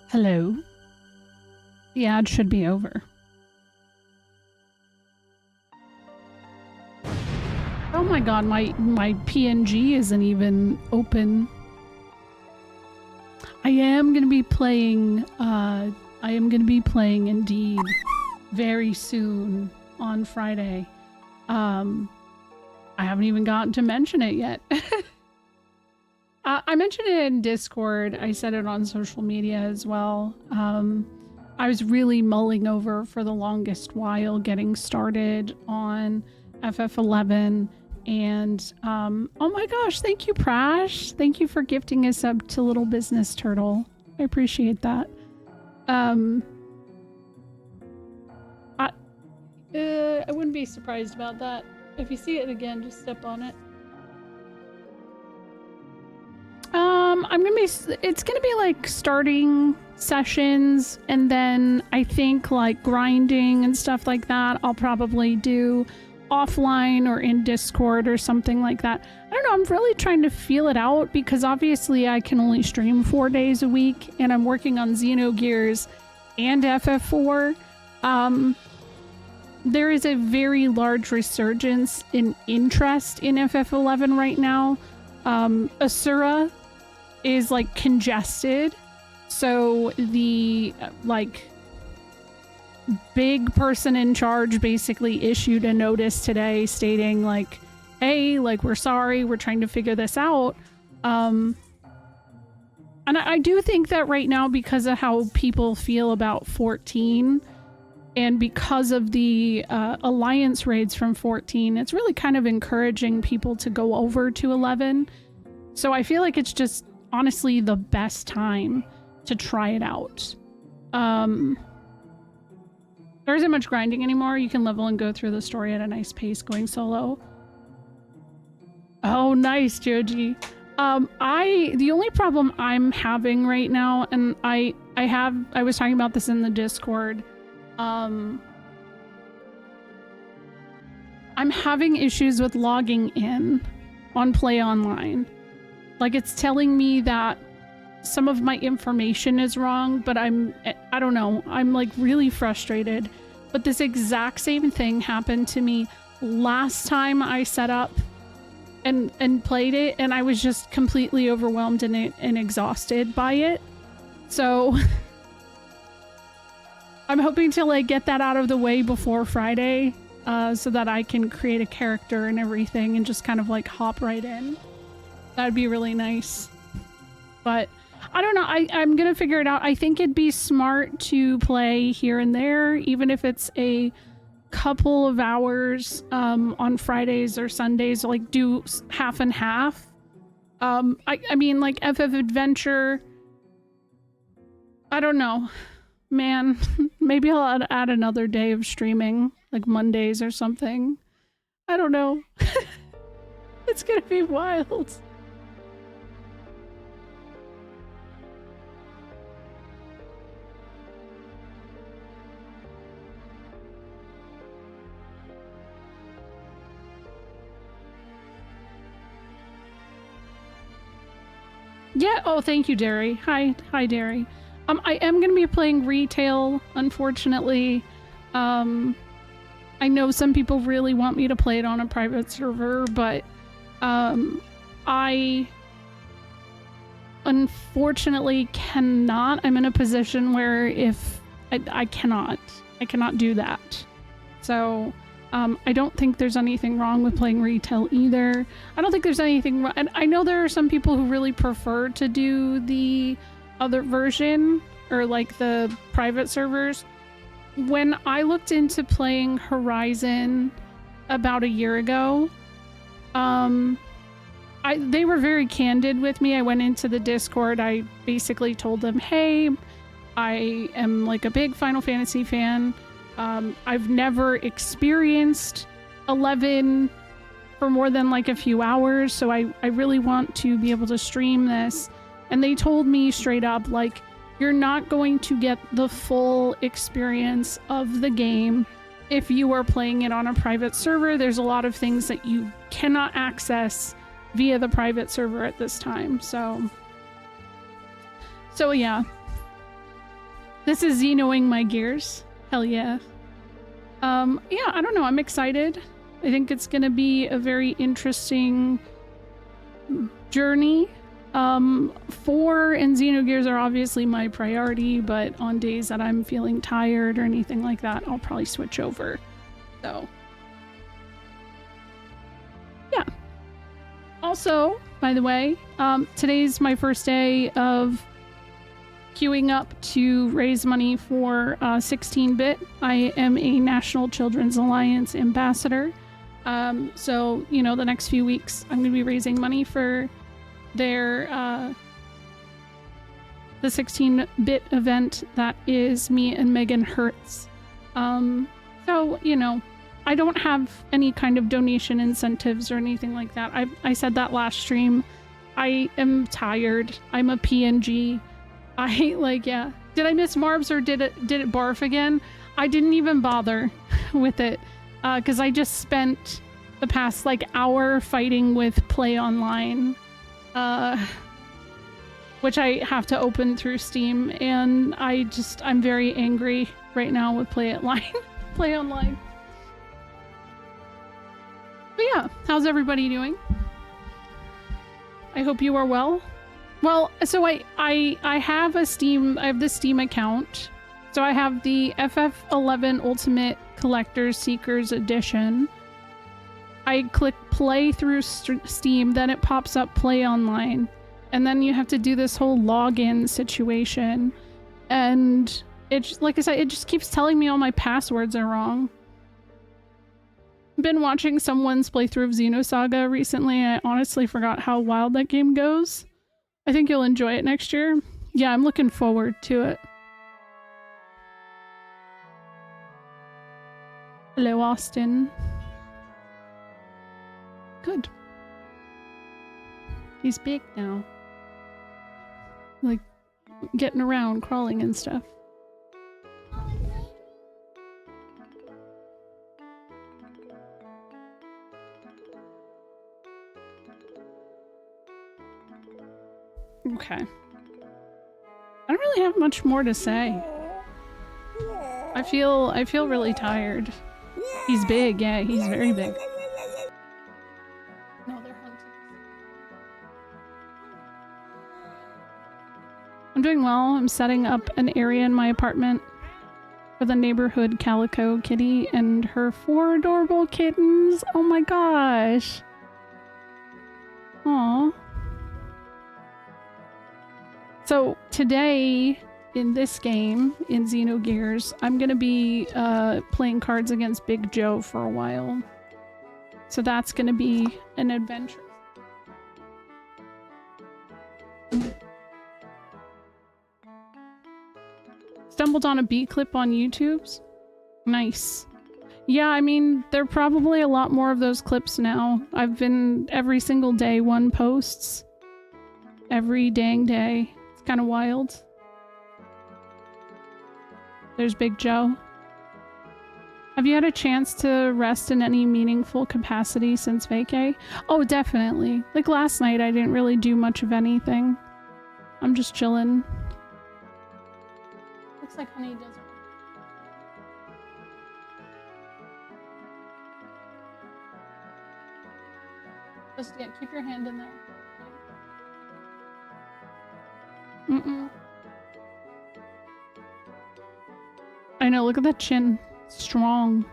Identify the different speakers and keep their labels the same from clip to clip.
Speaker 1: Hello. The ad should be over. Oh my god, my PNG isn't even open. I am gonna be playing Indeed very soon on Friday. I haven't even gotten to mention it yet. I mentioned it in Discord. I said it on social media as well. I was really mulling over for the longest while getting started on FF11. And, oh my gosh, thank you, Prash. Thank you for gifting us up to Little Business Turtle. I appreciate that. I wouldn't be surprised about that. If you see it again, just step on it. It's gonna be like starting sessions, and then I think like grinding and stuff like that I'll probably do offline or in Discord or something like that. I don't know, I'm really trying to feel it out because obviously I can only stream 4 days a week and I'm working on Xenogears and FF4. There is a very large resurgence in interest in FF11 right now. Asura is like congested, so the like big person in charge basically issued a notice today stating like, hey, like, we're sorry, we're trying to figure this out. And I do think that right now, because of how people feel about 14 and because of the alliance raids from 14, it's really kind of encouraging people to go over to 11. So I feel like it's just honestly the best time to try it out. There isn't much grinding anymore. You can level and go through the story at a nice pace going solo. Oh, nice, Joji. The only problem I'm having right now, and I was talking about this in the Discord, I'm having issues with logging in on Play Online. Like, it's telling me that some of my information is wrong, but I don't know. I'm like really frustrated. But this exact same thing happened to me last time I set up and played it, and I was just completely overwhelmed and exhausted by it. So I'm hoping to like get that out of the way before Friday, so that I can create a character and everything and just kind of like hop right in. That'd be really nice. But I don't know. I'm gonna figure it out. I think it'd be smart to play here and there, even if it's a couple of hours on Fridays or Sundays, like do half and half. I mean, like FF Adventure, I don't know, man. Maybe I'll add another day of streaming, like Mondays or something. I don't know. It's gonna be wild. Yeah, oh, thank you, Derry. Hi, Derry. I am going to be playing retail, unfortunately. I know some people really want me to play it on a private server, but I unfortunately cannot. I'm in a position where if I cannot do that. So I don't think there's anything wrong with playing retail either. I don't think there's anything wrong. And I know there are some people who really prefer to do the other version or like the private servers. When I looked into playing Horizon about a year ago, they were very candid with me. I went into the Discord. I basically told them, hey, I am like a big Final Fantasy fan. I've never experienced 11 for more than like a few hours, so I really want to be able to stream this. And they told me straight up, like, you're not going to get the full experience of the game if you are playing it on a private server. There's a lot of things that you cannot access via the private server at this time. So yeah. This is Xenoing my gears. Hell yeah. Yeah, I don't know. I'm excited. I think it's gonna be a very interesting journey. 4 and Xenogears are obviously my priority, but on days that I'm feeling tired or anything like that, I'll probably switch over. So, yeah. Also, by the way, today's my first day of queuing up to raise money for 16-bit. I am a National Children's Alliance ambassador. So, you know, the next few weeks I'm going to be raising money for their the 16-bit event that is me and Megan Hertz. So, you know, I don't have any kind of donation incentives or anything like that. I said that last stream. I am tired. I'm a PNG. Yeah. Did I miss Marbs or did it barf again? I didn't even bother with it because I just spent the past like hour fighting with Play Online, which I have to open through Steam, and I'm very angry right now with Play Online. But yeah, how's everybody doing? I hope you are well. Well, so I have a Steam, I have the Steam account. So I have the FF11 Ultimate Collector's Seekers Edition. I click play through Steam, then it pops up Play Online. And then you have to do this whole login situation. And it's like I said, it just keeps telling me all my passwords are wrong. Been watching someone's playthrough of Xenosaga recently, and I honestly forgot how wild that game goes. I think you'll enjoy it next year. Yeah, I'm looking forward to it. Hello, Austin. Good. He's big now. Like, getting around, crawling and stuff. Okay. I don't really have much more to say. I feel really tired. He's big, yeah, he's very big. No, they're hunting. I'm doing well. I'm setting up an area in my apartment for the neighborhood calico kitty and her 4 adorable kittens. Oh my gosh. Aww. So today, in this game, in Xenogears, I'm gonna be playing cards against Big Joe for a while. So that's gonna be an adventure. Stumbled on a B clip on YouTube's? Nice. Yeah, I mean, there are probably a lot more of those clips now. I've been every single day 1 posts. Every dang day. Kind of wild. There's Big Joe. Have you had a chance to rest in any meaningful capacity since vacay? Oh, definitely. Like last night, I didn't really do much of anything. I'm just chilling. Looks like Honey doesn't. Just yeah, keep your hand in there. Mm-mm. I know, look at that chin. Strong.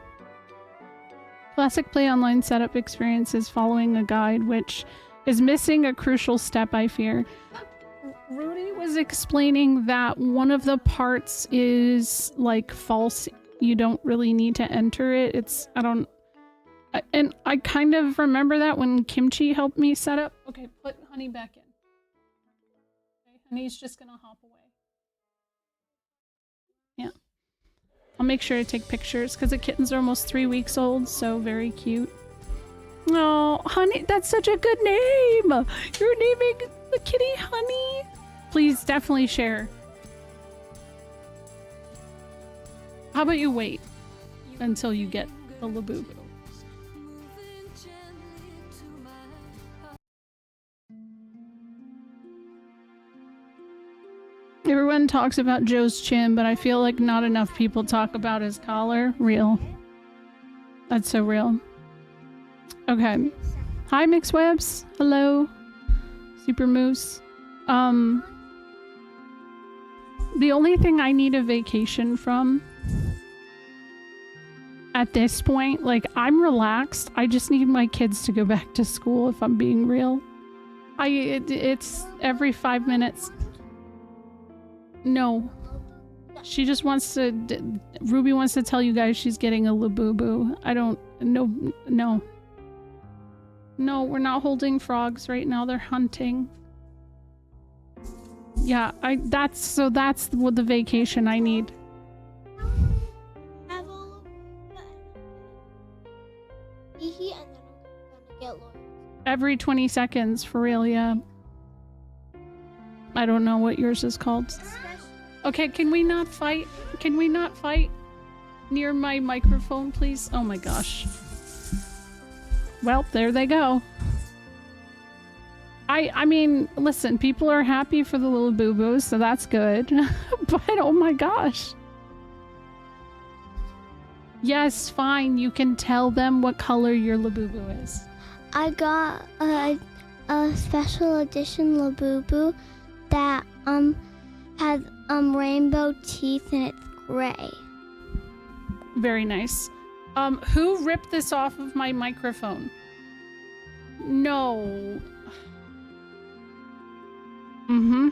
Speaker 1: Classic Play Online setup experience is following a guide, which is missing a crucial step, I fear. Rudy was explaining that one of the parts is, like, false. You don't really need to enter it. It's, and I kind of remember that when Kimchi helped me set up. Okay, put Honey back in. And he's just gonna hop away. Yeah. I'll make sure to take pictures because the kittens are almost 3 weeks old, so very cute. Oh, Honey, that's such a good name! You're naming the kitty Honey? Please definitely share. How about you wait until you get the Labubu? Everyone talks about Joe's chin, but I feel like not enough people talk about his collar. Real. That's so real. Okay. Hi, Mixwebs. Hello. Super Moose. The only thing I need a vacation from at this point, like, I'm relaxed. I just need my kids to go back to school, if I'm being real. It's every 5 minutes. No. She just wants to... Ruby wants to tell you guys she's getting a Labubu. I don't... No. No, we're not holding frogs right now. They're hunting. Yeah, that's what the vacation I need.
Speaker 2: Have all of and then I'm gonna get Lord.
Speaker 1: Every 20 seconds, for real, yeah. I don't know what yours is called. Okay, can we not fight? Can we not fight near my microphone, please? Oh my gosh. Well, there they go. I mean, listen, people are happy for the little boo-boos, so that's good. But oh my gosh. Yes, fine, you can tell them what color your Labubu is.
Speaker 2: I got a special edition Labubu that has rainbow teeth and it's gray.
Speaker 1: Very nice. Who ripped this off of my microphone? No. Mm-hmm.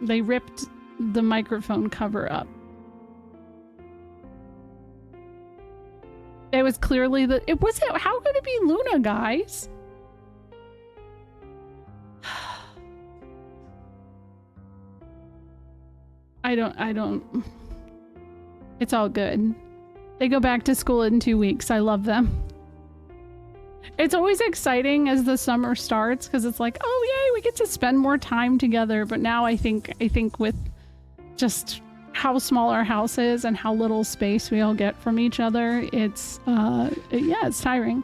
Speaker 1: They ripped the microphone cover up. It was clearly how could it be Luna, guys? I don't. It's all good. They go back to school in 2 weeks. I love them. It's always exciting as the summer starts because it's like, oh yay, we get to spend more time together. But now I think with just how small our house is and how little space we all get from each other, it's it's tiring.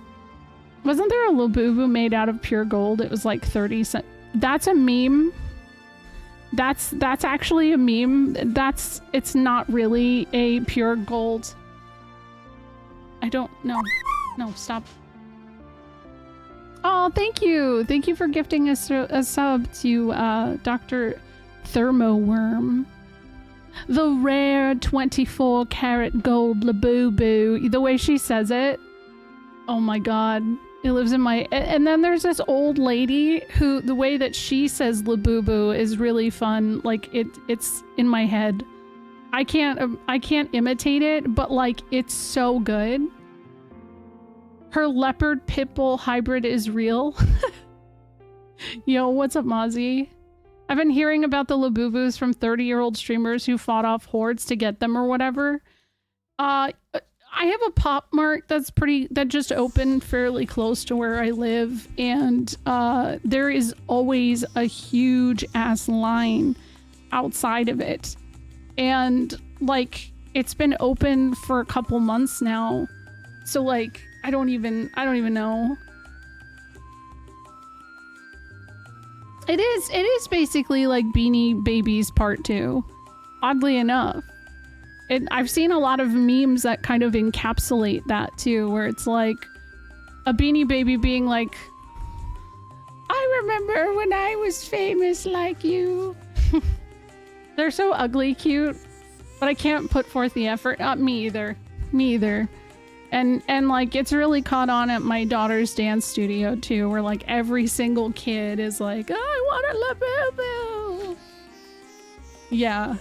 Speaker 1: Wasn't there a Labubu made out of pure gold? It was like 30 cents. That's a meme. That's actually a meme. It's not really a pure gold. I don't know. No, stop. Oh, thank you. Thank you for gifting us a sub to Dr. Thermoworm. The rare 24 karat gold Labubu. The way she says it. Oh my god. It lives in my... And then there's this old lady who... The way that she says Labubu is really fun. Like, it's in my head. I can't imitate it, but like, it's so good. Her leopard pitbull hybrid is real. Yo, what's up, Mozzie? I've been hearing about the Labubus from 30-year-old streamers who fought off hordes to get them or whatever. I have a Pop Mart that just opened fairly close to where I live, and there is always a huge ass line outside of it. And like, it's been open for a couple months now. So like, I don't even know. It is basically like Beanie Babies Part 2, oddly enough. I've seen a lot of memes that kind of encapsulate that too, where it's like a Beanie Baby being like, I remember when I was famous like you. They're so ugly cute, but I can't put forth the effort. Me either. And like, it's really caught on at my daughter's dance studio too, where like every single kid is like, I want a Labubu. Yeah.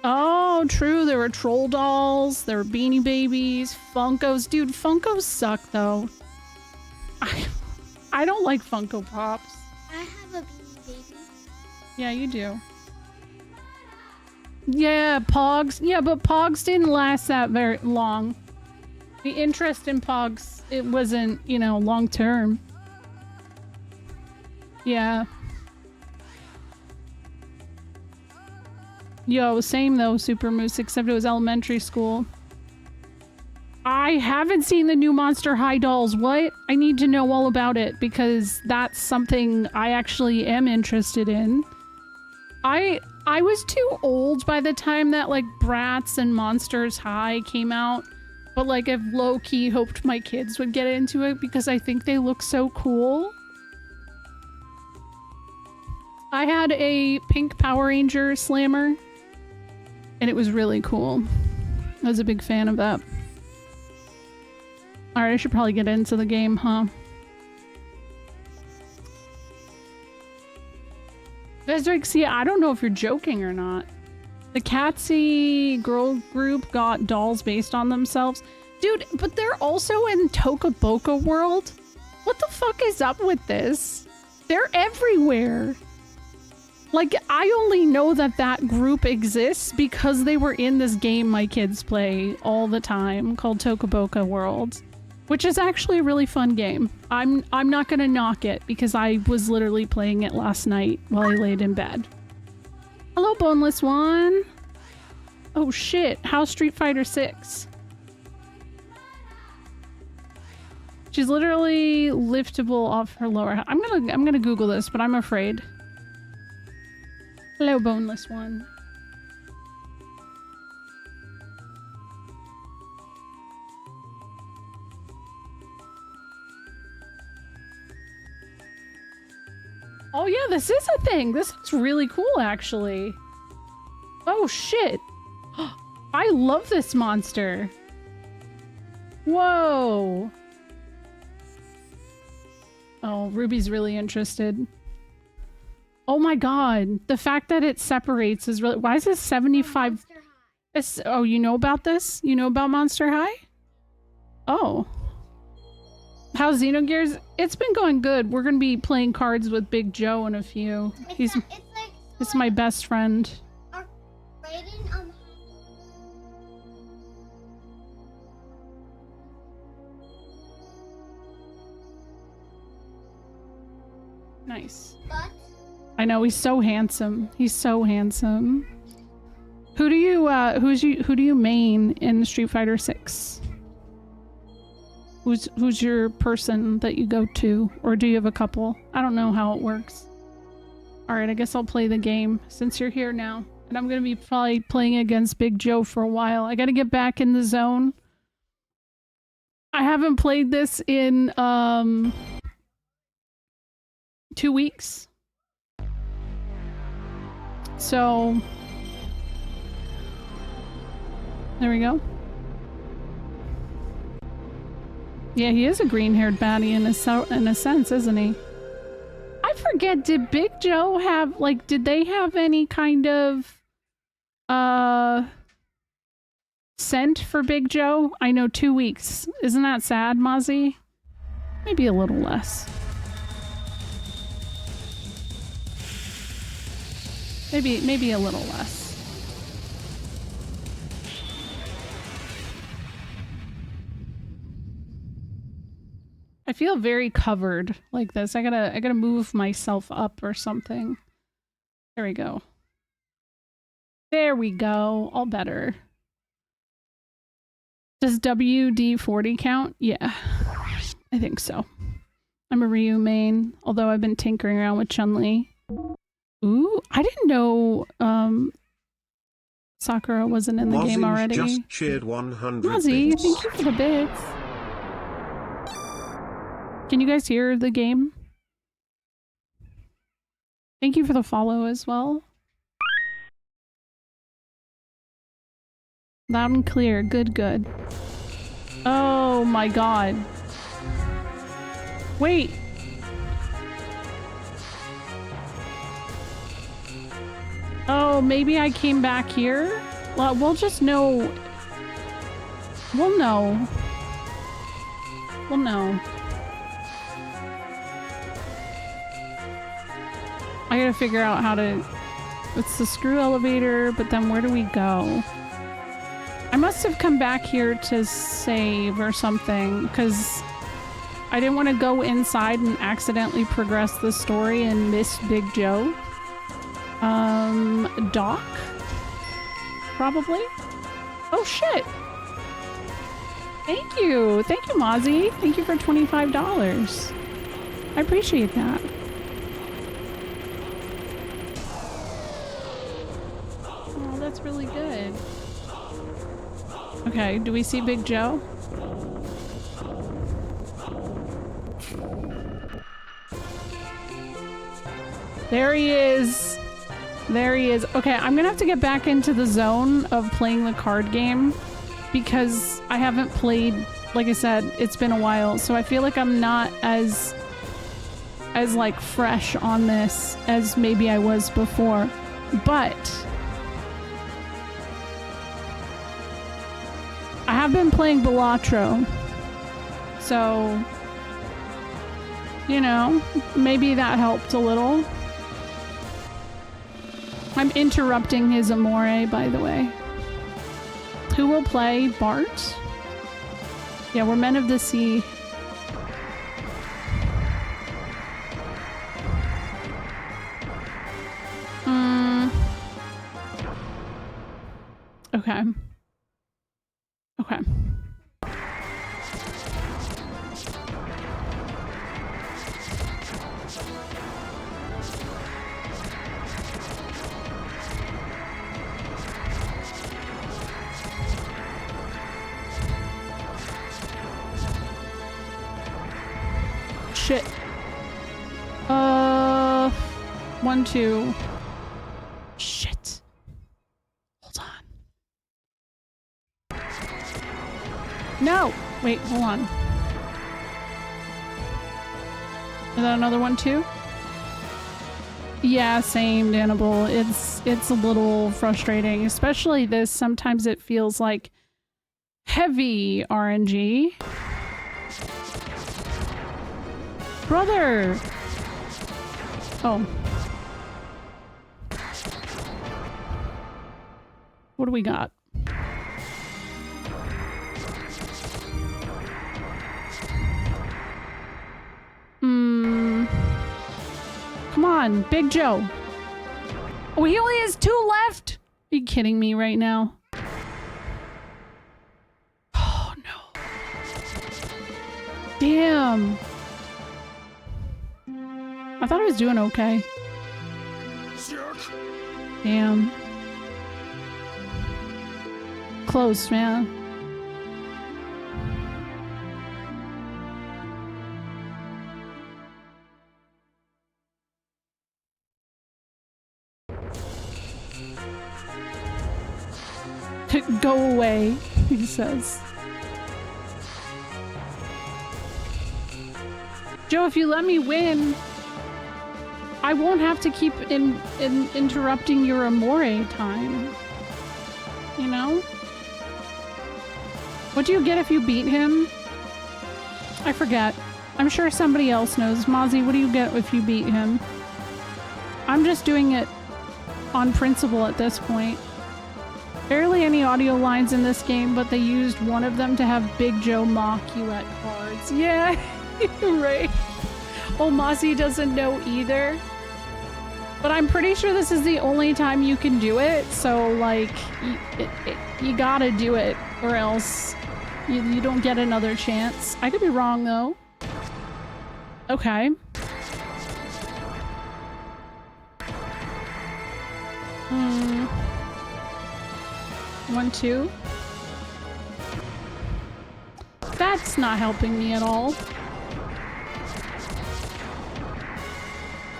Speaker 1: Oh, true. There were troll dolls. There were Beanie Babies, Funkos. Dude, Funkos suck though. I don't like Funko Pops.
Speaker 2: I have a Beanie Baby.
Speaker 1: Yeah, you do. Yeah, Pogs. Yeah, but Pogs didn't last that very long. The interest in Pogs, it wasn't, you know, long term. Yeah. Yo, same though, Super Moose, except it was elementary school. I haven't seen the new Monster High dolls. What? I need to know all about it because that's something I actually am interested in. I was too old by the time that like Bratz and Monsters High came out, but like I've low-key hoped my kids would get into it because I think they look so cool. I had a pink Power Ranger Slammer and it was really cool. I was a big fan of that. Alright, I should probably get into the game, huh? Vesric, see, I don't know if you're joking or not. The Catsy girl group got dolls based on themselves. Dude, but they're also in Toca Boca World? What the fuck is up with this? They're everywhere. Like, I only know that that group exists because they were in this game my kids play all the time called Toca Boca World. Which is actually a really fun game. I'm not gonna knock it because I was literally playing it last night while I laid in bed. Hello, Boneless One. Oh shit, how's Street Fighter 6? She's literally liftable off her lower. I'm gonna Google this, but I'm afraid. Hello, Boneless One. Oh yeah, this is a thing. This is really cool, actually. Oh shit. I love this monster. Whoa. Oh, Ruby's really interested. Oh my god. The fact that it separates is really... Why is this 75... Oh, you know about this? You know about Monster High? Oh. How's Xenogears? It's been going good. We're gonna be playing cards with Big Joe in a few. It's my best friend. Nice. But I know, he's so handsome. He's so handsome. Who do you main in Street Fighter 6? Who's your person that you go to? Or do you have a couple? I don't know how it works. Alright, I guess I'll play the game since you're here now. And I'm gonna be probably playing against Big Joe for a while. I gotta get back in the zone. I haven't played this in 2 weeks. So there we go. Yeah, he is a green-haired baddie in a sense, isn't he? I forget, did Big Joe have, like, did they have any kind of, scent for Big Joe? I know 2 weeks. Isn't that sad, Mozzie? Maybe a little less. Maybe a little less. I feel very covered like this. I gotta move myself up or something. There we go. There we go. All better. Does WD-40 count? Yeah. I think so. I'm a Ryu main, although I've been tinkering around with Chun-Li. Ooh, I didn't know Sakura wasn't in the game already.
Speaker 3: Just shared 100
Speaker 1: Mozzie,
Speaker 3: bits.
Speaker 1: thank you for the bits. Can you guys hear the game? Thank you for the follow as well. Loud and clear. Good, good. Oh my god. Wait. Oh, maybe I came back here? Well, we'll just know. We'll know. We'll know. I gotta figure out how to... It's the screw elevator, but then where do we go? I must have come back here to save or something, because I didn't want to go inside and accidentally progress the story and miss Big Joe. Doc? Probably? Oh shit! Thank you! Thank you, Mozzie! Thank you for $25. I appreciate that. really good. Okay, do we see Big Joe? There he is. There he is. Okay, I'm gonna have to get back into the zone of playing the card game because I haven't played, like I said, it's been a while, so I feel like I'm not as like fresh on this as maybe I was before. But I have been playing Balatro, so you know, maybe that helped a little. I'm interrupting his Amore, by the way. Who will play Bart? Yeah, we're Men of the Sea. Okay. Okay. Shit. 1, 2. Shit. Hold on. No! Wait, hold on. Is that another 1, 2? Yeah, same, Danable. It's a little frustrating, especially this. Sometimes it feels like heavy RNG. Brother! Oh. What do we got? Come on, Big Joe. Oh, he only has 2 left? Are you kidding me right now? Oh, no. Damn. I thought I was doing okay. Damn. Close, man. Go away, he says. Joe, if you let me win, I won't have to keep interrupting your Amore time. You know? What do you get if you beat him? I forget. I'm sure somebody else knows. Mozzie, what do you get if you beat him? I'm just doing it on principle at this point. Barely any audio lines in this game, but they used one of them to have Big Joe mock you at cards. Yeah, right. Oh, Mozzie doesn't know either. But I'm pretty sure this is the only time you can do it, so, like, you gotta do it, or else you don't get another chance. I could be wrong, though. Okay. Hmm. 1, 2. That's not helping me at all.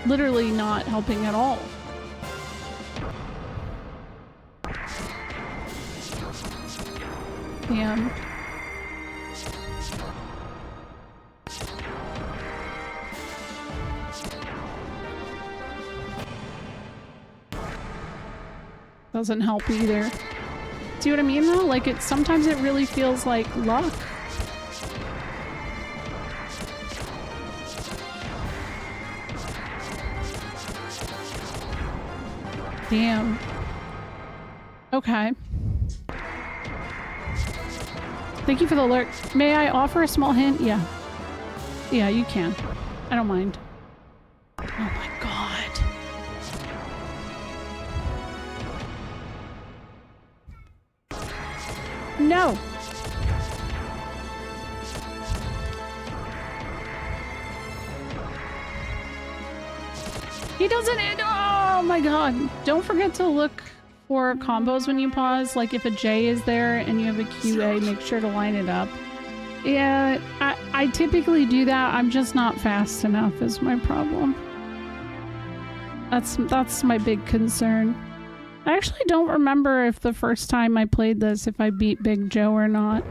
Speaker 1: Literally not helping at all. Damn. Doesn't help either. See what I mean though? Like sometimes it really feels like luck. Damn. Okay. Thank you for the alert. May I offer a small hint? Yeah. Yeah, you can. I don't mind. Oh my god. No! He doesn't. Oh my god. Don't forget to look for combos when you pause. Like if a J is there and you have a QA, make sure to line it up. Yeah, I typically do that. I'm just not fast enough is my problem. That's my big concern. I actually don't remember if the first time I played this, if I beat Big Joe or not.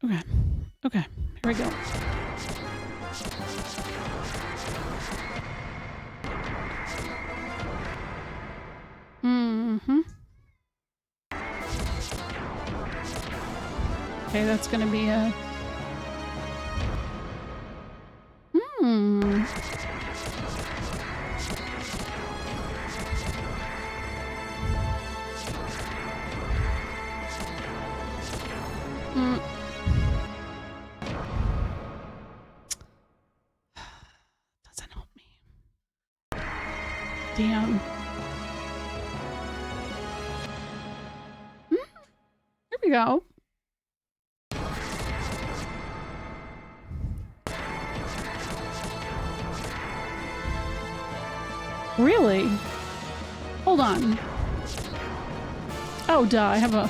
Speaker 1: Okay. Okay. Here we go. Mm-hmm. Okay, that's gonna be a... Hmm. Doesn't help me. Damn. Here we go. Really? Hold on. Oh, duh, I have a...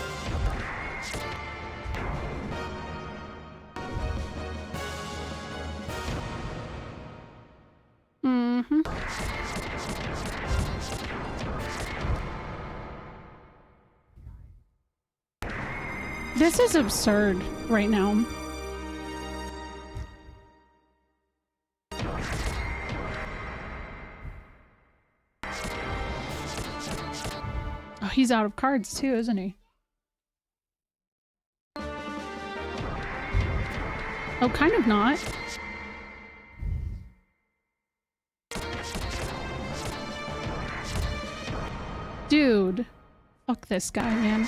Speaker 1: Mm-hmm. This is absurd right now. Oh, he's out of cards too, isn't he? Oh, kind of not. Dude. Fuck this guy, man.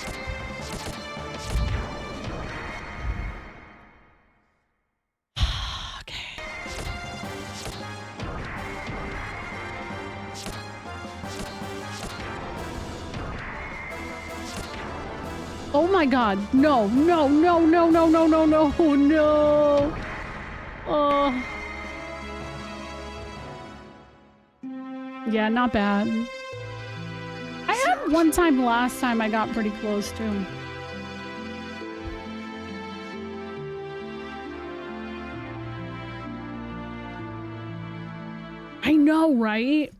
Speaker 1: Okay. Oh my god. No, no, no, no, no, no, no, no, no. Oh. Yeah, not bad. I had one time last time I got pretty close to him. I know, right?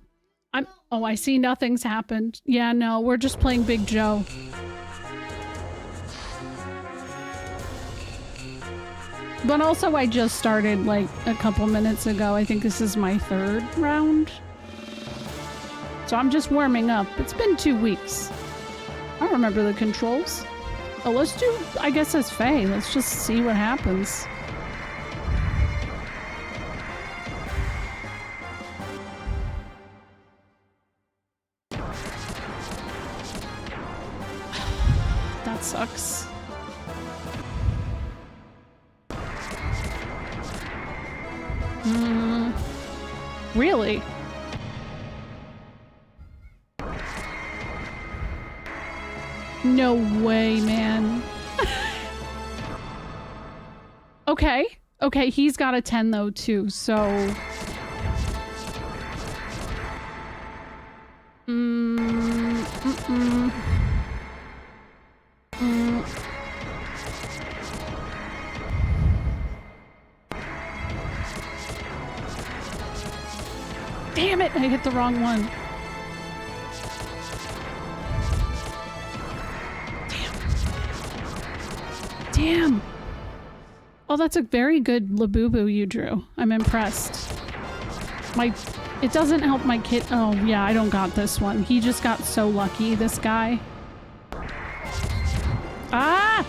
Speaker 1: Oh, I see nothing's happened. Yeah, no, we're just playing Big Joe. But also I just started like a couple minutes ago. I think this is my third round. So I'm just warming up. It's been 2 weeks. I don't remember the controls. Oh, let's do, I guess, as Faye. Let's just see what happens. That sucks. Really? No way, man. Okay. Okay, he's got a 10 though too, so... Damn it! I hit the wrong one. Damn. Oh, that's a very good Labubu you drew. I'm impressed. It doesn't help my kid. Oh, yeah, I don't got this one. He just got so lucky, this guy. Ah!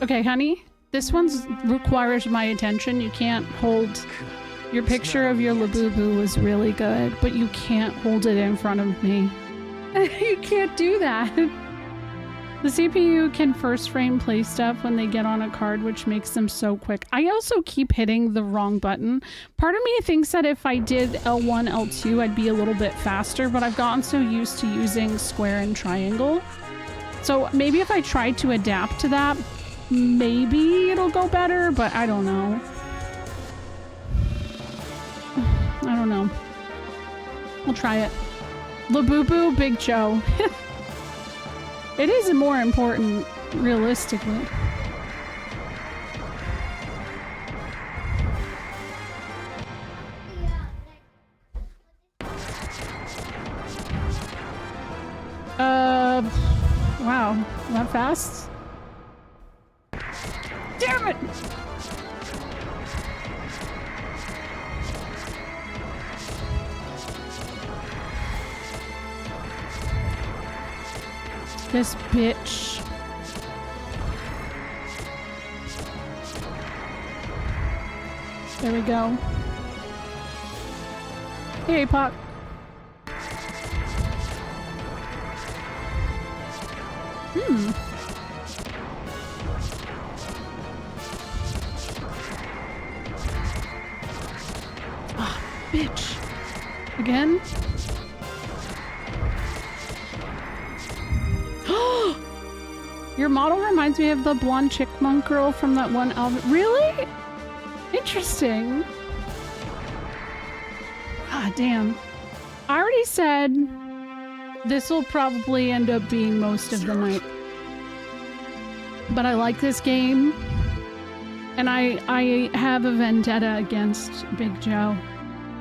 Speaker 1: Okay, honey. This one requires my attention. You can't hold... Your picture of your Labubu was really good, but you can't hold it in front of me. You can't do that. The CPU can first frame play stuff when they get on a card, which makes them so quick. I also keep hitting the wrong button. Part of me thinks that if I did L1, L2, I'd be a little bit faster, but I've gotten so used to using square and triangle. So maybe if I tried to adapt to that, maybe it'll go better, but I don't know. I don't know. I'll try it. Labubu, Big Joe. It is more important, realistically. Wow, that fast? Damn it! This bitch. There we go. Hey, Pop. Ah, bitch. Again? Your model reminds me of the blonde chickmunk girl from that one album. Really? Interesting. Ah, damn. I already said this will probably end up being most of the night. But I like this game. And I have a vendetta against Big Joe.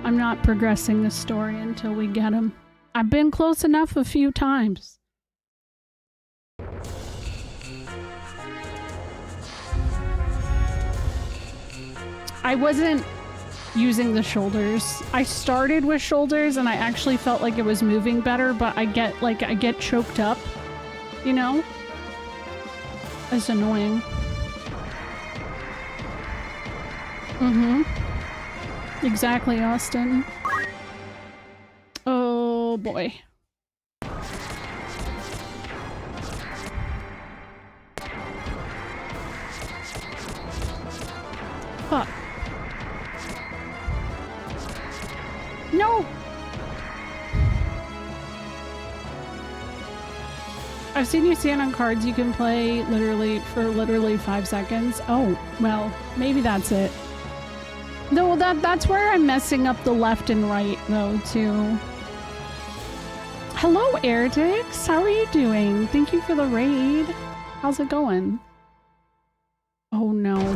Speaker 1: I'm not progressing the story until we get him. I've been close enough a few times. I wasn't using the shoulders. I started with shoulders and I actually felt like it was moving better, but I get choked up, you know? It's annoying. Exactly, Austin. Oh boy. Fuck. No! I've seen you stand on cards you can play literally 5 seconds. Oh, well, maybe that's it. No, that's where I'm messing up the left and right, though, too. Hello, Airtix. How are you doing? Thank you for the raid. How's it going? Oh, no.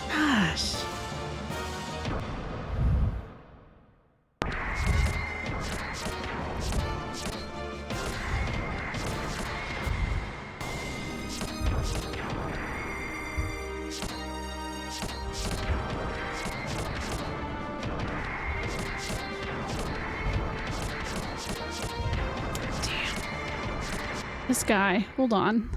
Speaker 1: Gosh. This guy. Hold on.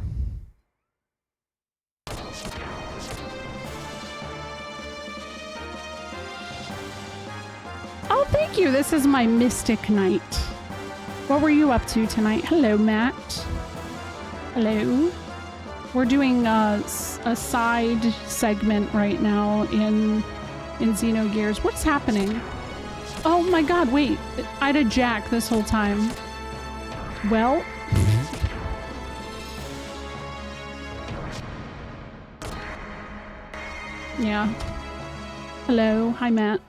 Speaker 1: Oh, thank you. This is my Mystic Night. What were you up to tonight? Hello, Matt. Hello. We're doing a side segment right now in Xenogears. What's happening? Oh my god, wait. I had a jack this whole time. Well... yeah. Hello. Hi, Matt.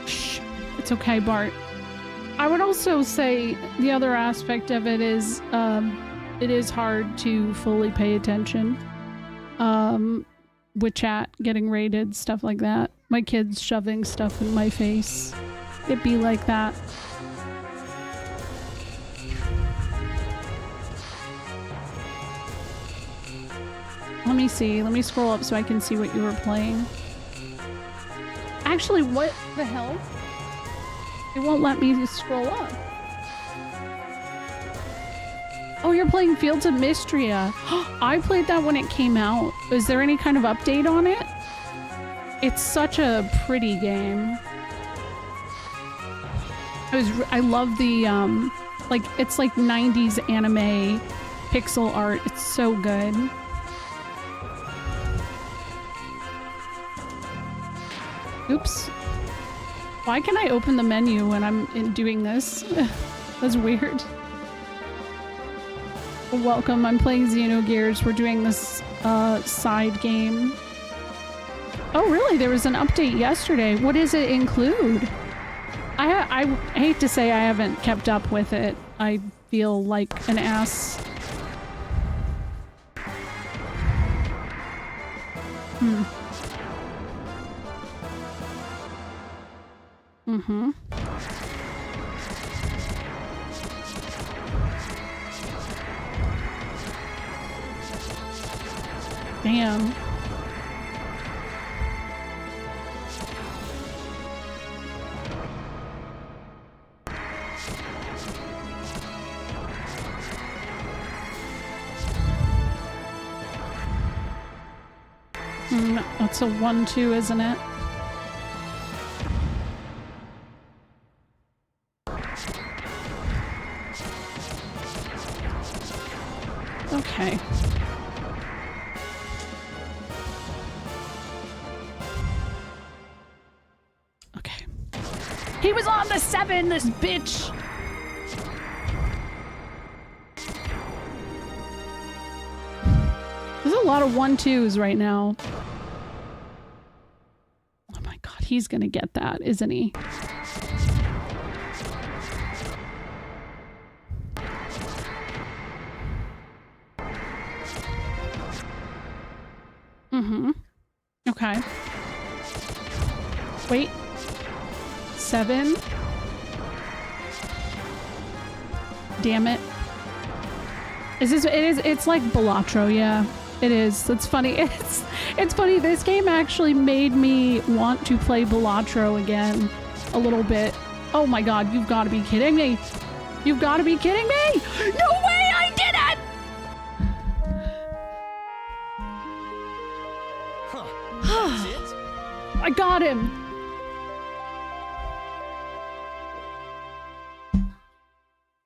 Speaker 1: Shh. It's okay, Bart. I would also say the other aspect of it is hard to fully pay attention. With chat, getting raided, stuff like that. My kids shoving stuff in my face. It'd be like that. Let me see. Let me scroll up so I can see what you were playing. Actually, what the hell? It won't let me scroll up. Oh, you're playing Fields of Mystria. I played that when it came out. Is there any kind of update on it? It's such a pretty game. I love the, like, it's like 90s anime pixel art. It's so good. Oops. Why can I open the menu when I'm doing this? That's weird. Welcome, I'm playing Xenogears. We're doing this side game. Oh really? There was an update yesterday. What does it include? I hate to say I haven't kept up with it. I feel like an ass. Mm-hmm. Damn. That's a 1-2, isn't it? Okay. Okay. He was on the 7, this bitch! There's a lot of 1-2s right now. Oh my god, he's gonna get that, isn't he? Mm-hmm. Okay. Wait. 7. Damn it. It's like Balatro, yeah. It is. It's funny. It's funny. This game actually made me want to play Balatro again a little bit. Oh my god, you've got to be kidding me. You've got to be kidding me. No way I did it!
Speaker 3: That's it?
Speaker 1: I got him.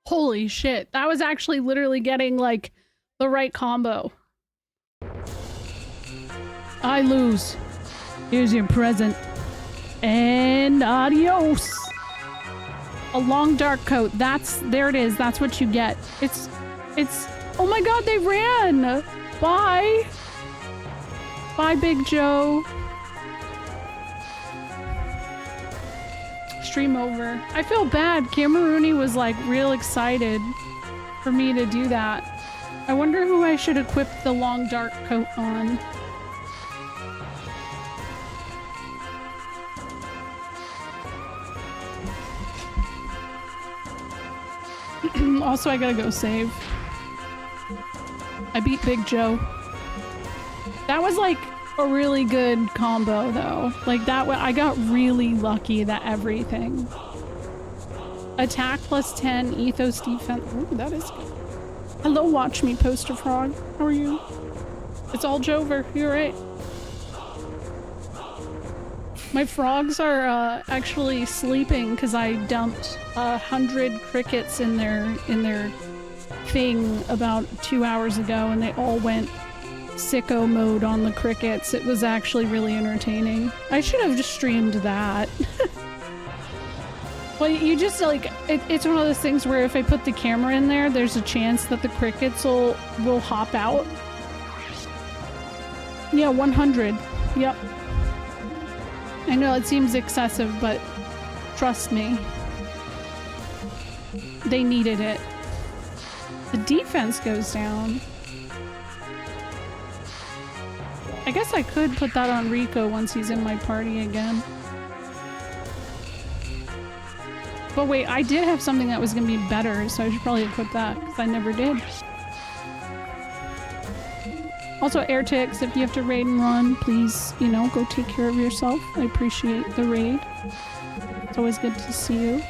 Speaker 1: Holy shit. That was actually literally getting like the right combo. I lose. Here's your present. And adios. A long dark coat. There it is. That's what you get. It's, oh my god, they ran. Bye. Bye, Big Joe. Stream over. I feel bad. Camerooni was like real excited for me to do that. I wonder who I should equip the long dark coat on. Also, I gotta go save. I beat Big Joe. That was like a really good combo though. Like that I got really lucky that everything. Attack plus 10, ethos defense. Ooh, that is good. Hello, watch me, Poster Frog. How are you? It's all Jover. You're right. My frogs are actually sleeping because I dumped 100 crickets in their thing about 2 hours ago, and they all went sicko mode on the crickets. It was actually really entertaining. I should have just streamed that. Well, you just like it's one of those things where if I put the camera in there, there's a chance that the crickets will hop out. Yeah, 100. Yep. I know it seems excessive, but trust me. They needed it. The defense goes down. I guess I could put that on Rico once he's in my party again. But wait, I did have something that was going to be better, so I should probably equip that, because I never did. Also, Airtix, if you have to raid and run, please, you know, go take care of yourself. I appreciate the raid. It's always good to see you.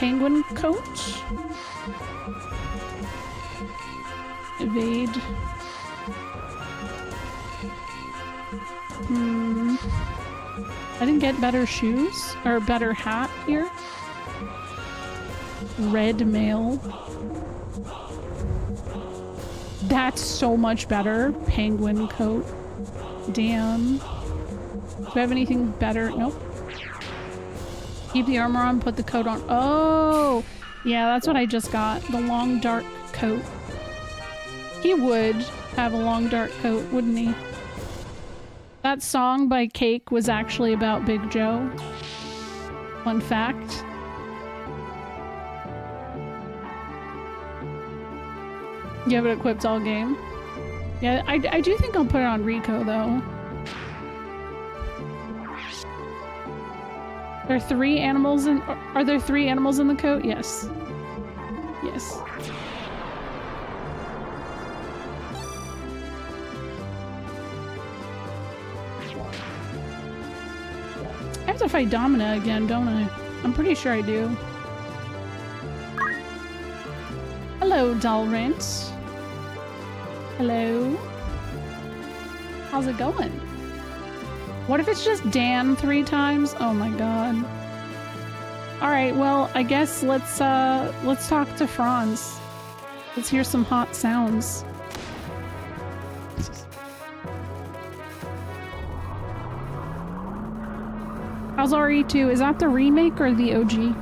Speaker 1: penguin coat. Evade. I didn't get better shoes or better hat here. Red mail. That's so much better. Penguin coat. Damn. Do I have anything better? Nope. Keep the armor on, put the coat on. Oh! Yeah, that's what I just got. The long dark coat. He would have a long dark coat, wouldn't he? That song by Cake was actually about Big Joe. Fun fact. You have it equipped all game. Yeah, I do think I'll put it on Rico though. There are 3 animals in- Are there 3 animals in the coat? Yes. Yes. I have to fight Domina again, don't I? I'm pretty sure I do. Hello, Dalrent. Hello. How's it going? What if it's just Dan 3 times? Oh my god. Alright, well, I guess let's talk to Franz. Let's hear some hot sounds. How's RE2? Is that the remake or the OG?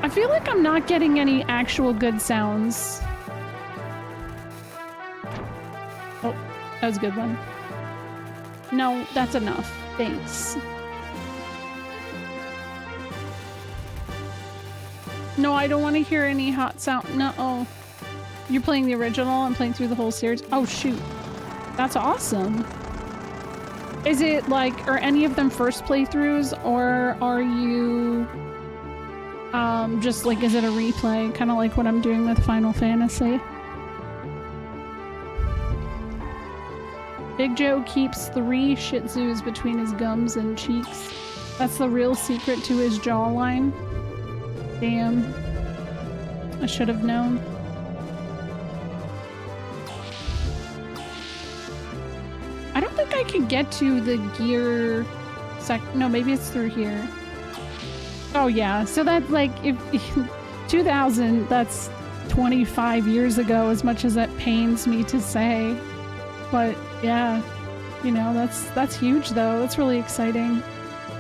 Speaker 1: I feel like I'm not getting any actual good sounds. Oh, that was a good one. No, that's enough. Thanks. No, I don't want to hear any hot sound. No. You're playing the original? I'm playing through the whole series? Oh, shoot. That's awesome. Is it like, are any of them first playthroughs, or are you just like, is it a replay? Kind of like what I'm doing with Final Fantasy. Big Joe keeps 3 Shih Tzus between his gums and cheeks. That's the real secret to his jawline. Damn. I should have known. I don't think I can get to the gear no, maybe it's through here. Oh yeah, so that's like, if 2000, that's 25 years ago, as much as that pains me to say. But yeah, you know, that's huge though. That's really exciting.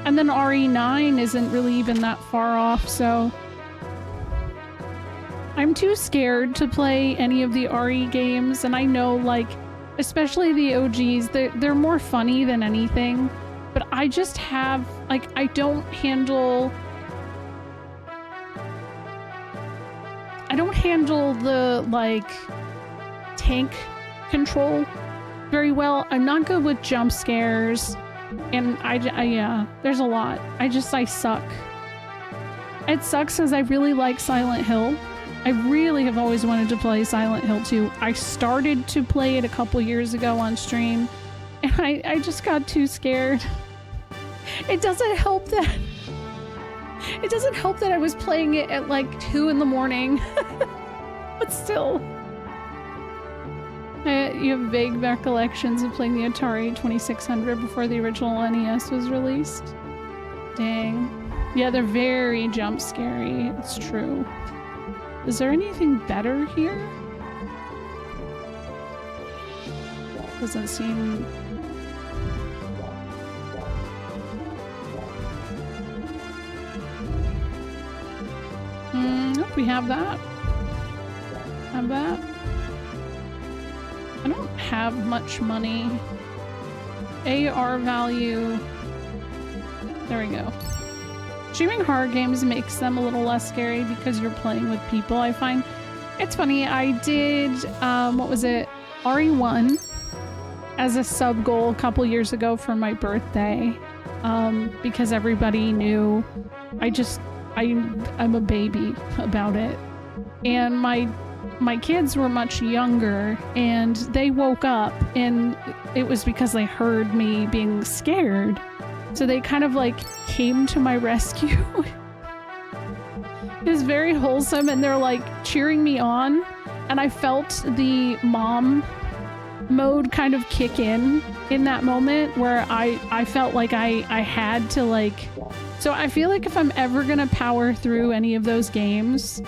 Speaker 1: And then RE9 isn't really even that far off, so I'm too scared to play any of the RE games, and I know, like, especially the OGs, they're more funny than anything, but I just have, like, I don't handle the, like, tank control very well. I'm not good with jump scares, and yeah, there's a lot. I suck. It sucks because I really like Silent Hill. I really have always wanted to play Silent Hill 2. I started to play it a couple years ago on stream, and I just got too scared. It doesn't help that I was playing it at like 2 in the morning. But still. You have vague recollections of playing the Atari 2600 before the original NES was released. Dang. Yeah, they're very jump scary. It's true. Is there anything better here? Doesn't seem... Nope, we have that. Have that. I don't have much money. AR value. There we go. Streaming horror games makes them a little less scary because you're playing with people, I find. It's funny, I did, what was it? RE1 as a sub goal a couple years ago for my birthday. Because everybody knew I'm a baby about it. And my my kids were much younger and they woke up, and it was because they heard me being scared. So they kind of like came to my rescue. It was very wholesome, and they're like cheering me on, and I felt the mom mode kind of kick in that moment where I felt like I had to like, so I feel like if I'm ever gonna power through any of those games,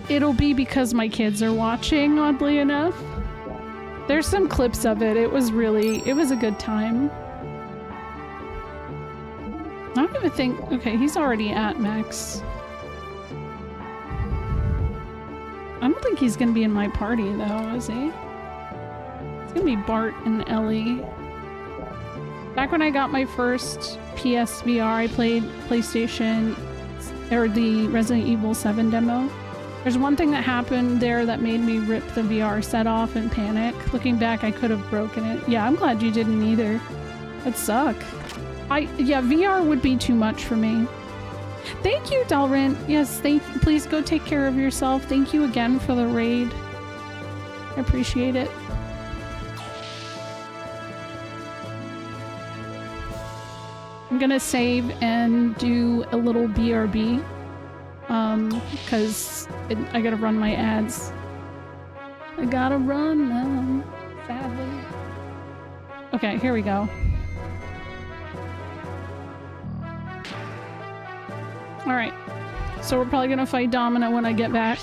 Speaker 1: it'll be because my kids are watching, oddly enough. There's some clips of it. It was a good time. I don't even think, okay, he's already at max. I don't think he's gonna be in my party though, is he? It's gonna be Bart and Ellie. Back when I got my first PSVR, I played PlayStation, or the Resident Evil 7 demo. There's one thing that happened there that made me rip the VR set off and panic. Looking back, I could have broken it. Yeah, I'm glad you didn't either. That'd suck. Yeah, VR would be too much for me. Thank you, Dalrin. Yes, please go take care of yourself. Thank you again for the raid. I appreciate it. I'm gonna save and do a little BRB. Because I gotta run my ads. I gotta run them, sadly. Okay, here we go. Alright, so we're probably gonna fight Domino when I get back.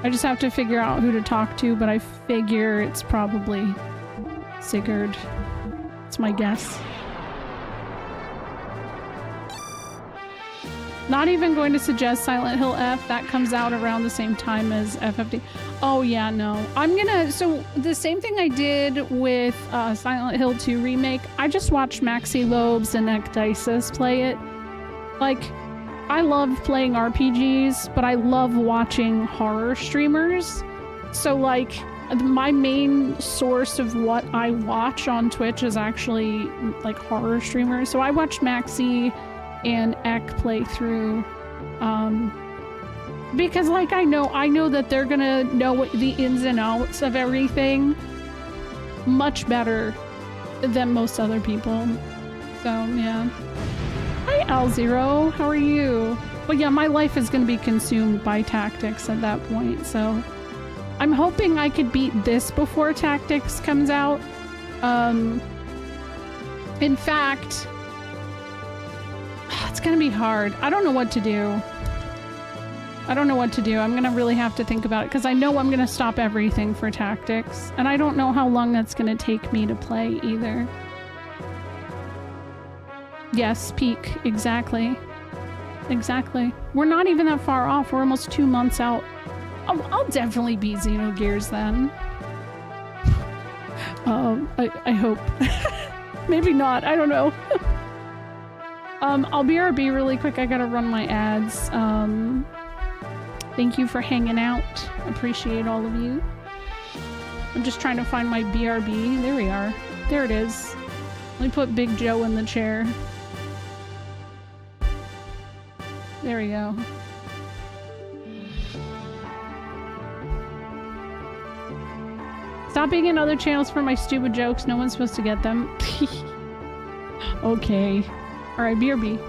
Speaker 1: I just have to figure out who to talk to, but I figure it's probably Sigurd. It's my guess. Not even going to suggest Silent Hill F. That comes out around the same time as FFD. Oh yeah, no. I'm gonna... So the same thing I did with Silent Hill 2 Remake, I just watched Maxi Lobes and Ecdysis play it. Like, I love playing RPGs, but I love watching horror streamers. So like, my main source of what I watch on Twitch is actually like horror streamers. So I watched Maxi and Ek play through, because like I know that they're gonna know the ins and outs of everything much better than most other people. So yeah. Hi Al0, how are you? But yeah, my life is gonna be consumed by Tactics at that point, so I'm hoping I could beat this before Tactics comes out. In fact, it's gonna be hard. I don't know what to do. I'm gonna really have to think about it because I know I'm gonna stop everything for Tactics, and I don't know how long that's gonna take me to play either. Yes, peak. Exactly. Exactly. We're not even that far off. We're almost 2 months out. I'll definitely beat Xenogears then. I hope. Maybe not. I don't know. I'll BRB really quick. I gotta run my ads. Thank you for hanging out. Appreciate all of you. I'm just trying to find my BRB. There we are. There it is. Let me put Big Joe in the chair. There we go. Stop being in other channels for my stupid jokes. No one's supposed to get them. Okay. Alright, BRB.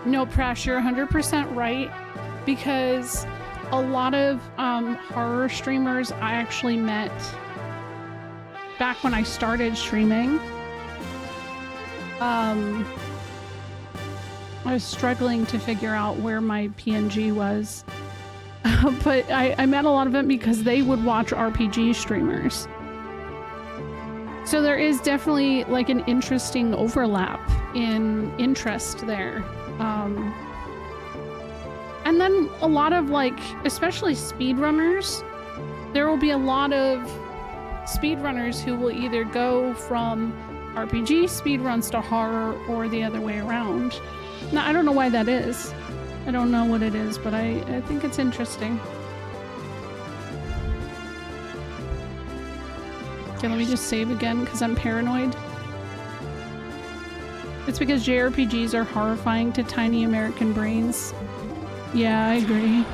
Speaker 1: No pressure, 100% right, because a lot of horror streamers I actually met back when I started streaming. I was struggling to figure out where my PNG was, but I met a lot of them because they would watch RPG streamers. So there is definitely like an interesting overlap in interest there. And then a lot of like, especially speedrunners, there will be a lot of speedrunners who will either go from RPG speedruns to horror or the other way around. Now, I don't know why that is. I don't know what it is, but I think it's interesting. Okay, let me just save again because I'm paranoid. It's because JRPGs are horrifying to tiny American brains. Yeah, I agree.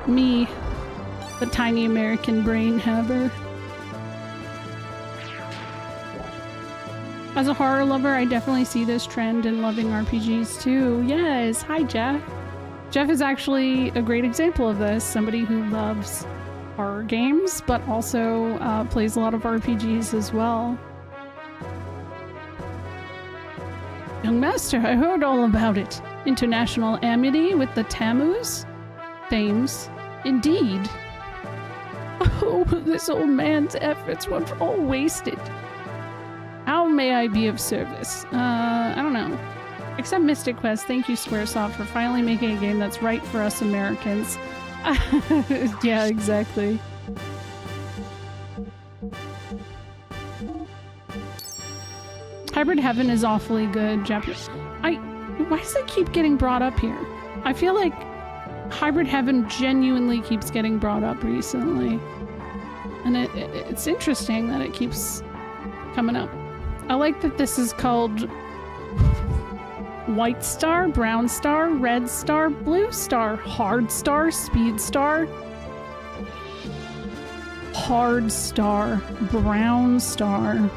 Speaker 1: Me, the tiny American brain haver. As a horror lover, I definitely see this trend in loving RPGs too. Yes, hi Jeff. Jeff is actually a great example of this. Somebody who loves horror games, but also plays a lot of RPGs as well. Young master, I heard all about it. International amity with the Tamus? Thames. Indeed. Oh, this old man's efforts were all wasted. How may I be of service? I don't know. Except Mystic Quest, thank you Squaresoft for finally making a game that's right for us Americans. Yeah, exactly. Hybrid Heaven is awfully good. Why does it keep getting brought up here? I feel like Hybrid Heaven genuinely keeps getting brought up recently. And it's interesting that it keeps coming up. I like that this is called White Star, Brown Star, Red Star, Blue Star, Hard Star, Speed Star, Hard Star, Brown Star.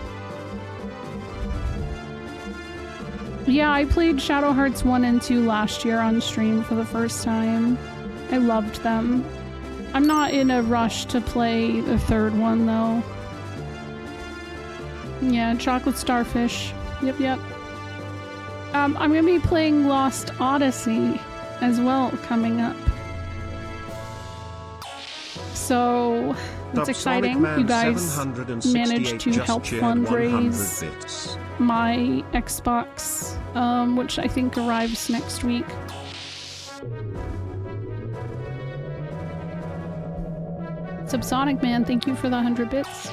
Speaker 1: Yeah, I played Shadow Hearts 1 and 2 last year on stream for the first time. I loved them. I'm not in a rush to play the third one though. Yeah, Chocolate Starfish. Yep. I'm gonna be playing Lost Odyssey as well coming up. So that's exciting. You guys managed to help fundraise my Xbox, which I think arrives next week. Subsonic Man, thank you for the 100 bits.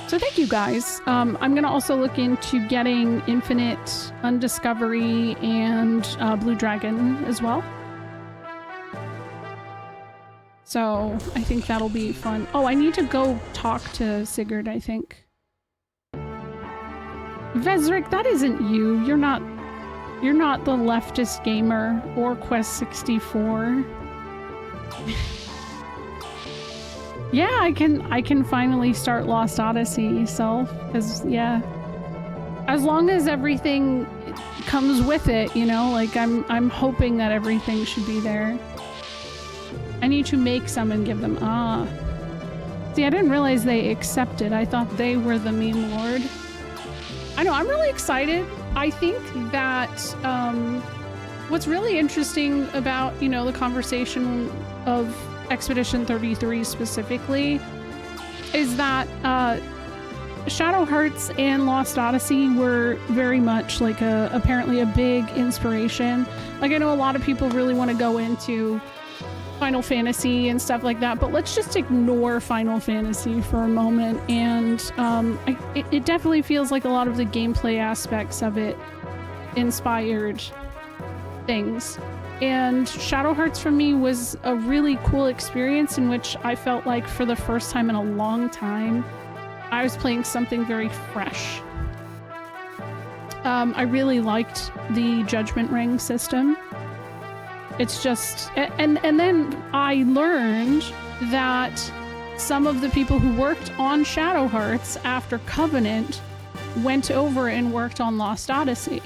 Speaker 1: So thank you guys. I'm gonna also look into getting Infinite, Undiscovery, and Blue Dragon as well. So I think that'll be fun. Oh, I need to go talk to Sigurd, I think. Vezric, that isn't you. You're not the leftist gamer or Quest 64. Yeah, I can finally start Lost Odyssey self, because yeah, as long as everything comes with it, you know, like I'm hoping that everything should be there. I need to make some and give them. See, I didn't realize they accepted. I thought they were the meme lord. I know, I'm really excited. I think that what's really interesting about, you know, the conversation of Expedition 33 specifically is that Shadow Hearts and Lost Odyssey were very much like apparently a big inspiration. Like, I know a lot of people really want to go into Final Fantasy and stuff like that, but let's just ignore Final Fantasy for a moment. And it definitely feels like a lot of the gameplay aspects of it inspired things. And Shadow Hearts for me was a really cool experience in which I felt like for the first time in a long time, I was playing something very fresh. I really liked the Judgment Ring system. It's just, and then I learned that some of the people who worked on Shadow Hearts after Covenant went over and worked on Lost Odyssey,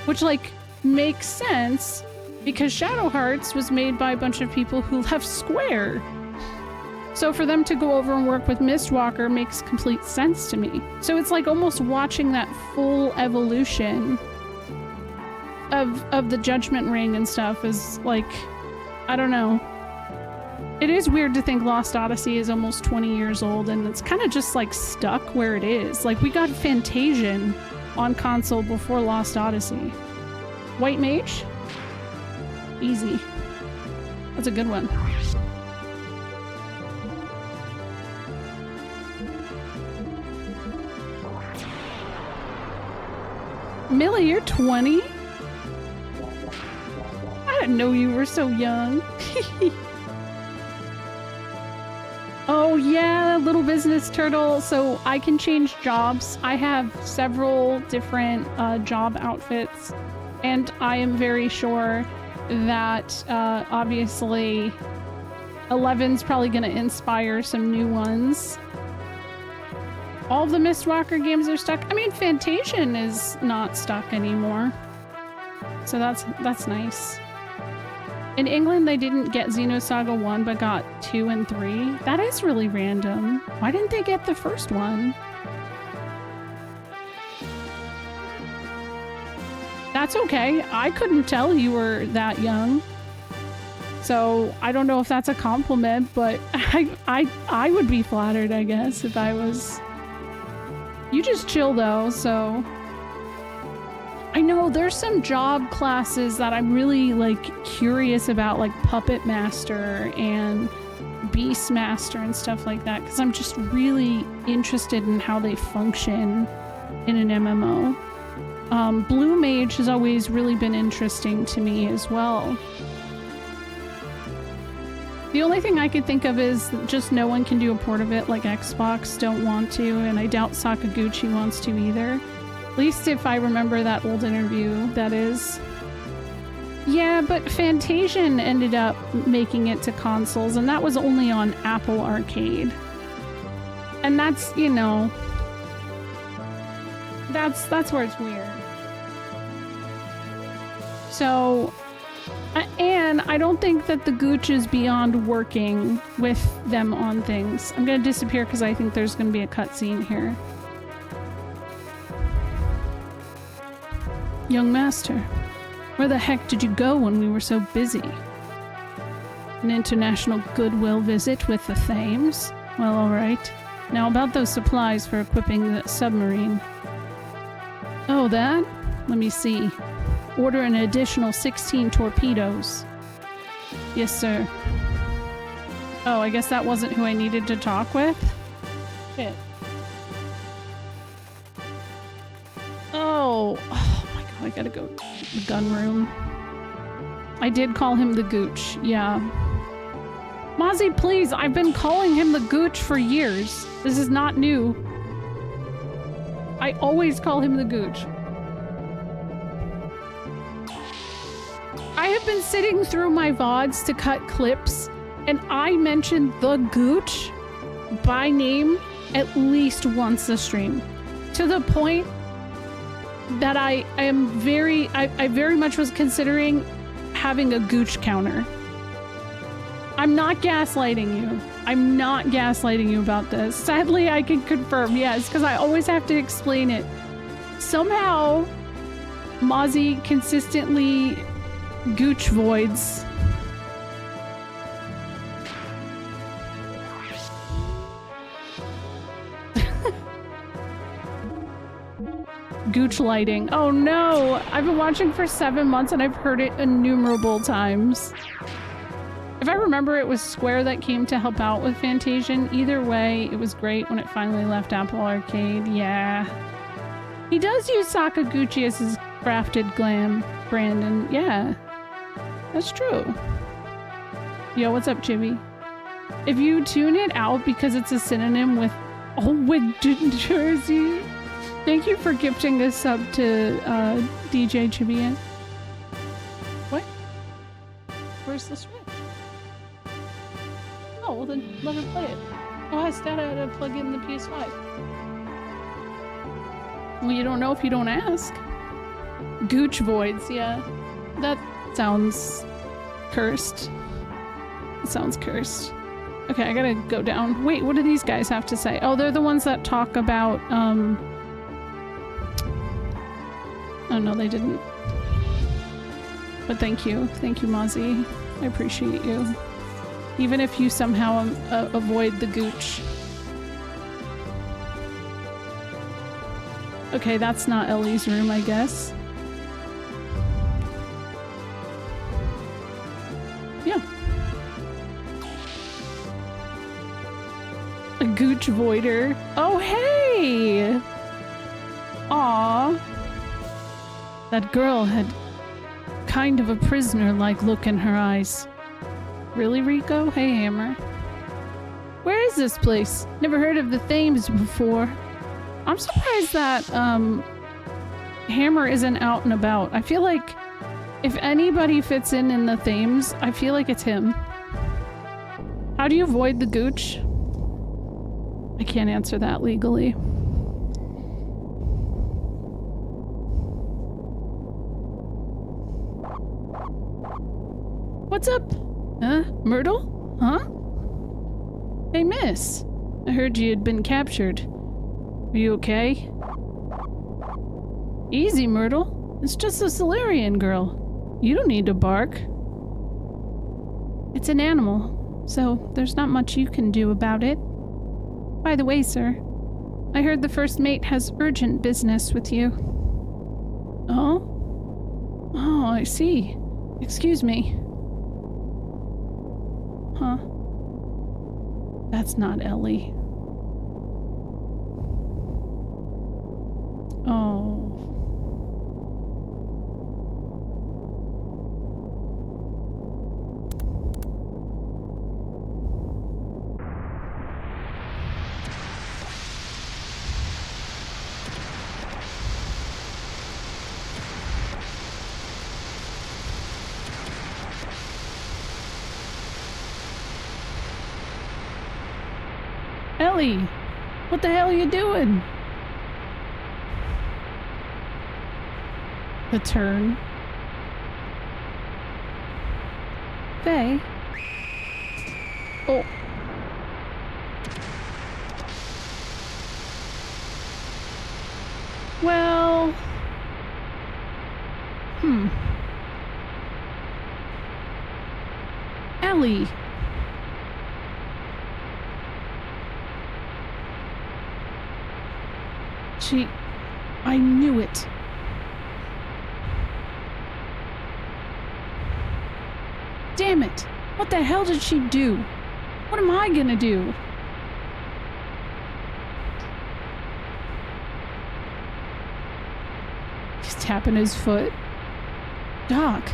Speaker 1: which, like, makes sense because Shadow Hearts was made by a bunch of people who left Square. So for them to go over and work with Mistwalker makes complete sense to me. So it's like almost watching that full evolution of the Judgment Ring and stuff is like, I don't know. It is weird to think Lost Odyssey is almost 20 years old and it's kind of just like stuck where it is. Like we got Fantasian on console before Lost Odyssey. White Mage? Easy. That's a good one. Millie, you're 20? I didn't know you were so young. Oh yeah, Little Business Turtle. So I can change jobs. I have several different job outfits, and I am very sure that obviously 11's probably going to inspire some new ones. All of the Mistwalker games are stuck. I mean, Fantasian is not stuck anymore. So that's nice. In England, they didn't get Xenosaga 1, but got 2 and 3. That is really random. Why didn't they get the first one? That's okay. I couldn't tell you were that young. So I don't know if that's a compliment, but I would be flattered, I guess, if I was... You just chill though, so... I know there's some job classes that I'm really like curious about, like Puppet Master and Beast Master and stuff like that, because I'm just really interested in how they function in an MMO. Blue Mage has always really been interesting to me as well. The only thing I could think of is just no one can do a port of it, like Xbox don't want to, and I doubt Sakaguchi wants to either. At least if I remember that old interview, that is. Yeah, but Fantasian ended up making it to consoles, and that was only on Apple Arcade. And that's, you know... That's where it's weird. So... And I don't think that the Gooch is beyond working with them on things. I'm gonna disappear because I think there's gonna be a cutscene here. Young Master, where the heck did you go when we were so busy? An international goodwill visit with the Thames? Well, alright. Now about those supplies for equipping the submarine. Oh, that? Let me see. Order an additional 16 torpedoes. Yes, sir. Oh, I guess that wasn't who I needed to talk with? Shit. Oh my god, I gotta go to the gun room. I did call him the Gooch, yeah. Mozzie, please, I've been calling him the Gooch for years. This is not new. I always call him the Gooch. I have been sitting through my VODs to cut clips, and I mentioned the Gooch by name at least once a stream. To the point that I very much was considering having a Gooch counter. I'm not gaslighting you. I'm not gaslighting you about this. Sadly, I can confirm, yes, because I always have to explain it. Somehow, Mozzie consistently Gooch voids. Gooch lighting. Oh no! I've been watching for 7 months and I've heard it innumerable times. If I remember, it was Square that came to help out with Fantasian. Either way, it was great when it finally left Apple Arcade. Yeah. He does use Sakaguchi as his crafted glam brand, and yeah. That's true. Yo, what's up, Chibi? If you tune it out because it's a synonym with Jersey, thank you for gifting this sub to DJ Chibi. What? Where's the Switch? Oh, well then let her play it. Oh, has Data to plug in the PS5? Well, you don't know if you don't ask. Gooch voids, yeah. That sounds cursed. It sounds cursed. Okay, I gotta go down. Wait, what do these guys have to say? Oh, they're the ones that talk about, Oh no, they didn't. But thank you. Thank you, Mozzie. I appreciate you. Even if you somehow avoid the Gooch. Okay, that's not Ellie's room, I guess. Yeah. A Gooch voider. Oh, hey! Aw. That girl had kind of a prisoner-like look in her eyes. Really, Rico? Hey, Hammer. Where is this place? Never heard of the Thames before. I'm surprised that, Hammer isn't out and about. I feel like if anybody fits in the Thames, I feel like it's him. How do you avoid the Gooch? I can't answer that legally. What's up? Huh? Myrtle? Huh? Hey, miss. I heard you had been captured. Are you okay? Easy, Myrtle. It's just a Solarian girl. You don't need to bark. It's an animal, so there's not much you can do about it. By the way, sir, I heard the first mate has urgent business with you. Oh? Oh, I see. Excuse me. Huh. That's not Ellie. Oh. Ellie, what the hell are you doing? The turn. Faye? Oh. Well... Ellie. I knew it. Damn it! What the hell did she do? What am I gonna do? He's tapping his foot. Doc,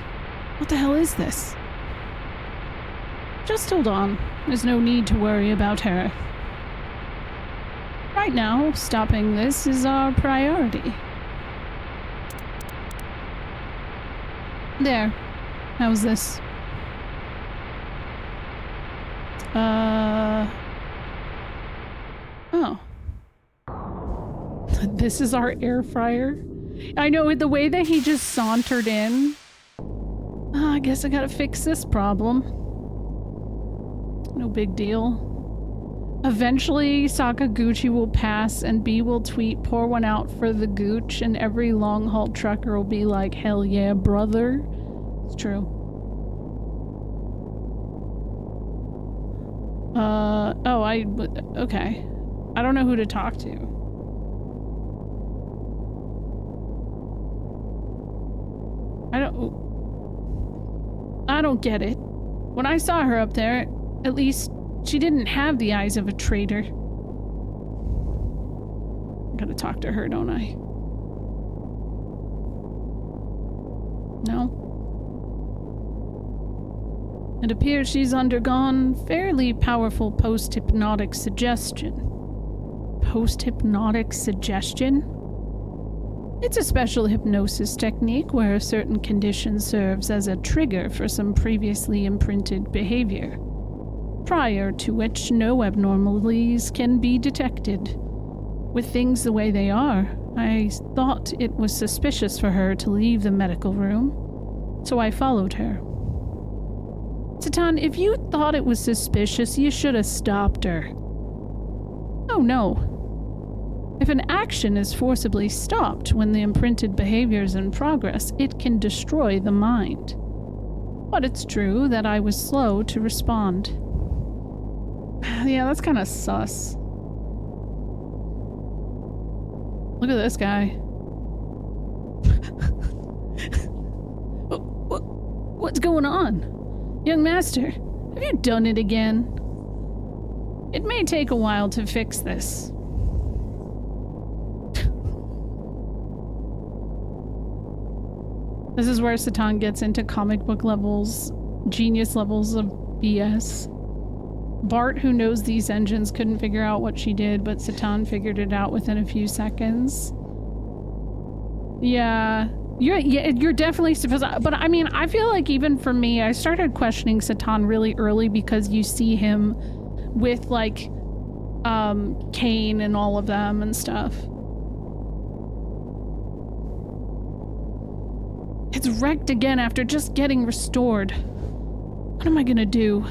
Speaker 1: what the hell is this? Just hold on. There's no need to worry about her. Right now, stopping this is our priority. There. How's this? Oh. This is our air fryer? I know, the way that he just sauntered in. I guess I gotta fix this problem. No big deal. Eventually, Sakaguchi will pass and B will tweet, pour one out for the Gooch, and every long-haul trucker will be like, hell yeah, brother. It's true. Okay. I don't know who to talk to. I don't get it. When I saw her up there, at least she didn't have the eyes of a traitor. I gotta talk to her, don't I? No? It appears she's undergone fairly powerful post-hypnotic suggestion. Post-hypnotic suggestion? It's a special hypnosis technique where a certain condition serves as a trigger for some previously imprinted behavior, prior to which no abnormalities can be detected. With things the way they are, I thought it was suspicious for her to leave the medical room, so I followed her. Satan, if you thought it was suspicious, you should have stopped her. Oh no. If an action is forcibly stopped when the imprinted behavior is in progress, it can destroy the mind. But it's true that I was slow to respond. Yeah, that's kind of sus. Look at this guy. What's going on? Young master, have you done it again? It may take a while to fix this. This is where Satan gets into comic book levels, genius levels of BS. Bart, who knows these engines, couldn't figure out what she did, but Satan figured it out within a few seconds. Yeah, you're definitely supposed to, but I mean, I feel like even for me, I started questioning Satan really early because you see him with like, Kane and all of them and stuff. It's wrecked again after just getting restored. What am I gonna do?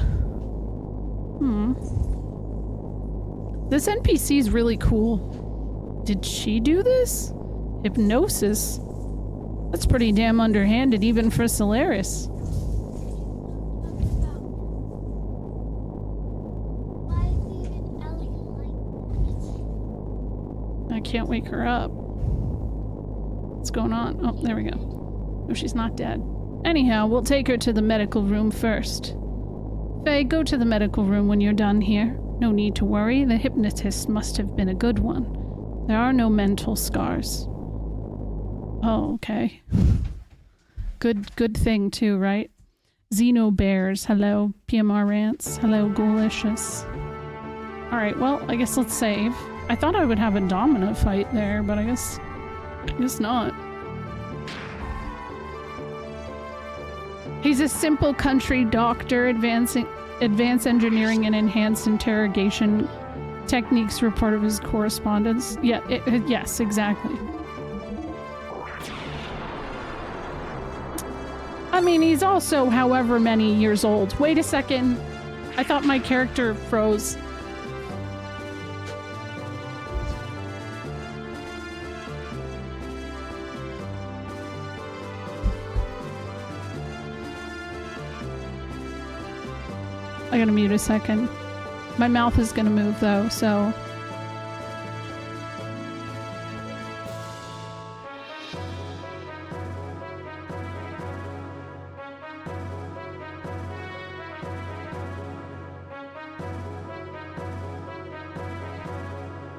Speaker 1: This NPC's really cool. Did she do this? Hypnosis? That's pretty damn underhanded even for Solaris. I can't wake her up. What's going on? Oh, there we go. No, she's not dead. Anyhow, we'll take her to the medical room first. Faye, go to the medical room when you're done here. No need to worry, the hypnotist must have been a good one. There are no mental scars. Oh, okay. Good thing too, right? Xenogears, hello. PMR Rants, hello Ghoulishness. Alright, well, I guess let's save. I thought I would have a domino fight there, but I guess not. He's a simple country doctor, advanced engineering and enhanced interrogation techniques were part of his correspondence. Yeah, yes, exactly. I mean, he's also however many years old. Wait a second. I thought my character froze. I gotta mute a second. My mouth is gonna move though, so.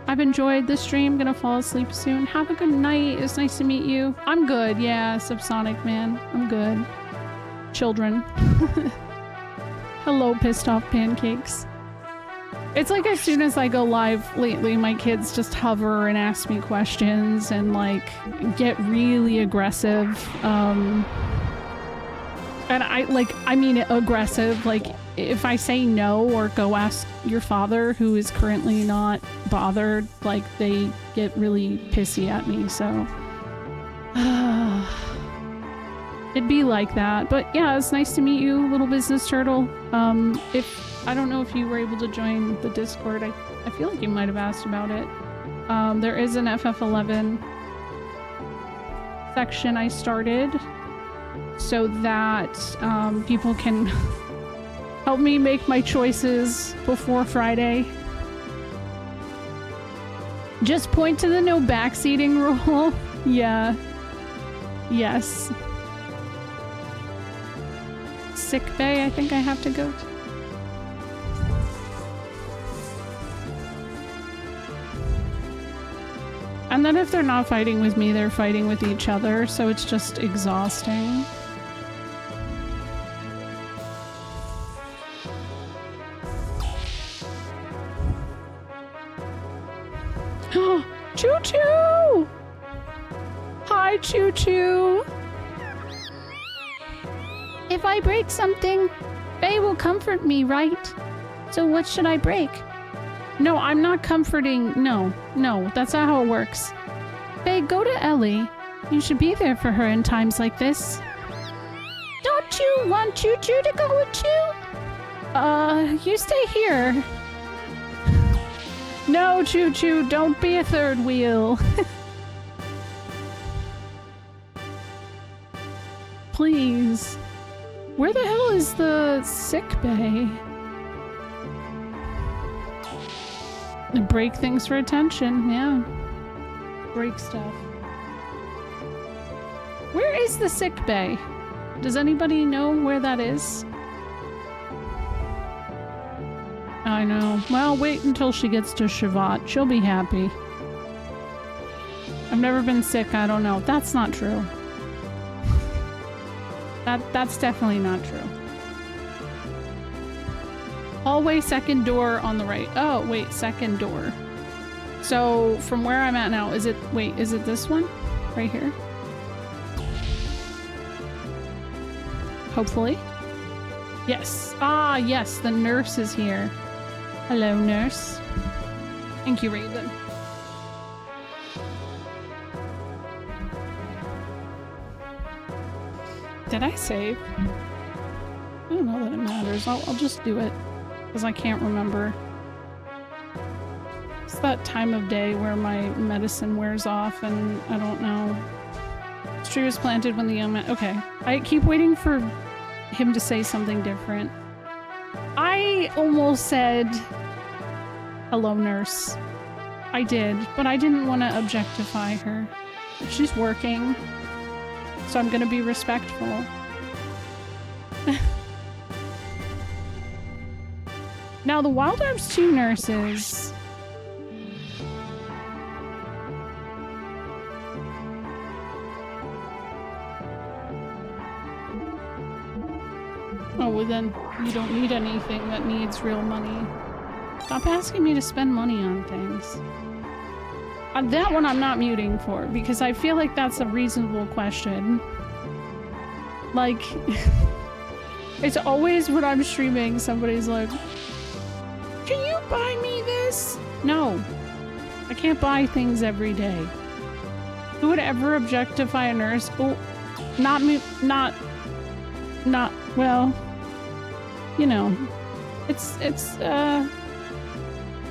Speaker 1: I've enjoyed the stream, gonna fall asleep soon. Have a good night, it's nice to meet you. I'm good, yeah, Subsonic man, I'm good. Children. Hello, pissed off pancakes. It's like as soon as I go live lately, my kids just hover and ask me questions and like get really aggressive. And I mean aggressive. Like if I say no or go ask your father, who is currently not bothered, like they get really pissy at me. So it'd be like that. But yeah, it's nice to meet you, little business turtle. If I don't know if you were able to join the Discord, I feel like you might have asked about it. There is an FF11 section I started so that people can help me make my choices before Friday. Just point to the no backseating rule. Yeah. Yes. Sick bay, I think I have to go to. And then if they're not fighting with me, they're fighting with each other, so it's just exhausting. Choo-choo! Hi, Choo-choo!
Speaker 2: If I break something, Faye will comfort me, right? So what should I break?
Speaker 1: No, I'm not comforting. No, that's not how it works.
Speaker 2: Faye, go to Ellie. You should be there for her in times like this. Don't you want Choo Choo to go with you? You stay here.
Speaker 1: No, Choo Choo, don't be a third wheel. Please. Where the hell is the sick bay? Break things for attention, yeah. Break stuff. Where is the sick bay? Does anybody know where that is? I know. Well, wait until she gets to Shavat. She'll be happy. I've never been sick, I don't know. That's not true. That's definitely not true. Hallway, second door on the right. Oh, wait, second door. So, from where I'm at now, is it this one? Right here? Hopefully. Yes. Ah, yes, the nurse is here. Hello, nurse. Thank you, Raven. Did I save? I don't know that it matters. I'll just do it. Because I can't remember. It's that time of day where my medicine wears off and I don't know. This tree was planted when the young man... Okay. I keep waiting for him to say something different. I almost said... Hello, nurse. I did, but I didn't want to objectify her. She's working. So I'm gonna be respectful. Now the Wild Arms 2 nurses... Oh, well then you don't need anything that needs real money. Stop asking me to spend money on things. That one I'm not muting for, because I feel like that's a reasonable question. Like, it's always when I'm streaming, somebody's like, can you buy me this? No. I can't buy things every day. Who would ever objectify a nurse? Oh, not me, not, well, you know,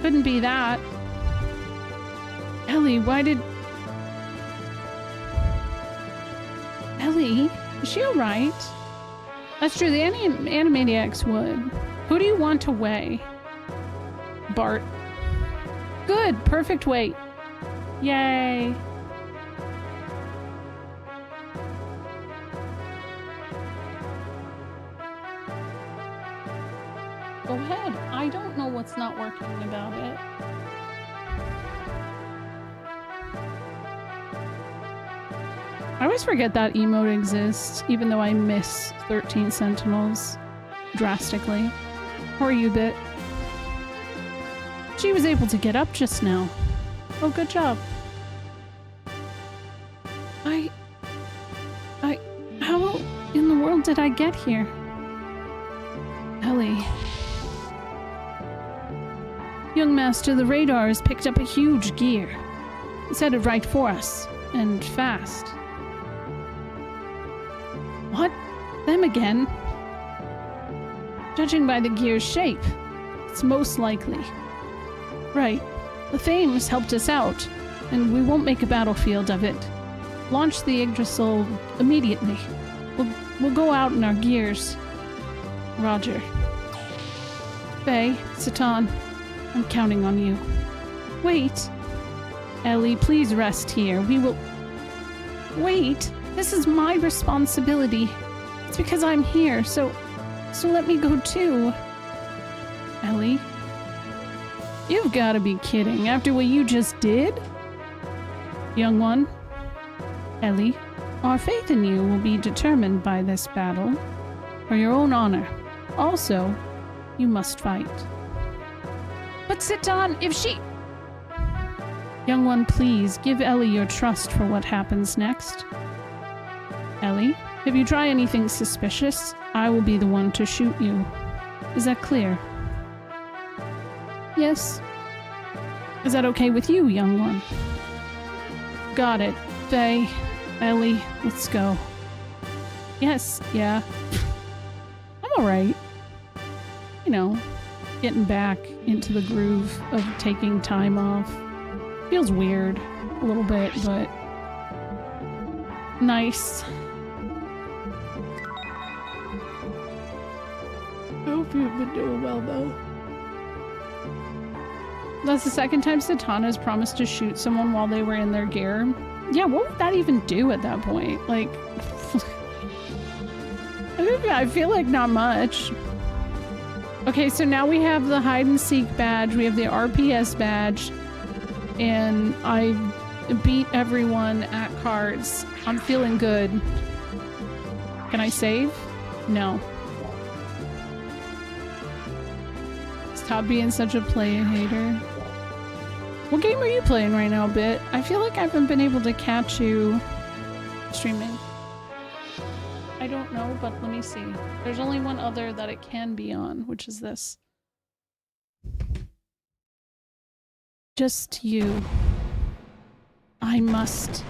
Speaker 1: couldn't be that. Ellie, why did... Ellie? Is she alright? That's true, the Animaniacs would. Who do you want to weigh? Bart. Good, perfect weight. Yay. Go ahead. I don't know what's not working about it. I always forget that emote exists, even though I miss 13 Sentinels drastically. How are you, Bit? She was able to get up just now. Oh, good job. How in the world did I get here? Ellie. Young master, the radar has picked up a huge gear. It's headed right for us, and fast. What? Them again? Judging by the gear's shape, it's most likely. Right. The Thames helped us out, and we won't make a battlefield of it. Launch the Yggdrasil immediately. We'll go out in our gears. Roger. Faye, Satan, I'm counting on you. Wait. Ellie, please rest here. We will... Wait. This is my responsibility. It's because I'm here, so let me go too. Ellie? You've got to be kidding. After what you just did? Young one. Ellie, our faith in you will be determined by this battle. For your own honor. Also, you must fight. But Satan, if she... Young one, please, give Ellie your trust for what happens next. Ellie, if you try anything suspicious, I will be the one to shoot you. Is that clear? Yes. Is that okay with you, young one?
Speaker 2: Got it. Faye, Ellie, let's go. Yes, yeah. I'm alright. You know, getting back into the groove of taking time off. Feels weird a little bit, but nice. I hope you've been doing well, though. That's the second time Satana's promised to shoot someone while they were in their gear. Yeah, what would that even do at that point? Like, I feel like not much. Okay, so now we have the hide and seek badge, we have the RPS badge, and I beat everyone at cards. I'm feeling good. Can I save? No. Stop being such a play hater. What game are you playing right now, Bit? I feel like I haven't been able to catch you streaming. I don't know, but let me see. There's only one other that it can be on, which is this. Just you. I must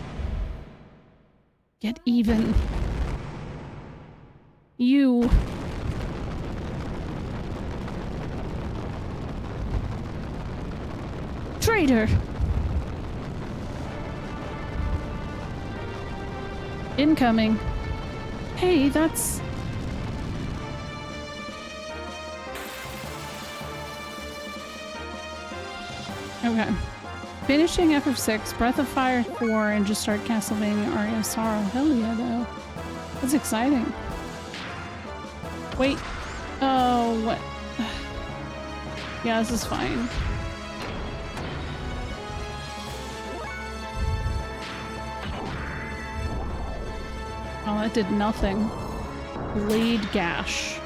Speaker 2: get even. You. Traitor! Incoming. Hey, that's... Okay. Finishing FF6, Breath of Fire 4, and just start Castlevania Aria of Sorrow. Hell yeah, though. That's exciting. Wait. Oh, what? Yeah, this is fine. Oh, that did nothing. Blade gash.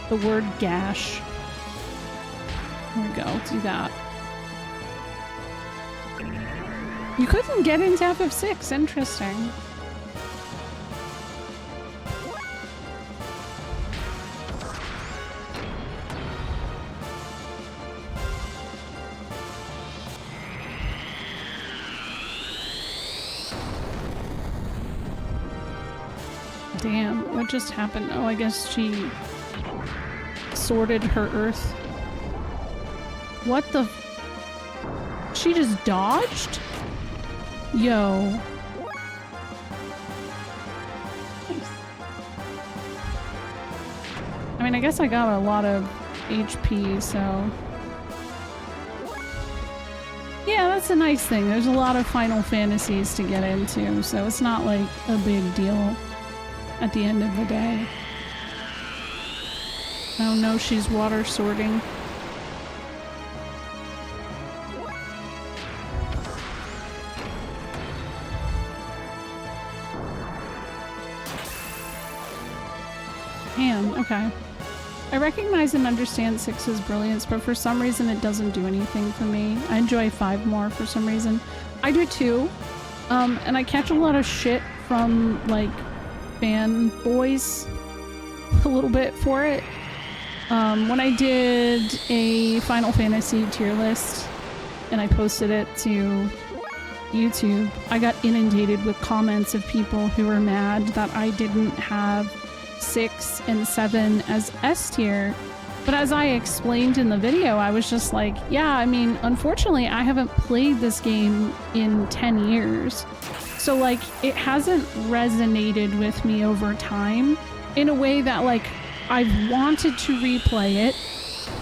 Speaker 2: The word gash. There we go, do that. You couldn't get into FF6, interesting. Damn, what just happened? Oh, I guess she sorted her earth. What the f- She just dodged? Yo. Nice. I mean, I guess I got a lot of HP, so... Yeah, that's a nice thing. There's a lot of Final Fantasies to get into, so it's not like a big deal at the end of the day. Oh no, she's water sorting. Damn, okay. I recognize and understand 6's brilliance, but for some reason it doesn't do anything for me. I enjoy 5 more for some reason. I do too. And I catch a lot of shit from, like, fanboys a little bit for it. When I did a Final Fantasy tier list and I posted it to YouTube, I got inundated with comments of people who were mad that I didn't have 6 and 7 as S tier. But as I explained in the video, I was just like, yeah, I mean, unfortunately, I haven't played this game in 10 years. So, like, it hasn't resonated with me over time in a way that, like, I've wanted to replay it,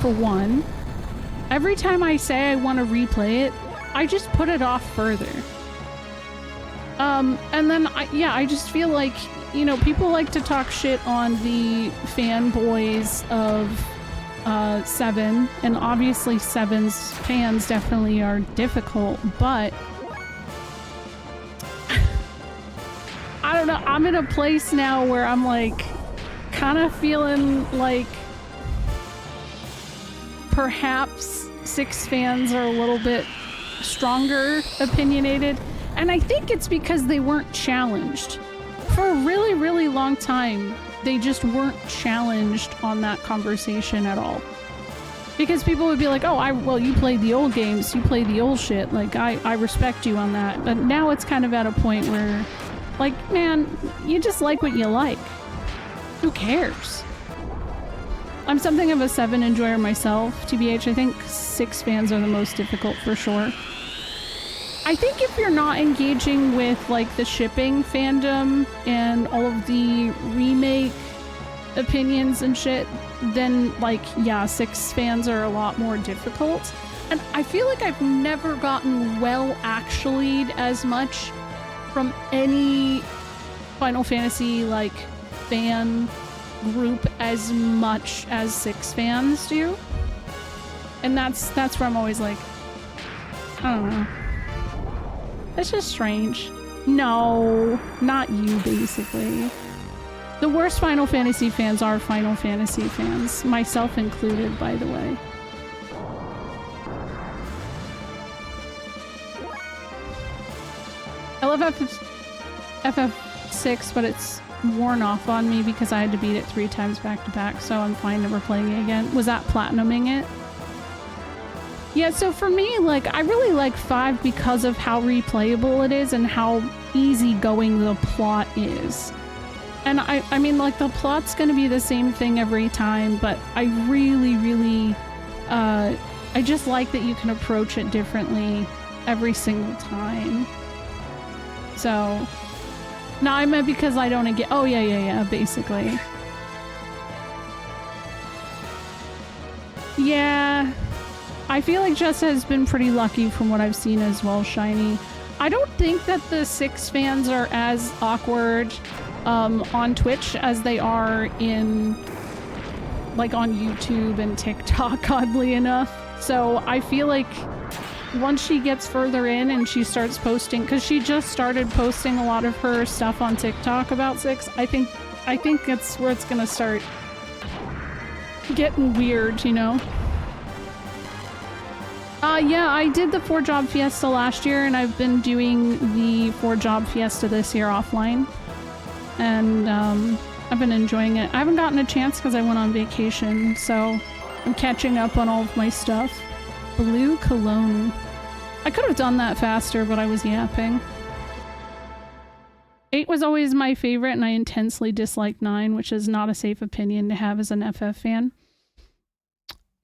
Speaker 2: for one. Every time I say I want to replay it, I just put it off further. And then, I just feel like, you know, people like to talk shit on the fanboys of 7, and obviously 7's fans definitely are difficult, but I don't know, I'm in a place now where I'm like kind of feeling like perhaps 6 fans are a little bit stronger opinionated, and I think it's because they weren't challenged. For a really, really long time, they just weren't challenged on that conversation at all.
Speaker 1: Because people would be like, oh, well, you played the old games, you played the old shit. Like, I respect you on that. But now it's kind of at a point where, like, man, you just like what you like. Who cares? I'm something of a 7 enjoyer myself, TBH. I think 6 fans are the most difficult for sure. I think if you're not engaging with, like, the shipping fandom and all of the remake opinions and shit, then, like, yeah, 6 fans are a lot more difficult. And I feel like I've never gotten well actually'd as much from any Final Fantasy, like, fan group as much as 6 fans do. And that's where I'm always like, I don't know. It's just strange. No, not you, basically. The worst Final Fantasy fans are Final Fantasy fans, myself included, by the way. I love FF6, but it's worn off on me because I had to beat it 3 times back to back, so I'm fine never playing it again. Was that platinuming it? Yeah, so for me, like, I really like 5 because of how replayable it is and how easygoing the plot is. And I mean, like, the plot's gonna be the same thing every time, but I really, I just like that you can approach it differently every single time. So, no, I meant because I don't get. Oh, yeah, basically. Yeah. I feel like Jessa has been pretty lucky from what I've seen as well, Shiny. I don't think that the 6 fans are as awkward on Twitch as they are in, like, on YouTube and TikTok, oddly enough. So I feel like once she gets further in and she starts posting, because she just started posting a lot of her stuff on TikTok about 6, I think that's where it's gonna start getting weird, you know? Yeah, I did the 4-job fiesta last year, and I've been doing the 4-job fiesta this year offline. And I've been enjoying it. I haven't gotten a chance because I went on vacation, so I'm catching up on all of my stuff. Blue cologne. I could have done that faster, but I was yapping. 8 was always my favorite, and I intensely disliked 9, which is not a safe opinion to have as an FF fan.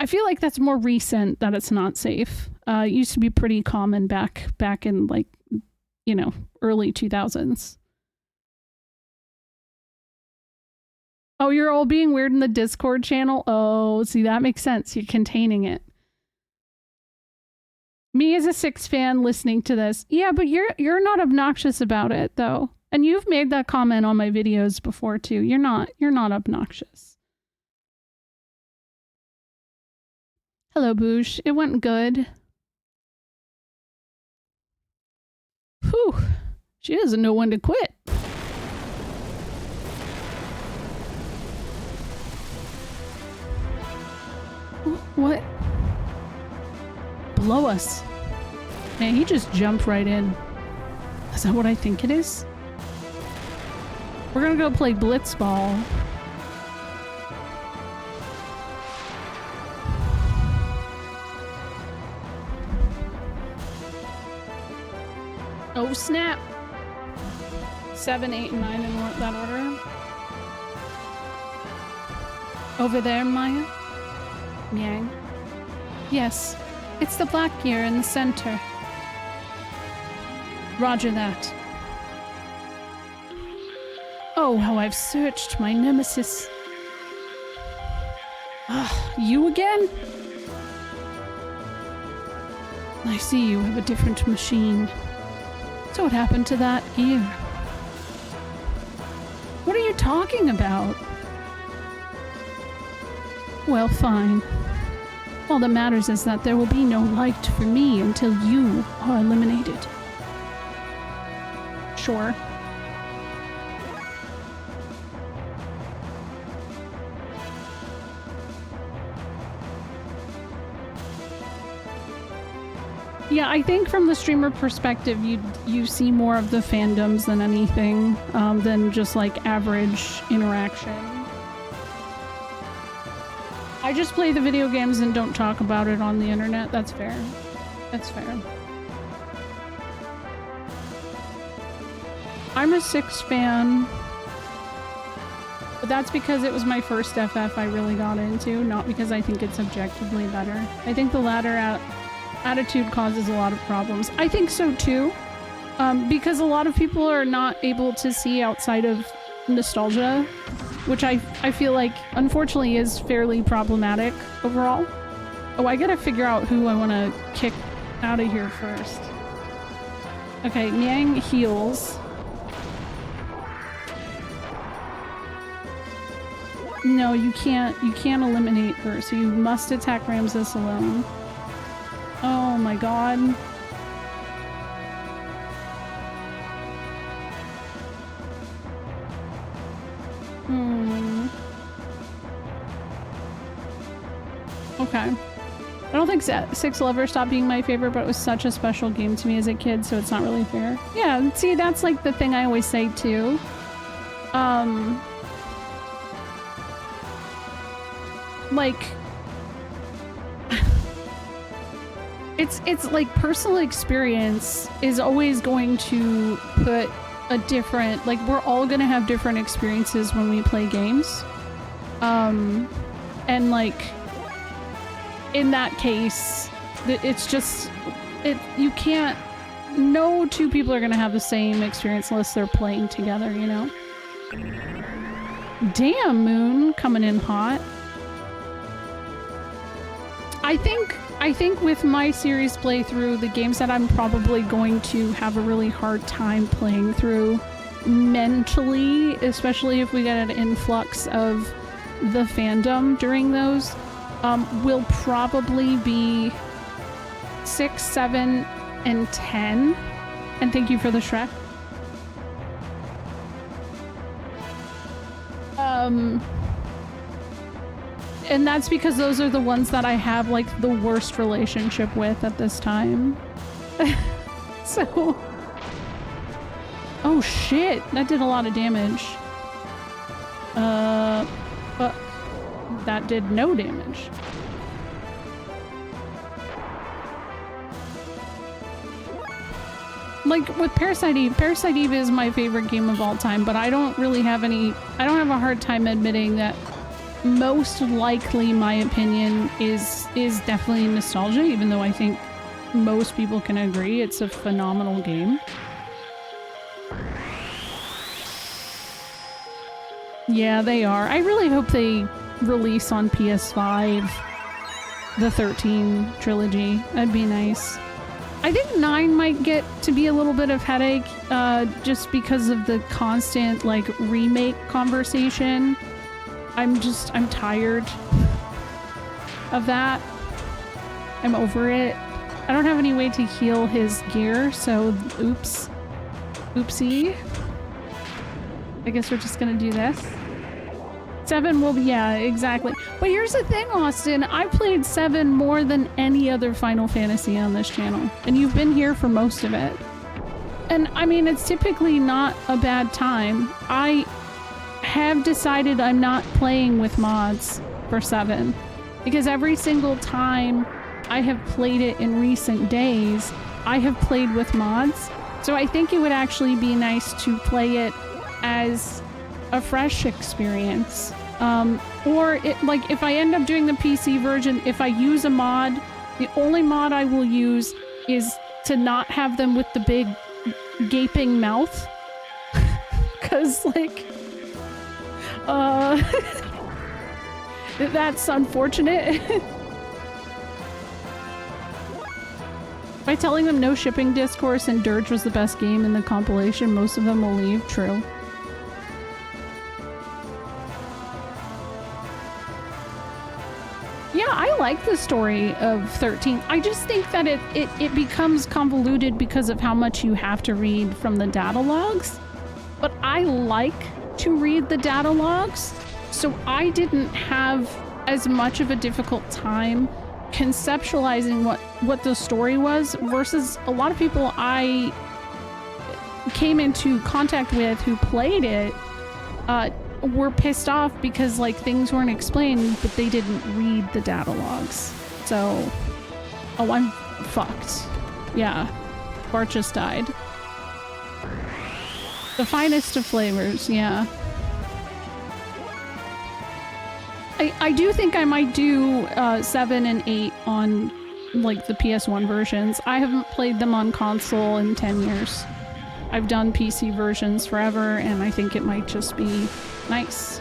Speaker 1: I feel like that's more recent that it's not safe. It used to be pretty common back in, like, you know, early 2000s. Oh, you're all being weird in the Discord channel? Oh, see, that makes sense. You're containing it. Me as a 6 fan listening to this. Yeah, but you're not obnoxious about it, though. And you've made that comment on my videos before, too. You're not obnoxious. Hello, Boosh. It went good. Whew. She doesn't know when to quit. What? Below us. Man, he just jumped right in. Is that what I think it is? We're gonna go play Blitzball. Oh snap! 7, 8, and 9 in that order. Over there, Maya? Yang. Yes, it's the black gear in the center. Roger that. Oh, how I've searched my nemesis. Ah, you again? I see you have a different machine. So what happened to that gear? What are you talking about? Well, fine. All that matters is that there will be no light for me until you are eliminated. Sure. Yeah, I think from the streamer perspective, you see more of the fandoms than anything, than just like average interaction. I just play the video games and don't talk about it on the internet. That's fair. That's fair. I'm a 6 fan. But that's because it was my first FF I really got into, not because I think it's objectively better. I think the latter attitude causes a lot of problems. I think so too, because a lot of people are not able to see outside of nostalgia, which I feel like unfortunately is fairly problematic overall. Oh, I gotta figure out who I want to kick out of here first. Okay, Niang heals. No, you can't eliminate her, so you must attack Ramses alone. Oh my god. Okay. I don't think 6 will ever stop being my favorite, but it was such a special game to me as a kid, so it's not really fair. Yeah, see, that's like the thing I always say too. Like, it's like personal experience is always going to put a different, like, we're all gonna have different experiences when we play games. And like, in that case, it's just, you can't, no two people are gonna have the same experience unless they're playing together, you know? Damn, Moon, coming in hot. I think with my series playthrough, the games that I'm probably going to have a really hard time playing through mentally, especially if we get an influx of the fandom during those, will probably be 6, 7, and 10. And thank you for the Shrek. And that's because those are the ones that I have like the worst relationship with at this time. So, oh shit, that did a lot of damage. But that did no damage. Like with Parasite Eve is my favorite game of all time, but I don't have a hard time admitting that most likely my opinion is definitely nostalgia, even though I think most people can agree it's a phenomenal game. Yeah, they are. I really hope they release on PS5 the 13 trilogy. That'd be nice. I think 9 might get to be a little bit of headache, just because of the constant like remake conversation. I'm tired of that. I'm over it. I don't have any way to heal his gear, so oops. Oopsie. I guess we're just gonna do this. 7 will be, yeah, exactly. But here's the thing, Austin. I played 7 more than any other Final Fantasy on this channel, and you've been here for most of it. And I mean, it's typically not a bad time. I have decided I'm not playing with mods for 7 because every single time I have played it in recent days, I have played with mods. So I think it would actually be nice to play it as a fresh experience. Or it, like if I end up doing the PC version, if I use a mod, the only mod I will use is to not have them with the big gaping mouth. Cause like, that's unfortunate. By telling them no shipping discourse and Dirge was the best game in the compilation, most of them will leave. True. Yeah, I like the story of 13. I just think that it becomes convoluted because of how much you have to read from the data logs. But I like to read the data logs, so I didn't have as much of a difficult time conceptualizing what the story was versus a lot of people I came into contact with who played it were pissed off because like things weren't explained, but they didn't read the data logs. So, oh, I'm fucked. Yeah, Bart just died. The finest of flavors, yeah. I do think I might do 7 and 8 on like the PS1 versions. I haven't played them on console in 10 years. I've done PC versions forever, and I think it might just be nice.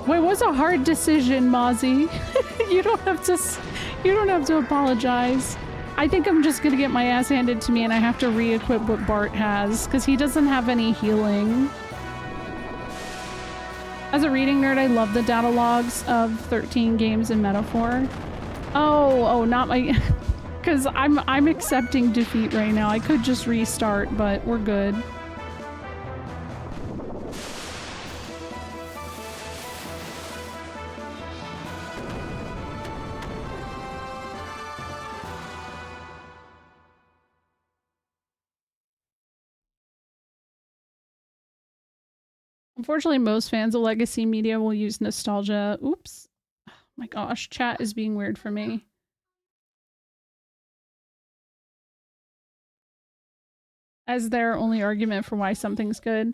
Speaker 1: Well, it was a hard decision, Mozzie. You don't have to apologize. I think I'm just gonna get my ass handed to me and I have to re-equip what Bart has, because he doesn't have any healing. As a reading nerd, I love the data logs of 13 games in Metaphor. Oh, not my... Because I'm accepting defeat right now. I could just restart, but we're good. Unfortunately, most fans of legacy media will use nostalgia. Oops. Oh my gosh, chat is being weird for me. As their only argument for why something's good.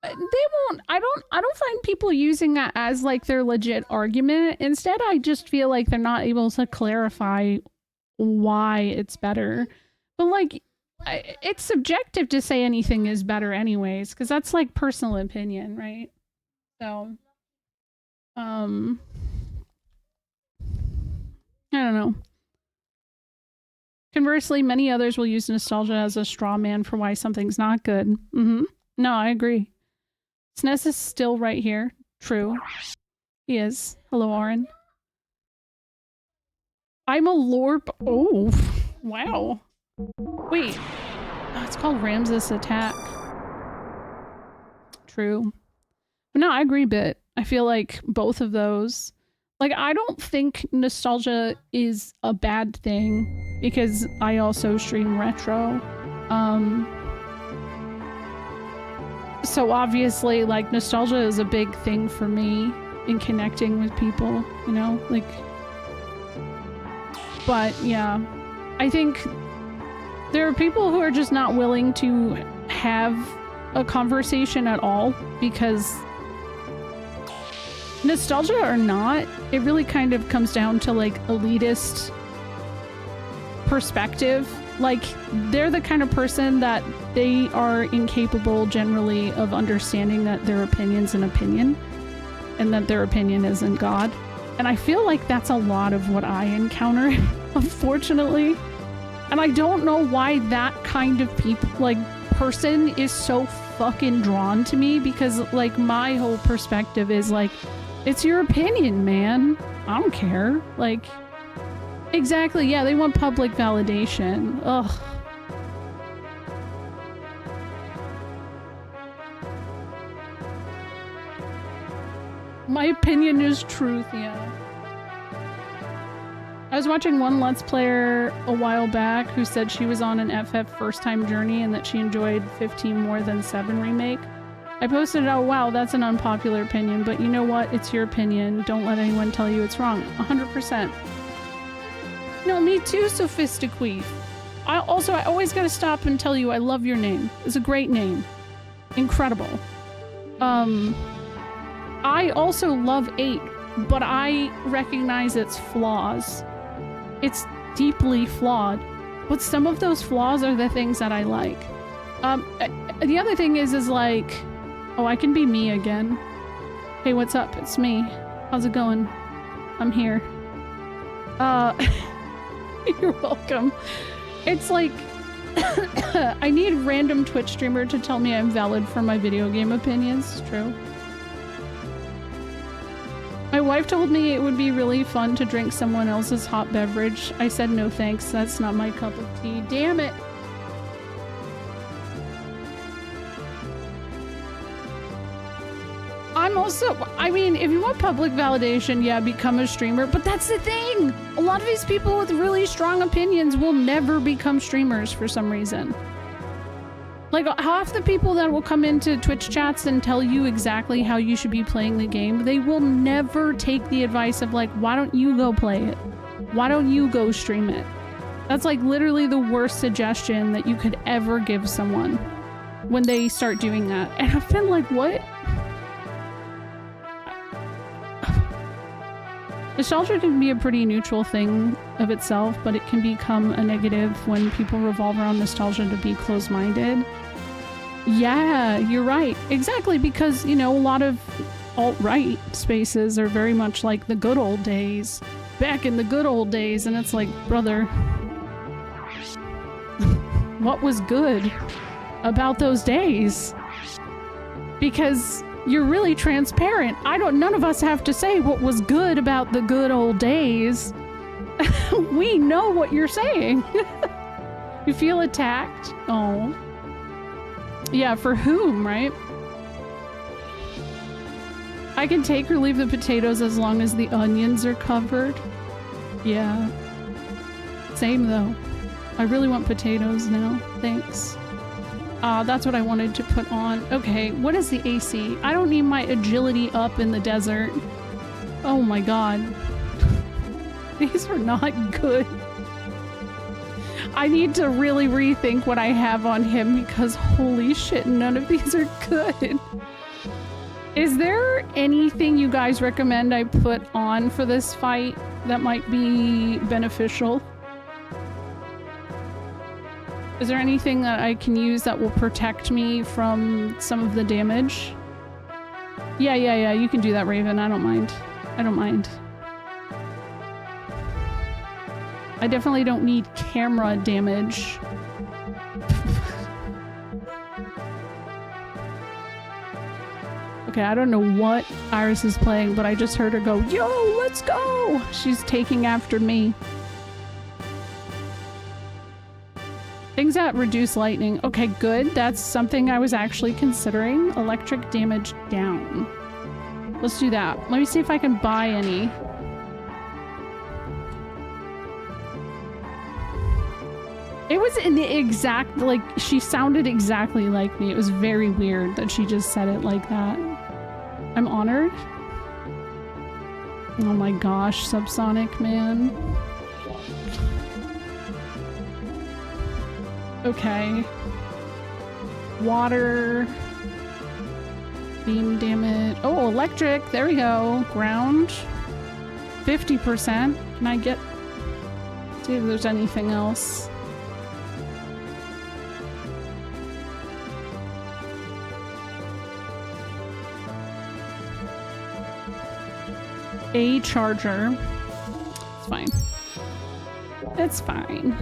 Speaker 1: They won't. I don't find people using that as like their legit argument. Instead, I just feel like they're not able to clarify why it's better. But like, it's subjective to say anything is better anyways, because that's like personal opinion, right? So, I don't know. Conversely, many others will use nostalgia as a straw man for why something's not good. Mm-hmm. No, I agree. SNES is still right here. True. He is. Hello, Oren. I'm a lore... Oh, wow. Wait. Oh, it's called Ramses Attack. True. But no, I agree, Bit. I feel like both of those... Like, I don't think nostalgia is a bad thing, because I also stream retro. So obviously, like, nostalgia is a big thing for me in connecting with people, you know? Like... But, yeah. I think there are people who are just not willing to have a conversation at all, because nostalgia or not, it really kind of comes down to like elitist perspective. Like, they're the kind of person that they are incapable generally of understanding that their opinion's an opinion and that their opinion isn't God. And I feel like that's a lot of what I encounter, unfortunately. And I don't know why that kind of person is so fucking drawn to me, because like my whole perspective is like, it's your opinion, man. I don't care. Like, exactly, yeah, they want public validation. Ugh. My opinion is truth, yeah. I was watching one Let's Player a while back who said she was on an FF first time journey and that she enjoyed 15 more than 7 remake. I posted, oh wow, that's an unpopular opinion, but you know what? It's your opinion. Don't let anyone tell you it's wrong. 100%. No, me too, Sophistiqueef. I always gotta stop and tell you I love your name. It's a great name. Incredible. I also love 8, but I recognize its flaws. It's deeply flawed, but some of those flaws are the things that I like. The other thing is like, oh, I can be me again. Hey, what's up? It's me. How's it going? I'm here. You're welcome. It's like, I need a random Twitch streamer to tell me I'm valid for my video game opinions. True. My wife told me it would be really fun to drink someone else's hot beverage. I said no thanks, that's not my cup of tea. Damn it! I mean, if you want public validation, yeah, become a streamer, but that's the thing! A lot of these people with really strong opinions will never become streamers for some reason. Like, half the people that will come into Twitch chats and tell you exactly how you should be playing the game, they will never take the advice of like, why don't you go play it? Why don't you go stream it? That's like literally the worst suggestion that you could ever give someone when they start doing that. And I've been like, what? Nostalgia can be a pretty neutral thing of itself, but it can become a negative when people revolve around nostalgia to be closed-minded. Yeah, you're right. Exactly, because, you know, a lot of alt-right spaces are very much like the good old days. Back in the good old days, and it's like, brother, what was good about those days? Because you're really transparent. None of us have to say what was good about the good old days. We know what you're saying. You feel attacked? Oh. Yeah, for whom, right? I can take or leave the potatoes as long as the onions are covered. Yeah. Same though. I really want potatoes now. Thanks. That's what I wanted to put on. Okay, what is the AC? I don't need my agility up in the desert. Oh my god. These are not good. I need to really rethink what I have on him because holy shit, none of these are good. Is there anything you guys recommend I put on for this fight that might be beneficial? Is there anything that I can use that will protect me from some of the damage? Yeah, you can do that, Raven. I don't mind. I don't mind. I definitely don't need camera damage. Okay, I don't know what Iris is playing, but I just heard her go, yo, let's go! She's taking after me. Things that reduce lightning. Okay, good. That's something I was actually considering. Electric damage down. Let's do that. Let me see if I can buy any. It was an exact, like, she sounded exactly like me. It was very weird that she just said it like that. I'm honored. Oh my gosh, Subsonic, man. Okay. Water. Beam damage. Oh, electric. There we go. Ground. 50%. Can I get... see if there's anything else. A charger. It's fine. It's fine.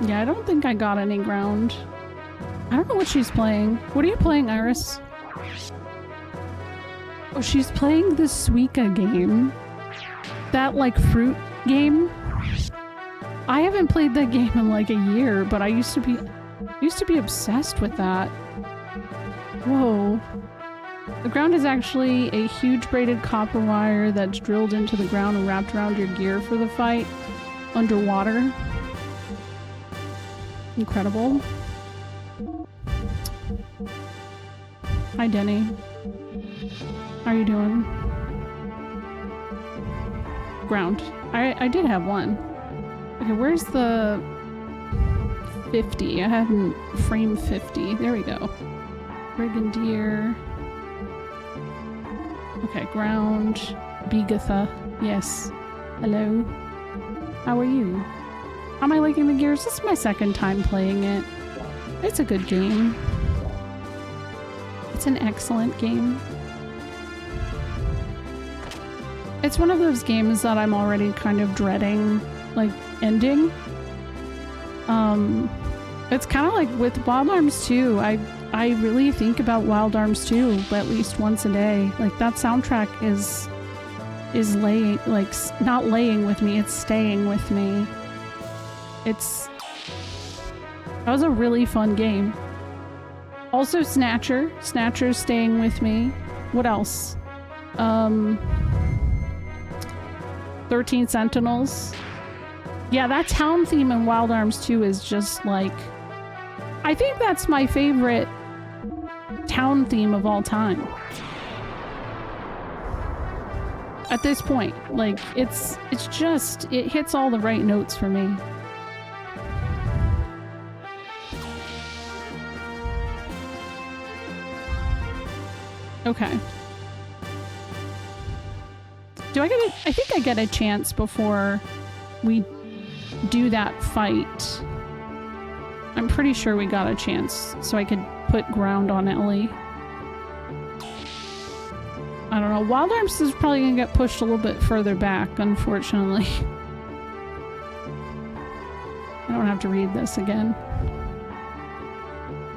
Speaker 1: Yeah, I don't think I got any ground. I don't know what she's playing. What are you playing, Iris? Oh, she's playing the Suika game. That, like, fruit game. I haven't played that game in, like, a year, but I used to be obsessed with that. Whoa. The ground is actually a huge braided copper wire that's drilled into the ground and wrapped around your gear for the fight. Underwater. Incredible. Hi, Denny. How are you doing? Ground. I did have one. Okay, where's the 50? I hadn't framed 50. There we go. Brigadier. Okay, ground. Bigatha. Yes. Hello. How are you? How am I liking the Gears? This is my second time playing it. It's a good game. It's an excellent game. It's one of those games that I'm already kind of dreading, like, ending. It's kind of like with Wild Arms 2. I really think about Wild Arms 2 at least once a day. Like, that soundtrack is laying, like, not laying with me, it's staying with me. That was a really fun game. Also Snatcher. Snatcher's staying with me. What else? 13 Sentinels. Yeah, that town theme in Wild Arms 2 is just like... I think that's my favorite town theme of all time. At this point, like, it's just... It hits all the right notes for me. Okay. Do I get a... I think I get a chance before we do that fight. I'm pretty sure we got a chance, so I could put ground on Ellie. I don't know. Wild Arms is probably gonna get pushed a little bit further back, unfortunately. I don't have to read this again.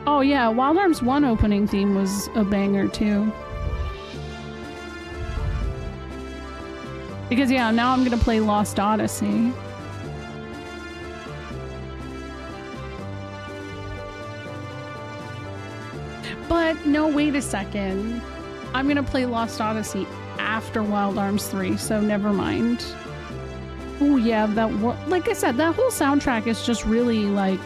Speaker 1: Oh yeah, Wild Arms 1 opening theme was a banger too. Because yeah, now I'm gonna play Lost Odyssey. But no, wait a second. I'm gonna play Lost Odyssey after Wild Arms 3, so never mind. Oh yeah, like I said, that whole soundtrack is just really like...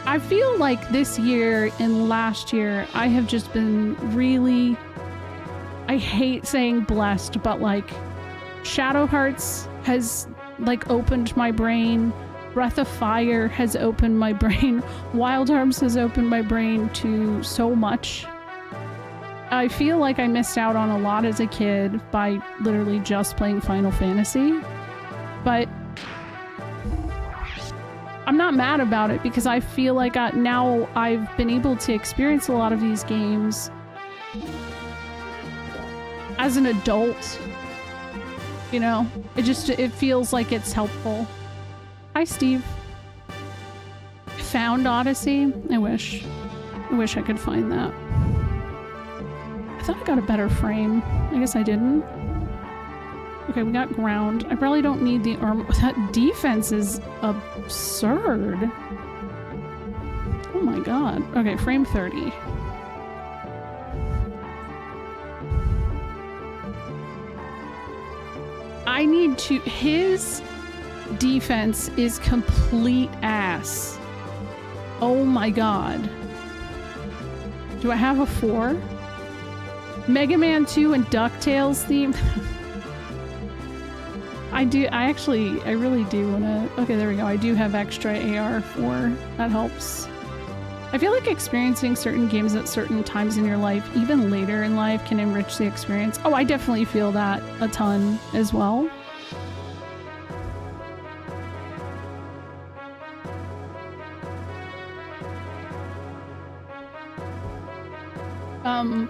Speaker 1: I feel like this year and last year, I have just been really... I hate saying blessed, but like Shadow Hearts has like opened my brain. Breath of Fire has opened my brain. Wild Arms has opened my brain to so much. I feel like I missed out on a lot as a kid by literally just playing Final Fantasy. But I'm not mad about it because I feel like now I've been able to experience a lot of these games as an adult. You know, it feels like it's helpful. Hi, Steve. Found Odyssey? I wish I could find that. I thought I got a better frame. I guess I didn't. Okay, we got ground. I probably don't need the armor. That defense is absurd. Oh my god. Okay, frame 30. I need to... His defense is complete ass. Oh my god. Do I have a 4? Mega Man 2 and DuckTales theme? I really do wanna... Okay, there we go. I do have extra AR4. That helps. I feel like experiencing certain games at certain times in your life, even later in life, can enrich the experience. Oh, I definitely feel that a ton as well.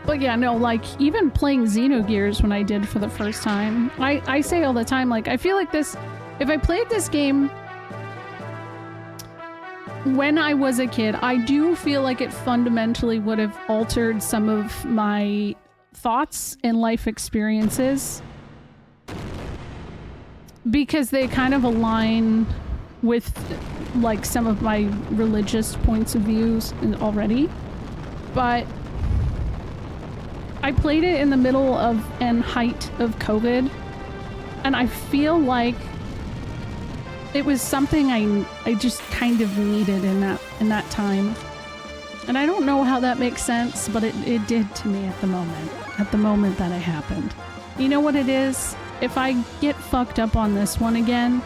Speaker 1: But yeah, no, like, even playing Xenogears when I did for the first time, I say all the time, like, I feel like this, if I played this game when I was a kid, I do feel like it fundamentally would have altered some of my thoughts and life experiences. Because they kind of align with, like, some of my religious points of views already. But I played it in the middle of and height of COVID, and I feel like it was something I just kind of needed in that time. And I don't know how that makes sense, but it did to me at the moment that it happened. You know what it is? If I get fucked up on this one again,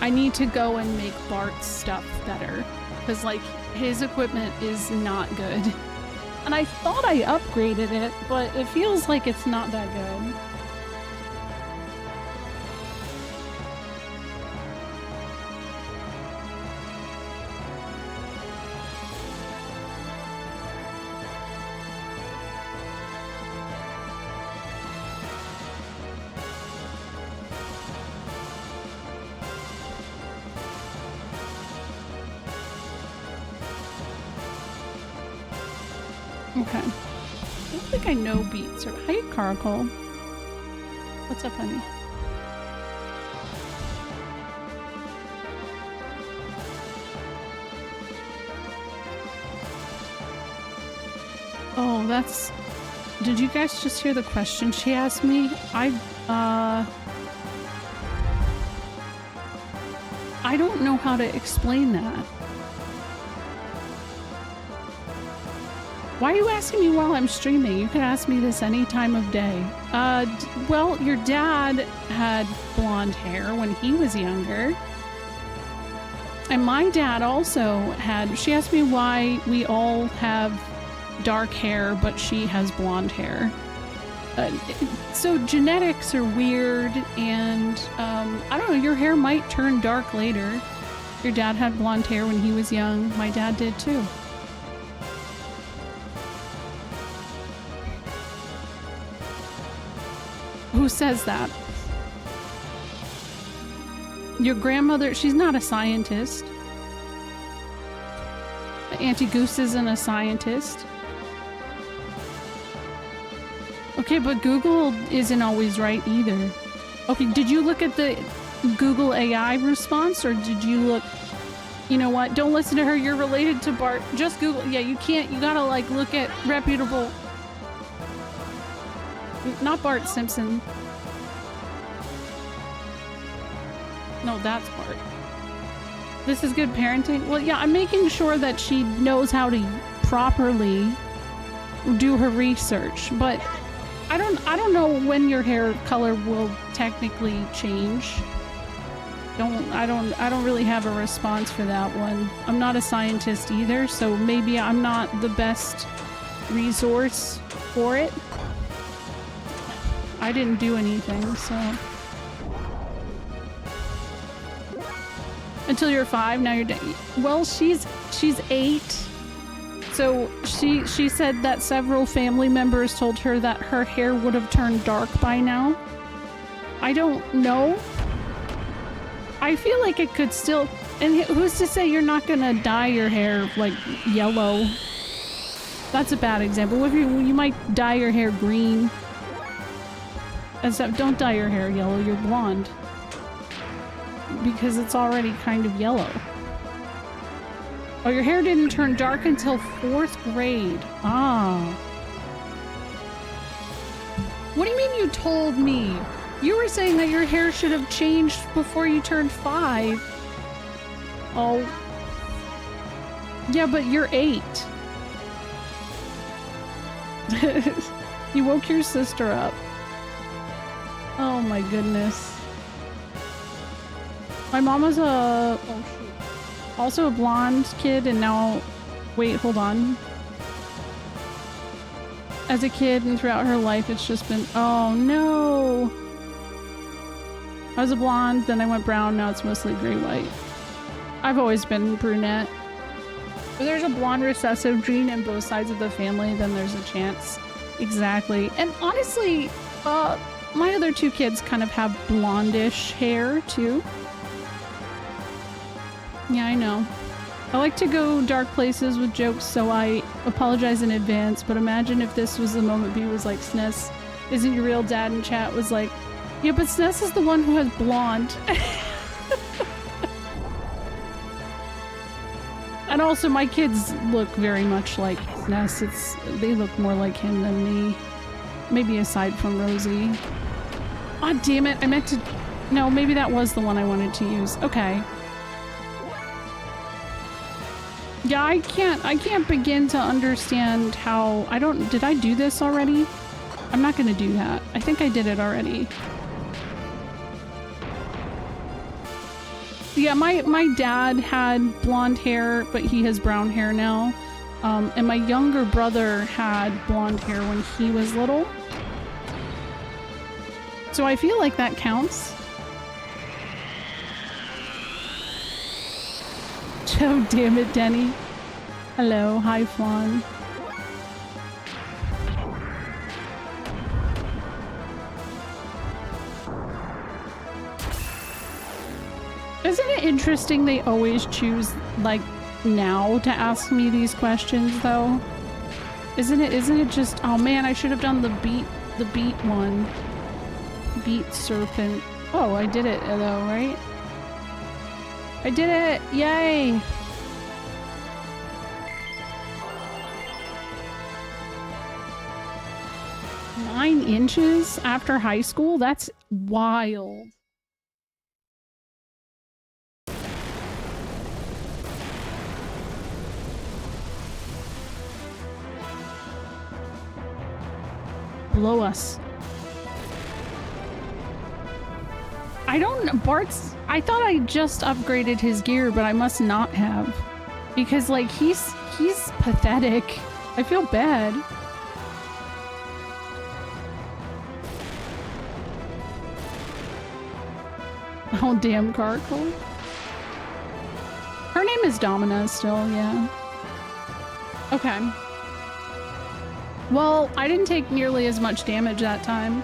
Speaker 1: I need to go and make Bart's stuff better, because like his equipment is not good. And I thought I upgraded it, but it feels like it's not that good. Okay. I don't think I know beats. Or hi, Caracol. What's up, honey? Oh, that's... Did you guys just hear the question she asked me? I I don't know how to explain that. Why are you asking me while I'm streaming? You could ask me this any time of day. Well, your dad had blonde hair when he was younger. And my dad also had... She asked me why we all have dark hair, but she has blonde hair. So genetics are weird, and I don't know, your hair might turn dark later. Your dad had blonde hair when he was young. My dad did too. Who says that? Your grandmother, she's not a scientist. Auntie Goose isn't a scientist. Okay, but Google isn't always right either. Okay, did you look at the Google AI response, or did you look... You know what? Don't listen to her. You're related to Bart. Just Google. Yeah, you can't... You gotta, like, look at reputable... Not Bart Simpson. No, that's Bart. This is good parenting? Well, yeah, I'm making sure that she knows how to properly do her research, but I don't know when your hair color will technically change. I don't really have a response for that one. I'm not a scientist either, so maybe I'm not the best resource for it. I didn't do anything, so... Until you're 5, now you're well, she's 8. So she said that several family members told her that her hair would have turned dark by now. I don't know. I feel like it could still... And who's to say you're not gonna dye your hair, like, yellow? That's a bad example. If you might dye your hair green. Except don't dye your hair yellow, you're blonde. Because it's already kind of yellow. Oh, your hair didn't turn dark until 4th grade. Ah. What do you mean you told me? You were saying that your hair should have changed before you turned 5. Oh. Yeah, but you're 8. You woke your sister up. Oh my goodness. My mom was also a blonde kid, and now... Wait, hold on. As a kid and throughout her life, it's just been... Oh no! I was a blonde, then I went brown, now it's mostly gray-white. I've always been brunette. If there's a blonde recessive gene in both sides of the family, then there's a chance. Exactly. And honestly, my other 2 kids kind of have blondish hair, too. Yeah, I know. I like to go dark places with jokes, so I apologize in advance, but imagine if this was the moment B was like, SNES isn't your real dad, in chat was like, yeah, but SNES is the one who has blonde. And also, my kids look very much like SNES. They look more like him than me. Maybe aside from Rosie. Aw, damn it, I meant to... No, maybe that was the one I wanted to use. Okay. Yeah, I can't begin to understand how... Did I do this already? I'm not gonna do that. I think I did it already. Yeah, my dad had blonde hair, but he has brown hair now. And my younger brother had blonde hair when he was little. So I feel like that counts. Oh, damn it, Denny. Hello, hi, Flan. Isn't it interesting they always choose, like, now to ask me these questions, though? Isn't it just... Oh, man, I should have done the beat one. Beat serpent. Oh, I did it, though, right? I did it! Yay! 9 inches after high school? That's wild. Blow us. I don't... Bart's... I thought I just upgraded his gear, but I must not have. Because, like, he's pathetic. I feel bad. Oh, damn, Gargle. Her name is Domina still, yeah. Okay. Well, I didn't take nearly as much damage that time.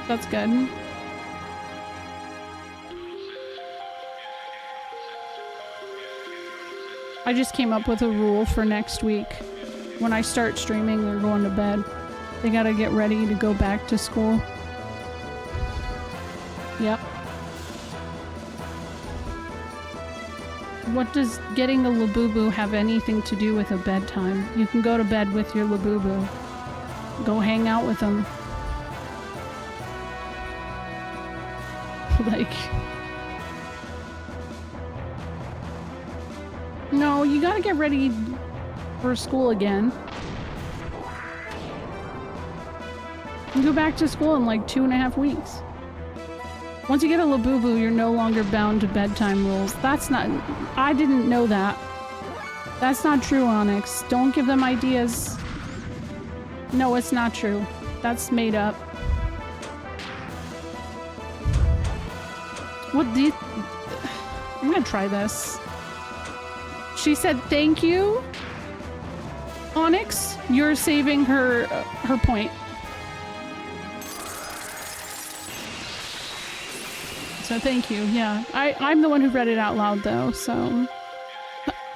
Speaker 1: That's good. I just came up with a rule for next week. When I start streaming, they're going to bed. They gotta get ready to go back to school. Yep. What does getting a Labubu have anything to do with a bedtime? You can go to bed with your Labubu. Go hang out with them. Like... No, you gotta get ready for school again. You go back to school in like 2.5 weeks. Once you get a Labubu, you're no longer bound to bedtime rules. That's not... I didn't know that. That's not true, Onyx. Don't give them ideas. No, it's not true. That's made up. What did... I'm gonna try this. She said thank you. Onyx, you're saving her her point. So thank you, yeah. I'm the one who read it out loud though, so...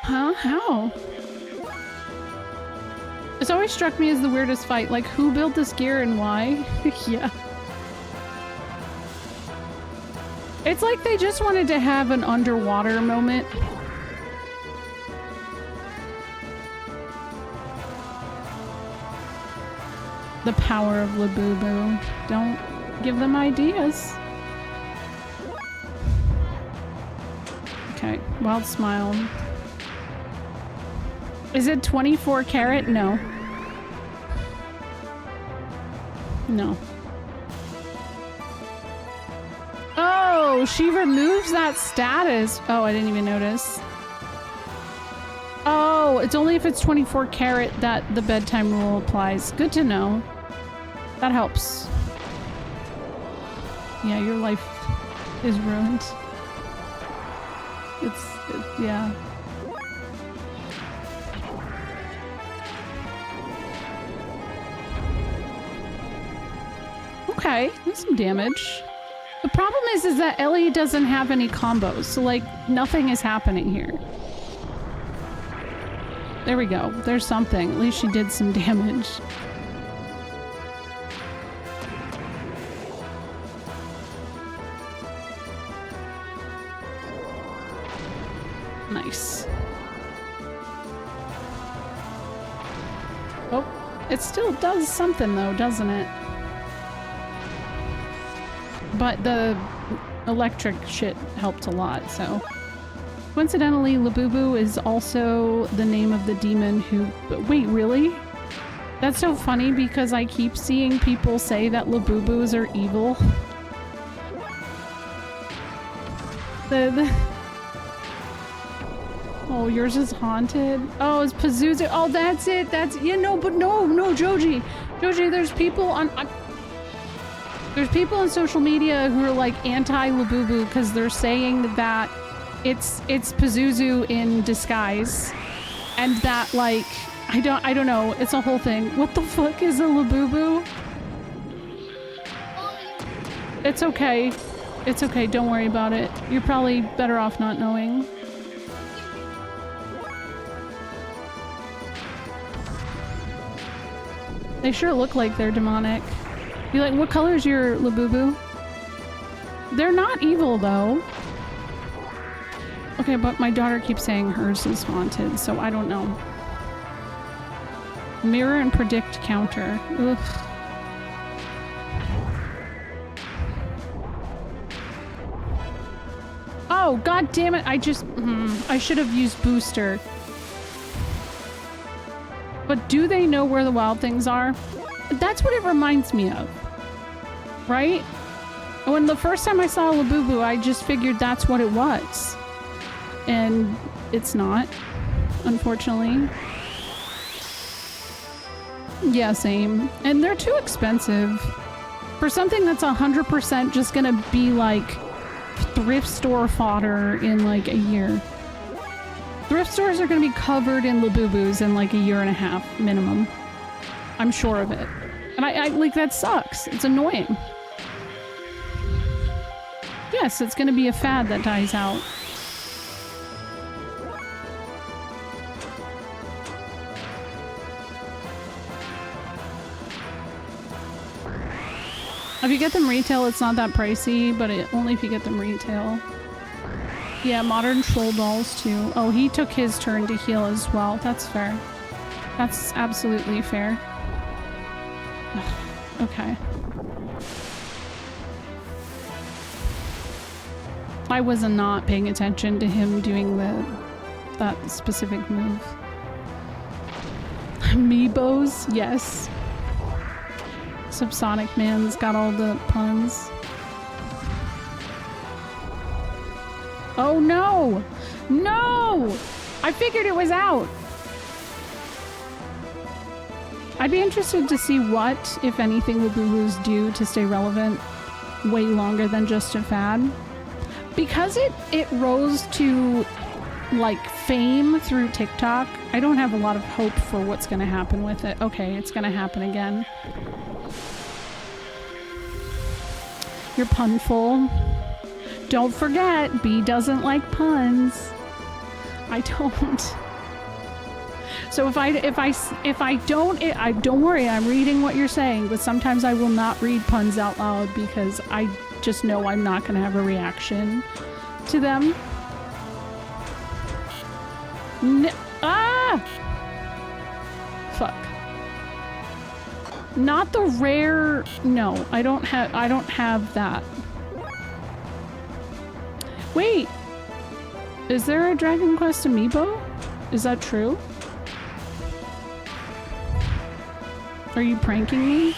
Speaker 1: Huh? How? It's always struck me as the weirdest fight. Like, who built this gear and why? Yeah. It's like they just wanted to have an underwater moment. The power of Labubu. Don't give them ideas. Okay, Wild Smile. Is it 24 karat? No. No. Oh, she removes that status. Oh, I didn't even notice. Oh, it's only if it's 24 karat that the bedtime rule applies. Good to know. That helps. Yeah, your life is ruined. Yeah. Okay, that's some damage. The problem is that Ellie doesn't have any combos, so like nothing is happening here. There we go. There's something. At least she did some damage. Nice. Oh, it still does something though, doesn't it? But the electric shit helped a lot, so... Coincidentally, Labubu is also the name of the demon who... Wait, really? That's so funny because I keep seeing people say that Labubus are evil. Oh, yours is haunted? Oh, it's Pazuzu. Oh, that's it. That's... Yeah, no, but no, Joji. Joji, there's people on... There's people on social media who are like anti-Labubu because they're saying that it's Pazuzu in disguise, and that like I don't know, it's a whole thing. What the fuck is a Labubu? It's okay. It's okay, don't worry about it. You're probably better off not knowing. They sure look like they're demonic. Be like, what color is your Labubu? They're not evil though. Okay, but my daughter keeps saying hers is haunted, so I don't know. Mirror and predict counter. Ugh. Oh, god damn it. I just... I should have used booster. But do they know where the wild things are? That's what it reminds me of. Right? When the first time I saw Labubu, I just figured that's what it was. And it's not, unfortunately. Yeah, same. And they're too expensive. For something that's 100% just gonna be like thrift store fodder in like a year. Thrift stores are gonna be covered in Labubus in like a year and a half minimum. I'm sure of it. And I like, that sucks. It's annoying. Yes, it's gonna be a fad that dies out. If you get them retail, it's not that pricey, but only if you get them retail. Yeah, modern troll dolls too. Oh, he took his turn to heal as well. That's fair. That's absolutely fair. Okay. I was not paying attention to him doing that specific move. Amiibos, yes. Subsonic Man's got all the puns. Oh no! No! I figured it was out! I'd be interested to see what, if anything, Labubus do to stay relevant way longer than just a fad. Because it rose to, like, fame through TikTok, I don't have a lot of hope for what's gonna happen with it. Okay, it's gonna happen again. You're punful. Don't forget, B doesn't like puns. I don't. So if I don't worry, I'm reading what you're saying, but sometimes I will not read puns out loud because I just know I'm not gonna have a reaction to them. Ah! Fuck. Not the rare... No, I don't have that. Wait! Is there a Dragon Quest amiibo? Is that true? Are you pranking me?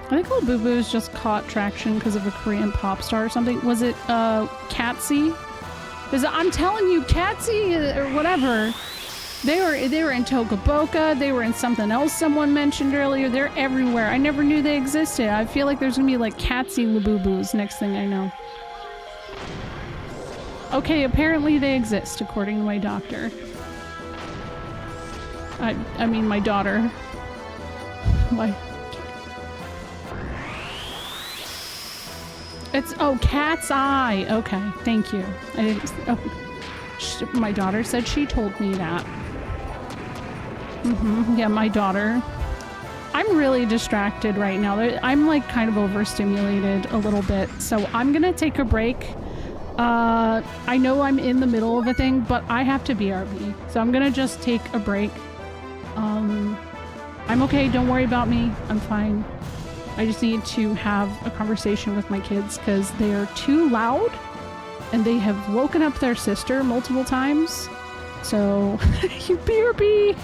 Speaker 1: I think Labubu's just caught traction because of a Korean pop star or something. Was it, Katsy? I'm telling you, Katsy, or whatever. They were in Tokaboka, they were in something else someone mentioned earlier. They're everywhere. I never knew they existed. I feel like there's gonna be like Katsy Labubus next thing I know. Okay, apparently they exist, according to my doctor. I mean, my daughter. Oh, Cat's Eye. Okay, thank you. I didn't... Oh, my daughter said she told me that. Yeah, my daughter. I'm really distracted right now. I'm like kind of overstimulated a little bit, so I'm gonna take a break. I know I'm in the middle of a thing, but I have to BRB, so I'm gonna just take a break. I'm okay, don't worry about me. I'm fine. I just need to have a conversation with my kids because they are too loud and they have woken up their sister multiple times. So, you BRB!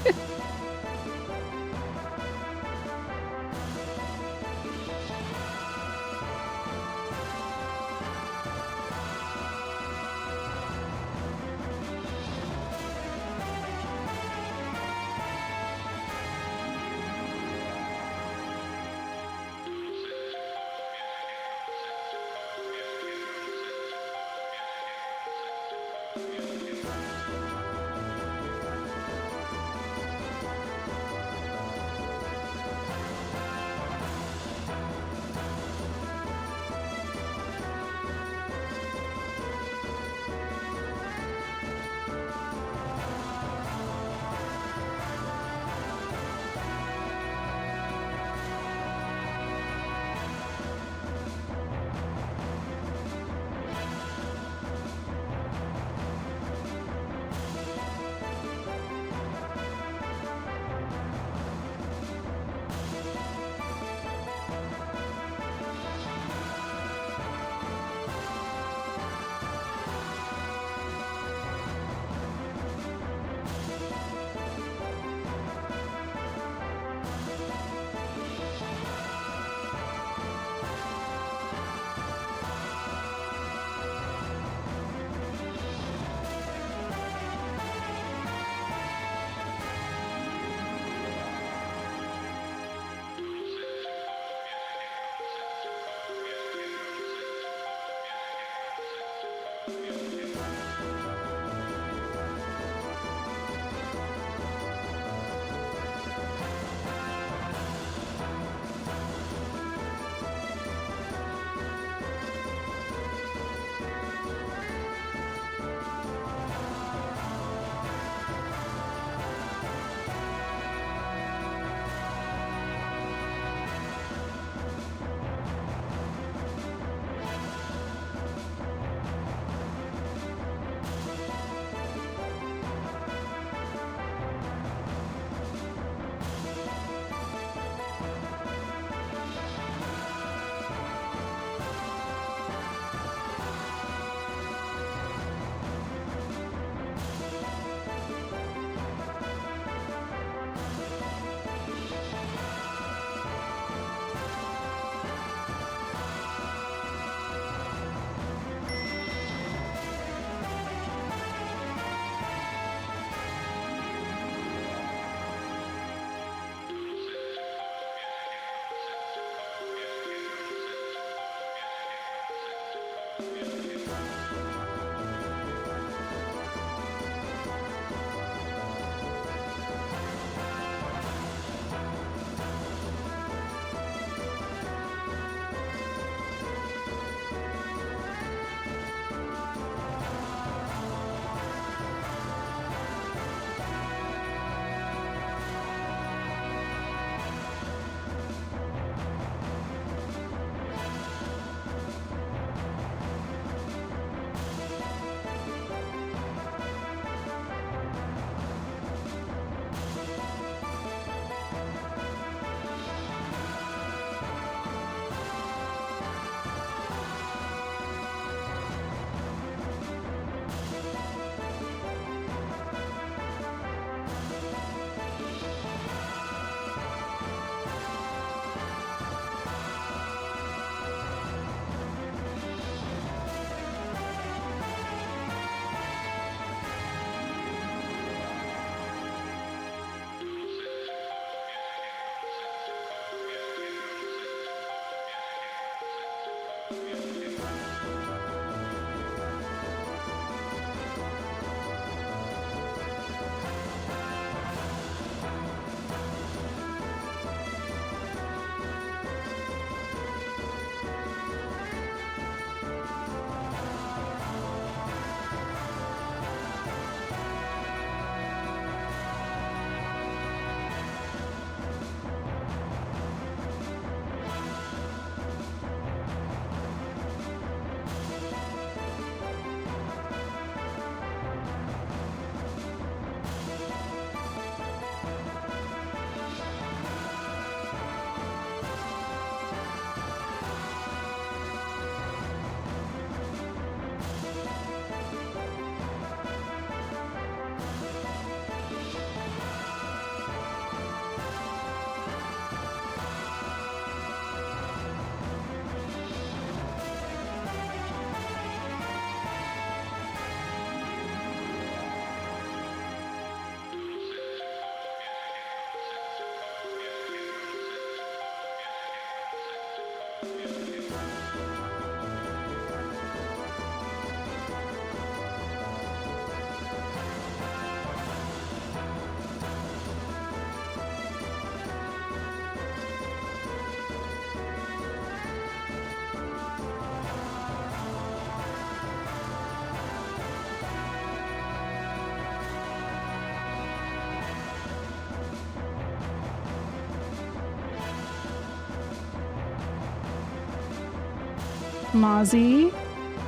Speaker 1: Mozzie,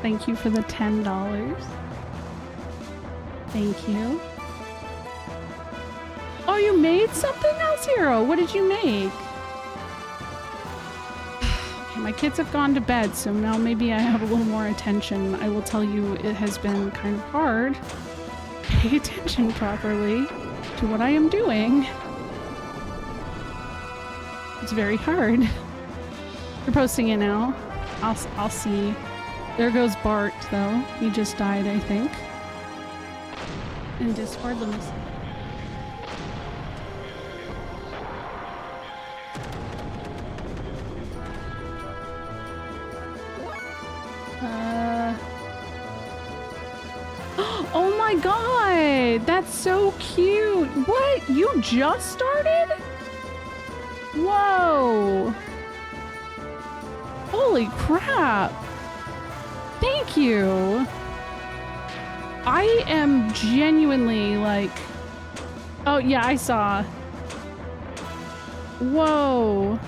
Speaker 1: thank you for the $10. Thank you. Oh, you made something else, Hero. What did you make? Okay, my kids have gone to bed, so now maybe I have a little more attention. I will tell you it has been kind of hard. Pay attention properly to what I am doing. It's very hard. You're posting it now. I'll see. There goes Bart, though. He just died, I think. In Discord, let me see. Oh my god! That's so cute! What? You just started? Whoa! Holy crap! Thank you! I am genuinely like... Oh yeah, I saw. Whoa!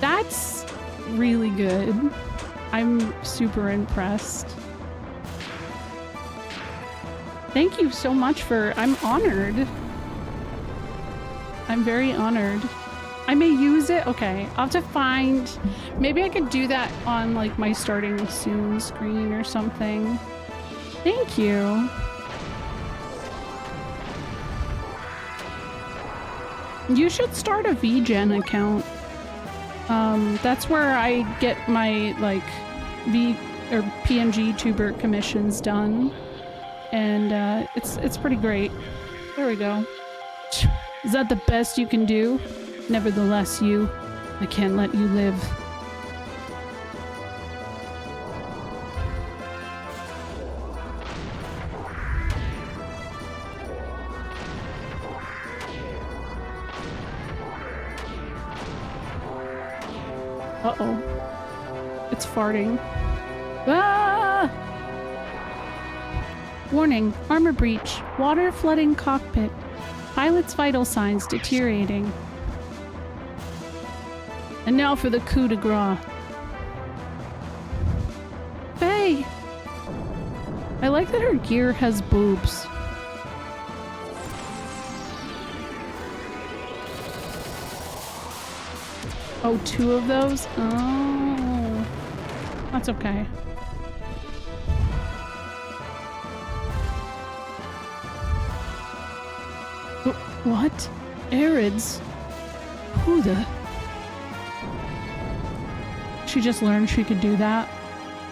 Speaker 1: That's really good. I'm super impressed. Thank you so much for... I'm honored. I'm very honored. I may use it. Okay, I'll have to find... Maybe I could do that on like my starting soon screen or something. Thank you. You should start a VGen account. That's where I get my like PNG tuber commissions done. And it's pretty great. There we go. Is that the best you can do? Nevertheless, I can't let you live. Uh-oh. It's farting. Ah! Warning, armor breach. Water flooding cockpit. Pilot's vital signs deteriorating. And now for the coup de grace. Faye! I like that her gear has boobs. Oh, 2 of those? Oh. That's okay. What? Arids? Who the... She just learned she could do that.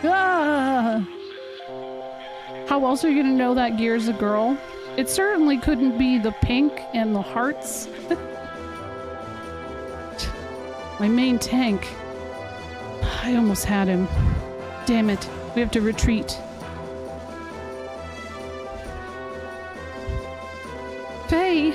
Speaker 1: Ah! How else are you gonna know that Gear's a girl? It certainly couldn't be the pink and the hearts. My main tank. I almost had him. Damn it. We have to retreat. Faye!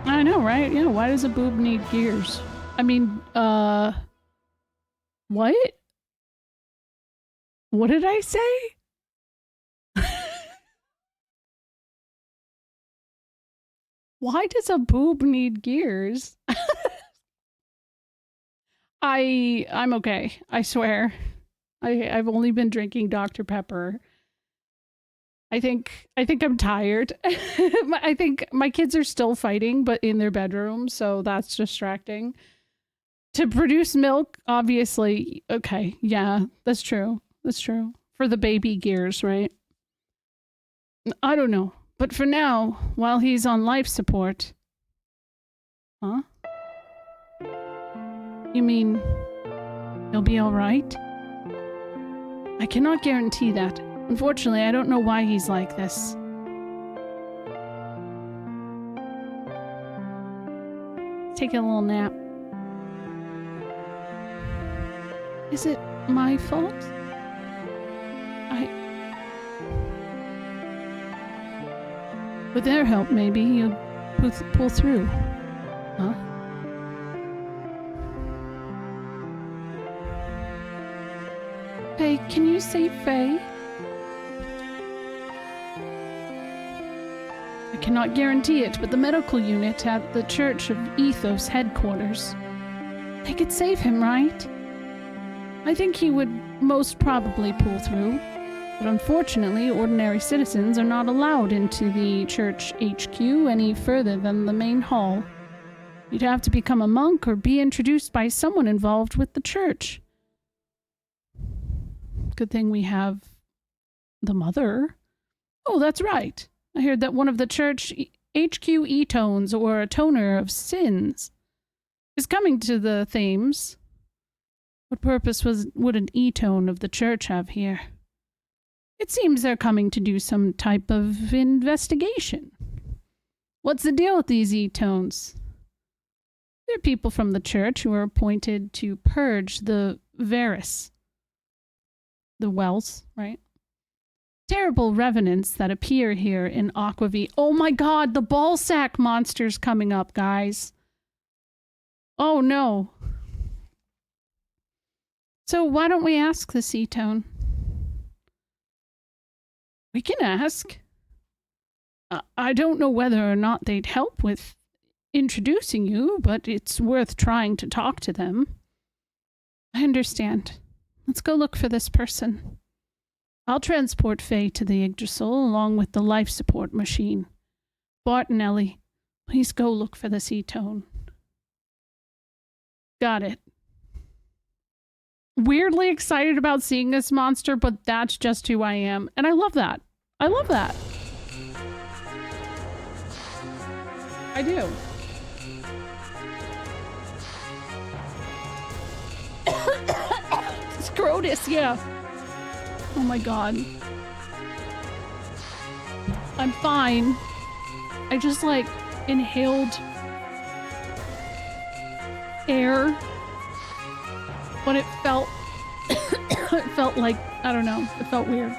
Speaker 1: I know, right? Yeah, why does a boob need gears? I mean, what? What did I say? Why does a boob need gears? I'm okay. I swear. I've only been drinking Dr. Pepper. I think I'm tired. I think my kids are still fighting, but in their bedroom, so that's distracting. To produce milk, obviously. Okay, yeah, that's true. That's true. For the baby gears, right? I don't know. But for now, while he's on life support... Huh? You mean... he'll be alright? I cannot guarantee that. Unfortunately, I don't know why he's like this. Take a little nap. Is it my fault? With their help, maybe you'll pull through. Huh? Hey, can you say Faye? cannot guarantee it, but the medical unit at the Church of Ethos headquarters. They could save him, right? I think he would most probably pull through. But unfortunately, ordinary citizens are not allowed into the church HQ any further than the main hall. You'd have to become a monk or be introduced by someone involved with the church. Good thing we have the mother. Oh, that's right. I heard that one of the church HQ E-tones, or a toner of sins, is coming to the Thames. What purpose would an E-tone of the church have here? It seems they're coming to do some type of investigation. What's the deal with these E-tones? They're people from the church who are appointed to purge the Varus. The wells, right? Terrible revenants that appear here in Aquavie. Oh my god, the ballsack monster's coming up, guys. Oh no. So why don't we ask the C-tone? We can ask. I don't know whether or not they'd help with introducing you, but it's worth trying to talk to them. I understand. Let's go look for this person. I'll transport Faye to the Yggdrasil along with the life support machine. Bart and Ellie, please go look for the C-tone. Got it. Weirdly excited about seeing this monster, but that's just who I am. And I love that. I love that. I do. Scrotus, yeah. Oh my god. I'm fine. I just like inhaled air. But it felt it felt like, I don't know, it felt weird.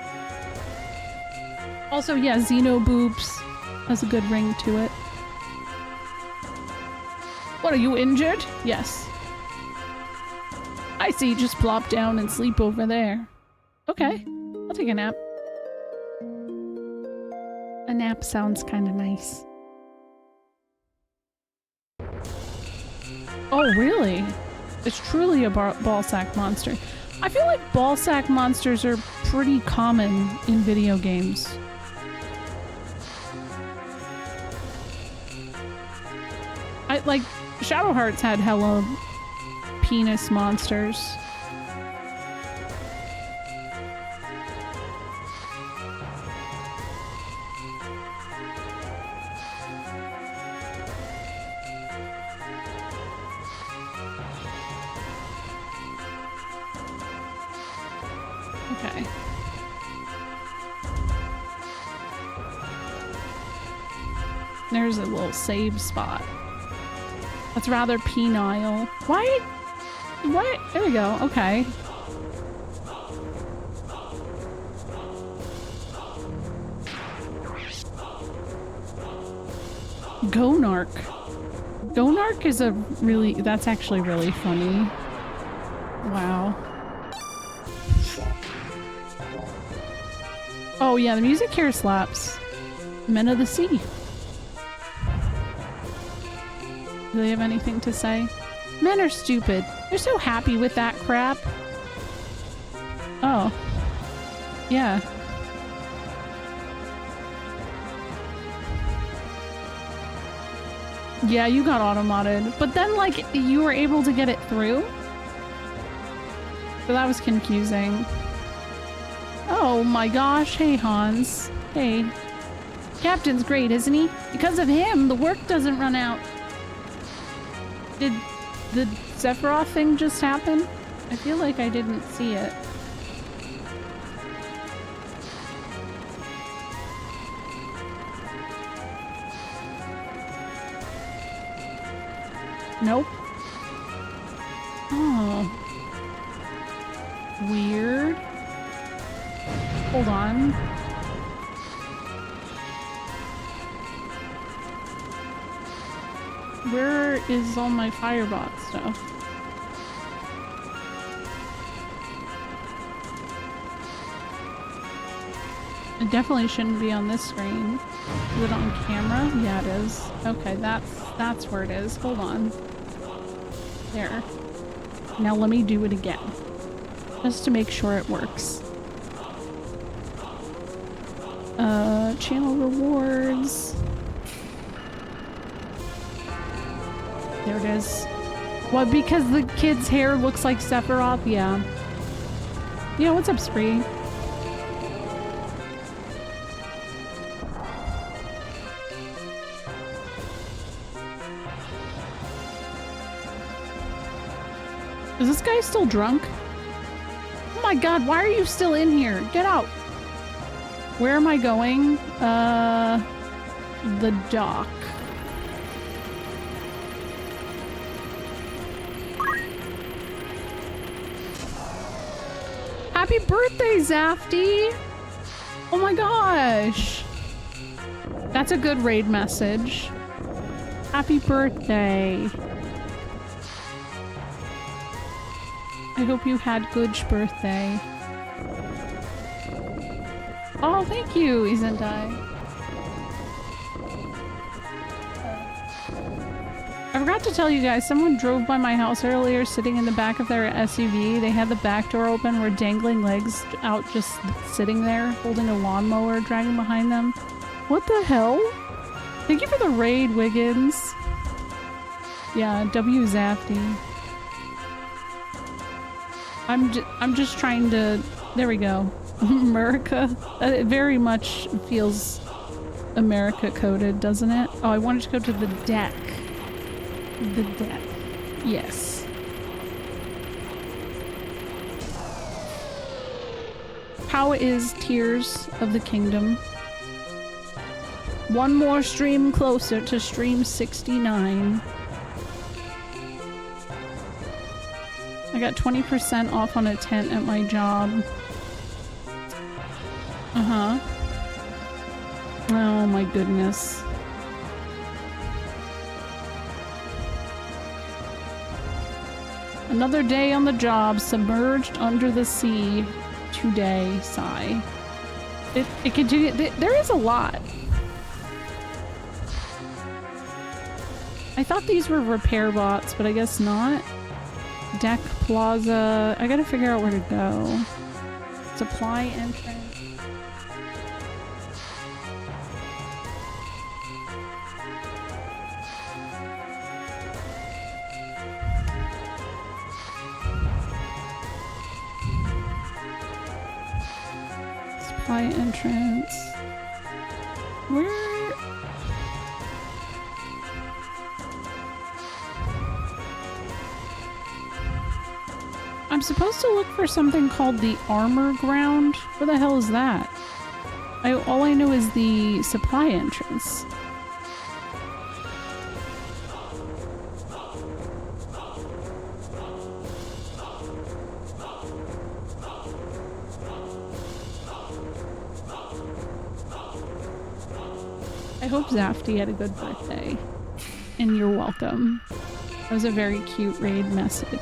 Speaker 1: Also, yeah, Xeno boobs has a good ring to it. What, are you injured? Yes. I see, just plop down and sleep over there. Okay, I'll take a nap. A nap sounds kind of nice. Oh, really? It's truly a ballsack monster. I feel like ballsack monsters are pretty common in video games. Like, Shadow Hearts had hella penis monsters. Okay. There's a little save spot. That's rather penile. Why? There we go. Okay. Gonark. Gonark is a really... That's actually really funny. Wow. Oh yeah, the music here slaps. Men of the Sea. Do they have anything to say? Men are stupid. They're so happy with that crap. Oh. Yeah. Yeah, you got auto-modded. But then, like, you were able to get it through? So that was confusing. Oh my gosh. Hey, Hans. Hey. Captain's great, isn't he? Because of him, the work doesn't run out. Did the Sephiroth thing just happen? I feel like I didn't see it. Nope. Oh. Weird. Hold on. Where is all my Firebot stuff? It definitely shouldn't be on this screen. Is it on camera? Yeah, it is. Okay, that's where it is. Hold on. There. Now let me do it again. Just to make sure it works. Channel rewards. There it is. What, because the kid's hair looks like Sephiroth? Yeah. Yeah, what's up, Spree? Is this guy still drunk? Oh my god, why are you still in here? Get out! Where am I going? The dock. Happy birthday, Zafty! Oh my gosh! That's a good raid message. Happy birthday. I hope you had good birthday. Oh, thank you, Izendai. I forgot to tell you guys, someone drove by my house earlier sitting in the back of their SUV. They had the back door open, were dangling legs out, just sitting there, holding a lawnmower dragging behind them. What the hell? Thank you for the raid, Wiggins. Yeah, W Zafty. I'm just trying to... There we go. America. It very much feels America coded, doesn't it? Oh, I wanted to go to the deck. The deck. Yes. How is Tears of the Kingdom? One more stream closer to stream 69. I got 20% off on a tent at my job. Uh-huh. Oh my goodness. Another day on the job, submerged under the sea. Today, sigh. It continues. There is a lot. I thought these were repair bots, but I guess not. Deck Plaza. I gotta figure out where to go. Supply entrance. Supply entrance. Where? I'm supposed to look for something called the armor ground. Where the hell is that? All I know is the supply entrance. I hope Zafty had a good birthday. And you're welcome. That was a very cute raid message.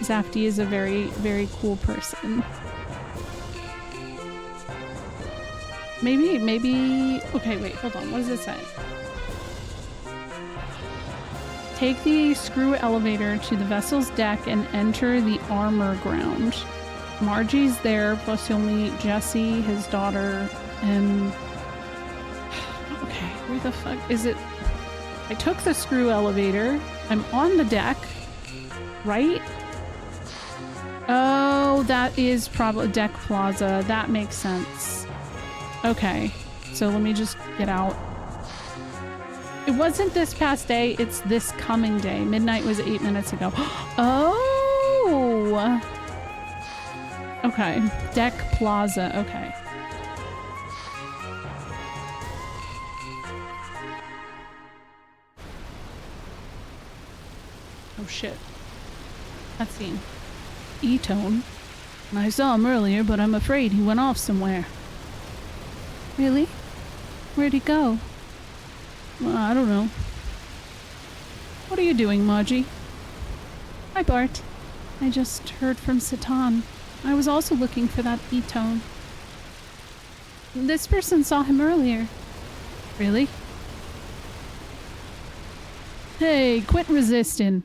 Speaker 1: Zafty is a very, very cool person. Maybe... Okay, wait, hold on. What does it say? Take the screw elevator to the vessel's deck and enter the armor ground. Margie's there, plus you'll meet Jesse, his daughter, and... Okay, where the fuck is it? I took the screw elevator. I'm on the deck. Right? Oh, that is probably Deck Plaza. That makes sense. Okay, so let me just get out. It wasn't this past day, it's this coming day. Midnight was 8 minutes ago. Oh! Okay, Deck Plaza, okay. Oh shit. Cutscene. E-Tone. I saw him earlier, but I'm afraid he went off somewhere. Really? Where'd he go? Well, I don't know. What are you doing, Margie? Hi, Bart. I just heard from Satan.
Speaker 2: I was also looking for that E-tone. This person saw him earlier. Really? Hey, quit resisting.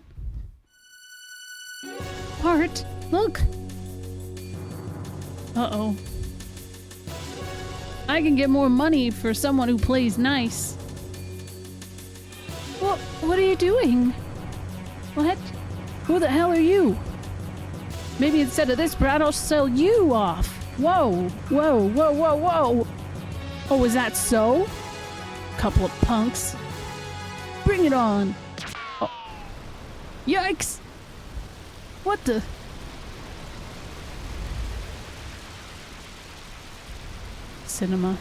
Speaker 2: Bart, look! Uh-oh. I can get more money for someone who plays nice. What are you doing? What? Who the hell are you? Maybe instead of this brat, I'll sell you off. Whoa, whoa, whoa, whoa, whoa. Oh, is that so? Couple of punks. Bring it on. Oh. Yikes. What the? Cinema.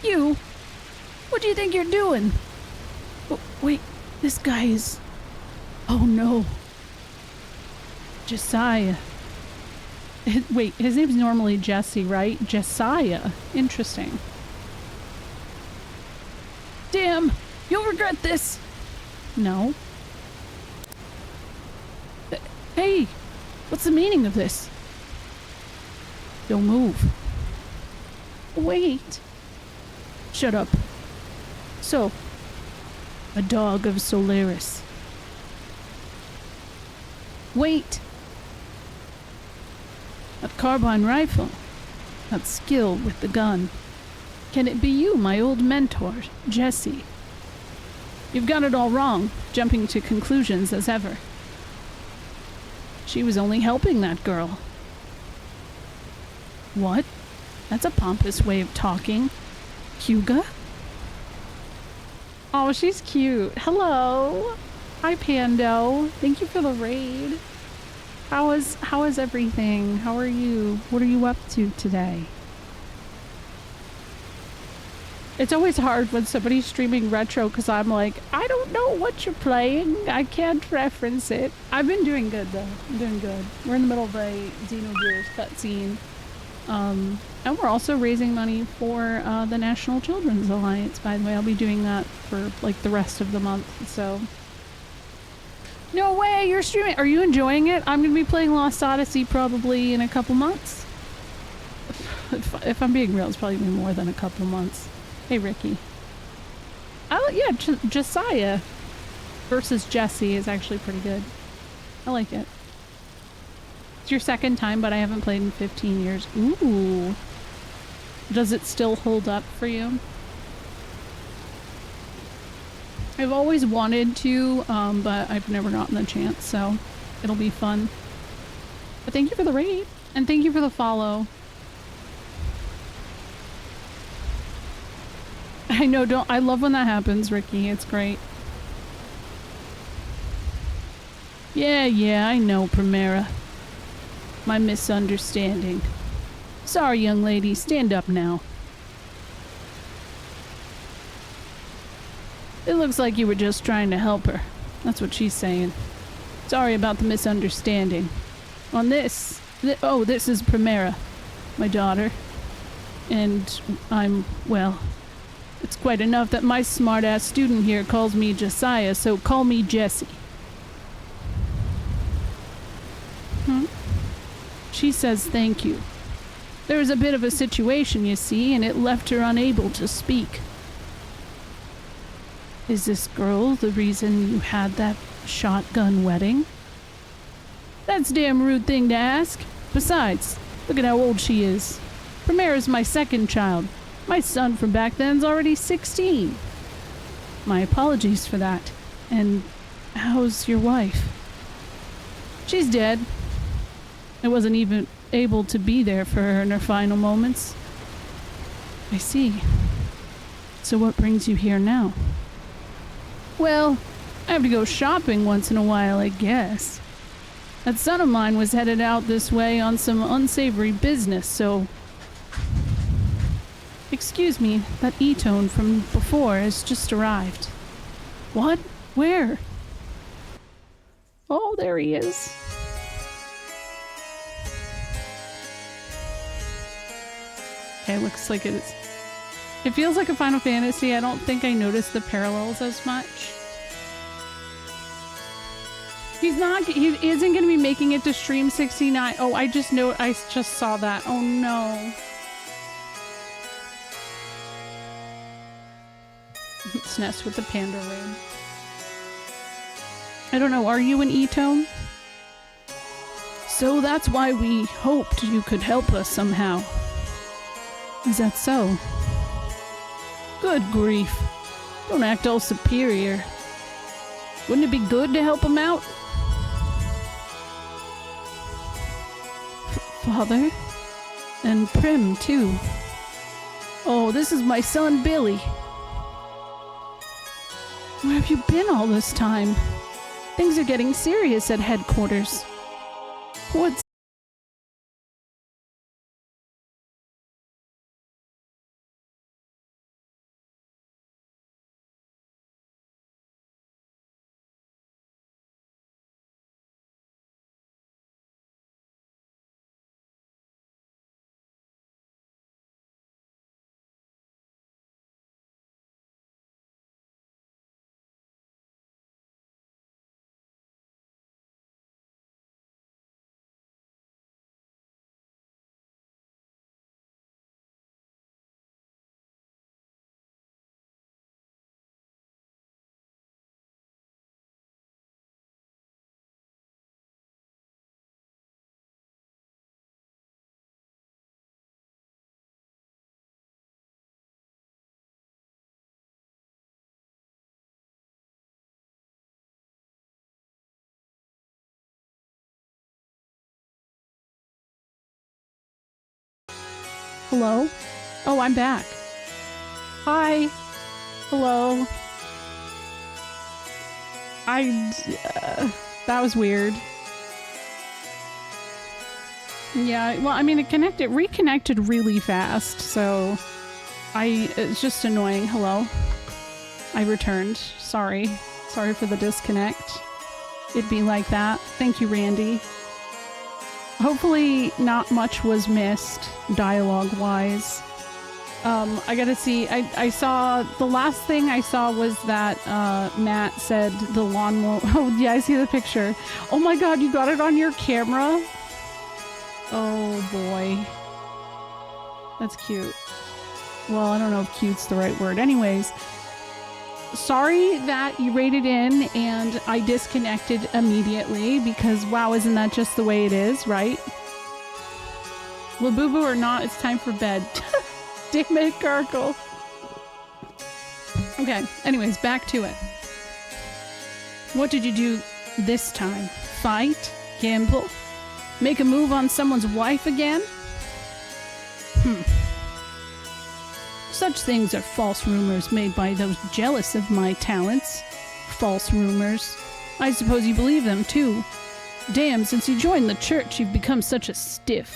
Speaker 2: You? What do you think you're doing? Oh, wait, this guy is... Oh no. Josiah. Wait, his name's normally Jesse, right? Josiah. Interesting. Damn! You'll regret this! No. Hey! What's the meaning of this? Don't move. Wait. Shut up. So, a dog of Solaris. Wait! That carbine rifle. That skill with the gun. Can it be you, my old mentor, Jesse? You've got it all wrong, jumping to conclusions as ever. She was only helping that girl. What? That's a pompous way of talking. Huga? Oh, she's cute. Hello. Hi, Pando. Thank you for the raid. How is everything? How are you? What are you up to today? It's always hard when somebody's streaming retro because I'm like, I don't know what you're playing. I can't reference it. I've been doing good though. I'm doing good. We're in the middle of a Xenogears cutscene. And we're also raising money for the National Children's Alliance, by the way. I'll be doing that for like the rest of the month, so. No way, you're streaming. Are you enjoying it? I'm gonna be playing Lost Odyssey probably in a couple months. If I'm being real, it's probably gonna be more than a couple months. Hey, Ricky. Yeah, Josiah versus Jesse is actually pretty good. I like it. It's your second time, but I haven't played in 15 years. Ooh. Does it still hold up for you? I've always wanted to, but I've never gotten the chance, so it'll be fun. But thank you for the raid, and thank you for the follow. I know, I love when that happens, Ricky. It's great. Yeah, I know, Primera. My misunderstanding. Sorry, young lady. Stand up now. It looks like you were just trying to help her. That's what she's saying. Sorry about the misunderstanding. On this... this is Primera, my daughter. And well... It's quite enough that my smart-ass student here calls me Josiah, so call me Jesse. She says thank you. There was a bit of a situation, you see, and it left her unable to speak. Is this girl the reason you had that shotgun wedding? That's a damn rude thing to ask. Besides, look at how old she is. Primera's my second child. My son from back then's already 16. My apologies for that. And how's your wife? She's dead. I wasn't even able to be there for her in her final moments. I see. So what brings you here now? Well, I have to go shopping once in a while, I guess. That son of mine was headed out this way on some unsavory business, so... Excuse me, that E-tone from before has just arrived. What? Where? Oh, there he is. Okay, looks like it is. It feels like a Final Fantasy. I don't think I noticed the parallels as much.
Speaker 1: He's not, he isn't going to be making it to stream 69. Oh, I just saw that. Oh no. SNES with the panda rain. I don't know, are you an E-tone? So that's why we hoped you could help us somehow. Is that so? Good grief. Don't act all superior. Wouldn't it be good to help him out? Father? And Prim, too. Oh, this is my son, Billy. Where have you been all this time? Things are getting serious at headquarters. What's... Hello? Oh, I'm back. Hi. Hello. That was weird. Yeah, well, I mean, it reconnected really fast, so it's just annoying. Hello. I returned. Sorry. Sorry for the disconnect. It'd be like that. Thank you, Randy. Hopefully not much was missed dialogue-wise. I gotta see. I saw... The last thing I saw was that Matt said the lawnmower... Oh, yeah, I see the picture. Oh my god, you got it on your camera? Oh, boy. That's cute. Well, I don't know if cute's the right word. Anyways, sorry that you raided in and I disconnected immediately because, wow, isn't that just the way it is, right? Labubu or not, it's time for bed. Damn it, Gargle. Okay, anyways, back to it. What did you do this time? Fight? Gamble? Make a move on someone's wife again? Such things are false rumors made by those jealous of my talents. False rumors. I suppose you believe them, too. Damn, since you joined the church, you've become such a stiff.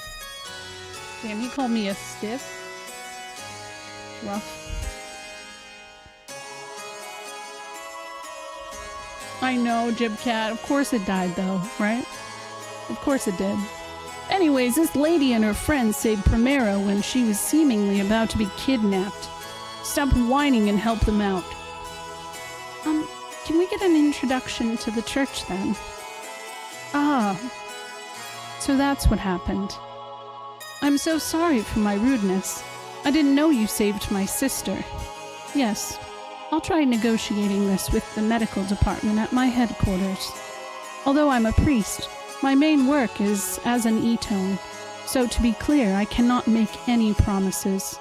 Speaker 1: Damn, he called me a stiff? Rough. I know, Jibcat. Of course it died, though, right? Of course it did. Anyways, this lady and her friends saved Primera when she was seemingly about to be kidnapped. Stop whining and help them out. Can we get an introduction to the church then? Ah. So that's what happened. I'm so sorry for my rudeness. I didn't know you saved my sister. Yes, I'll try negotiating this with the medical department at my headquarters. Although I'm a priest, my main work is as an E-tone, so to be clear, I cannot make any promises.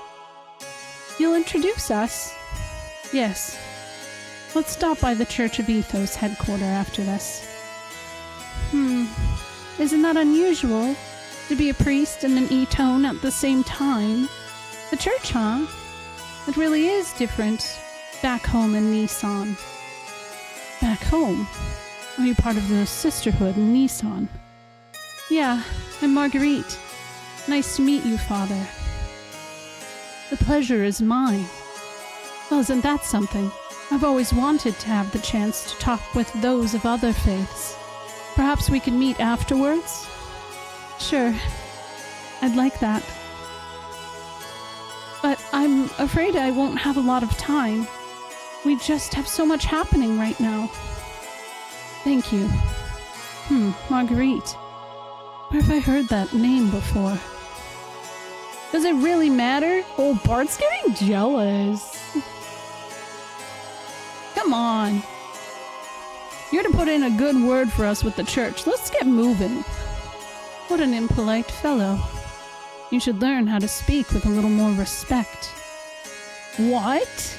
Speaker 1: You'll introduce us? Yes. Let's stop by the Church of Ethos headquarter after this. Isn't that unusual? To be a priest and an E-tone at the same time? The church, huh? It really is different. Back home in Nissan. Back home? Are you part of the sisterhood in Nissan? Yeah, I'm Marguerite. Nice to meet you, Father. The pleasure is mine. Well, isn't that something? I've always wanted to have the chance to talk with those of other faiths. Perhaps we could meet afterwards? Sure. I'd like that. But I'm afraid I won't have a lot of time. We just have so much happening right now. Thank you.
Speaker 2: Marguerite. Where have I heard that name before? Does it really matter? Oh, Bart's getting jealous. Come on. You're to put in a good word for us with the church. Let's get moving. What an impolite fellow. You should learn how to speak with a little more respect. What?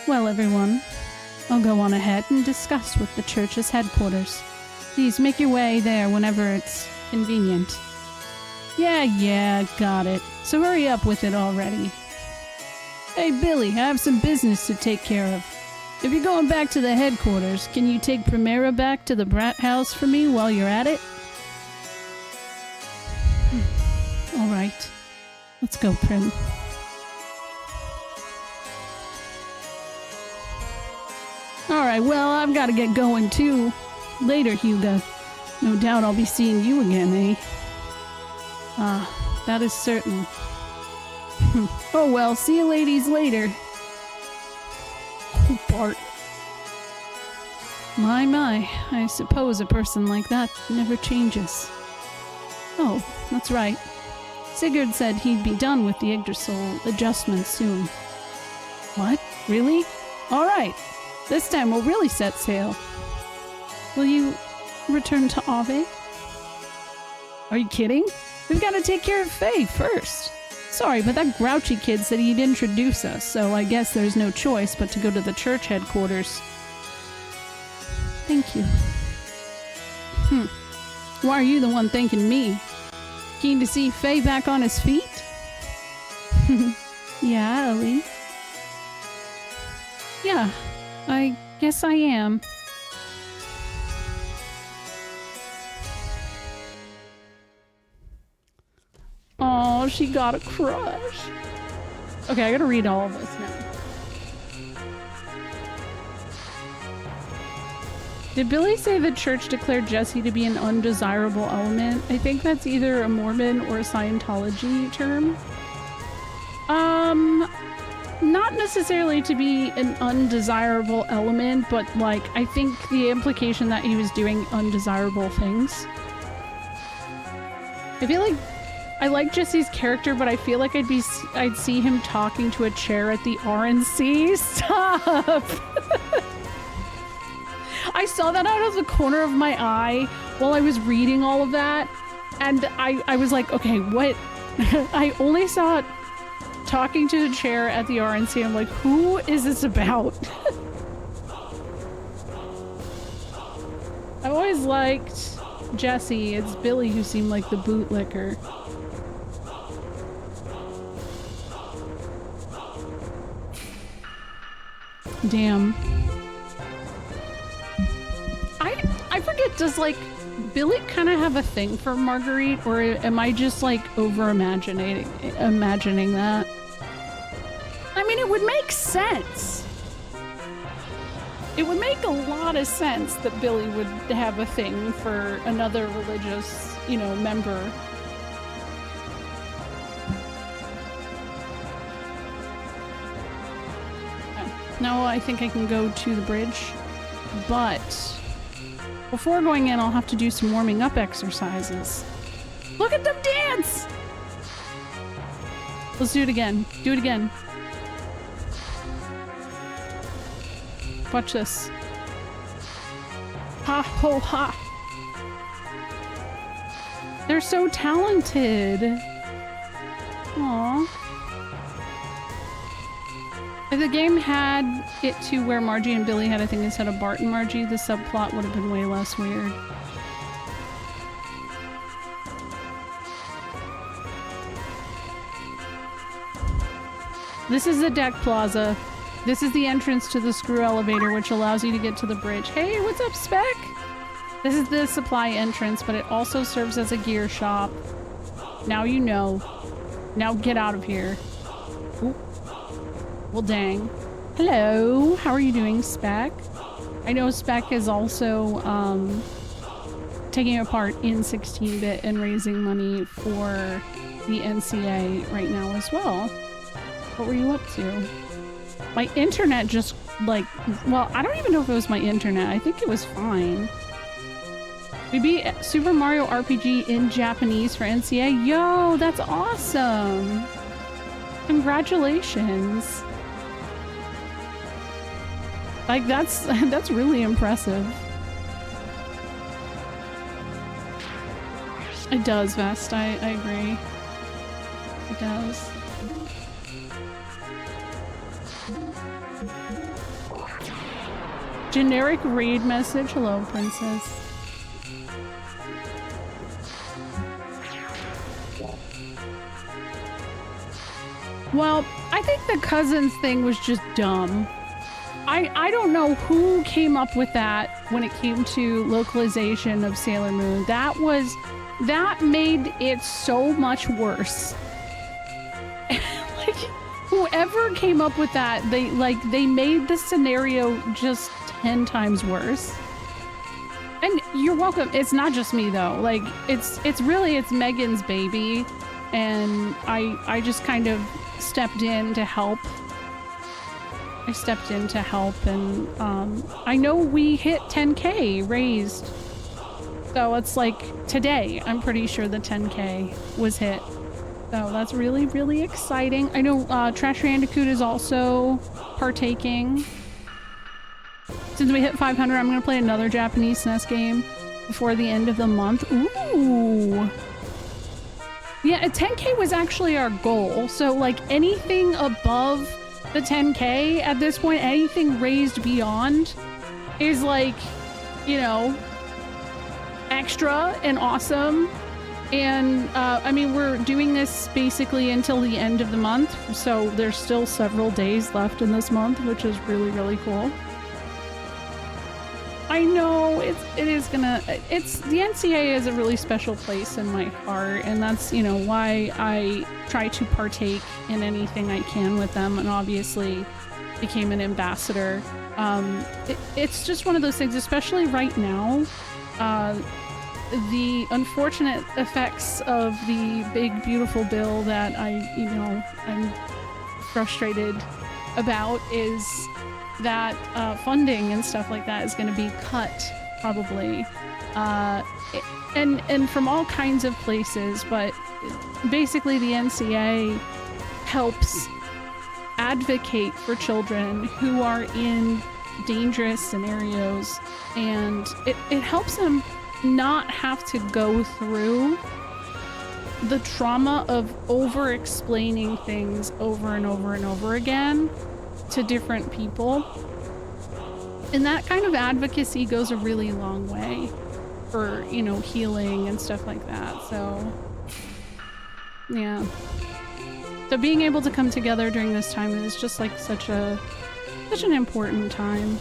Speaker 2: Well, everyone, I'll go on ahead and discuss with the church's headquarters. Please make your way there whenever it's convenient. Yeah, got it. So hurry up with it already. Hey, Billy, I have some business to take care of. If you're going back to the headquarters, can you take Primera back to the Brat House for me while you're at it? Alright. Let's go, Prim. Alright, well, I've got to get going too. Later, Hugo. No doubt I'll be seeing you again, eh? Ah, that is certain. Oh well, see you ladies later. Oh, Bart. My, I suppose a person like that never changes. Oh, that's right. Sigurd said he'd be done with the Yggdrasil adjustment soon. What? Really? Alright. This time we'll really set sail. Will you return to Ave? Are you kidding? We've got to take care of Faye first. Sorry, but that grouchy kid said he'd introduce us, so I guess there's no choice but to go to the church headquarters. Thank you. Why are you the one thanking me? Keen to see Faye back on his feet? Yeah, Ellie. Yeah, I guess I am. Oh, she got a crush. Okay, I gotta read all of this now. Did Billy say the church declared Jesse to be an undesirable element? I think that's either a Mormon or a Scientology term. Not necessarily to be an undesirable element, but like, I think the implication that he was doing undesirable things. I feel like I like Jesse's character, but I feel like I'd see him talking to a chair at the RNC. Stop! I saw that out of the corner of my eye while I was reading all of that, and I was like, okay, what? I only saw it talking to the chair at the RNC. I'm like, who is this about? I've always liked Jesse. It's Billy who seemed like the bootlicker. Damn. I forget, does like Billy kind of have a thing for Marguerite, or am I just like imagining that? I mean, it would make sense. It would make a lot of sense that Billy would have a thing for another religious, you know, member. Now I think I can go to the bridge, but before going in, I'll have to do some warming up exercises. Look at them dance! Let's do it again. Do it again. Watch this. Ha ho ha! They're so talented! Aww. If the game had it to where Margie and Billy had a thing instead of Bart and Margie, the subplot would have been way less weird. This is the deck plaza. This is the entrance to the screw elevator, which allows you to get to the bridge. Hey, what's up, Spec? This is the supply entrance, but it also serves as a gear shop. Now you know. Now get out of here. Ooh. Well, dang. Hello, how are you doing, Spec? I know Spec is also taking a part in 16-bit and raising money for the NCA right now as well. What were you up to? My internet just, like, well, I don't even know if it was my internet. I think it was fine.
Speaker 1: We beat Super Mario RPG in Japanese for NCA. Yo, that's awesome. Congratulations. Like, that's really impressive. It does, Vest. I agree. It does. Generic raid message. Hello, princess. Well, I think the cousins thing was just dumb. I don't know who came up with that when it came to localization of Sailor Moon. That made it so much worse. Like, whoever came up with that, they made the scenario just 10 times worse. And you're welcome. It's not just me though. Like, it's Megan's baby, and I just kind of stepped in to help. I stepped in to help, and I know we hit 10K raised. So it's like today, I'm pretty sure the 10K was hit. So that's really, really exciting. I know Trash Bandicoot is also partaking. Since we hit 500, I'm going to play another Japanese SNES game before the end of the month. Ooh. Yeah, a 10K was actually our goal. So like anything above the 10K at this point, anything raised beyond is like, you know, extra and awesome. And I mean, we're doing this basically until the end of the month, so there's still several days left in this month, which is really, really cool. I know the NCA is a really special place in my heart, and that's, you know, why I try to partake in anything I can with them, and obviously became an ambassador. It's just one of those things, especially right now. The unfortunate effects of the big, beautiful bill that I'm frustrated about is that funding and stuff like that is going to be cut, probably. And from all kinds of places, but basically the NCA helps advocate for children who are in dangerous scenarios, and it helps them not have to go through the trauma of over-explaining things over and over and over again to different people. And that kind of advocacy goes a really long way for, you know, healing and stuff like that. So, yeah. So being able to come together during this time is just like such an important time.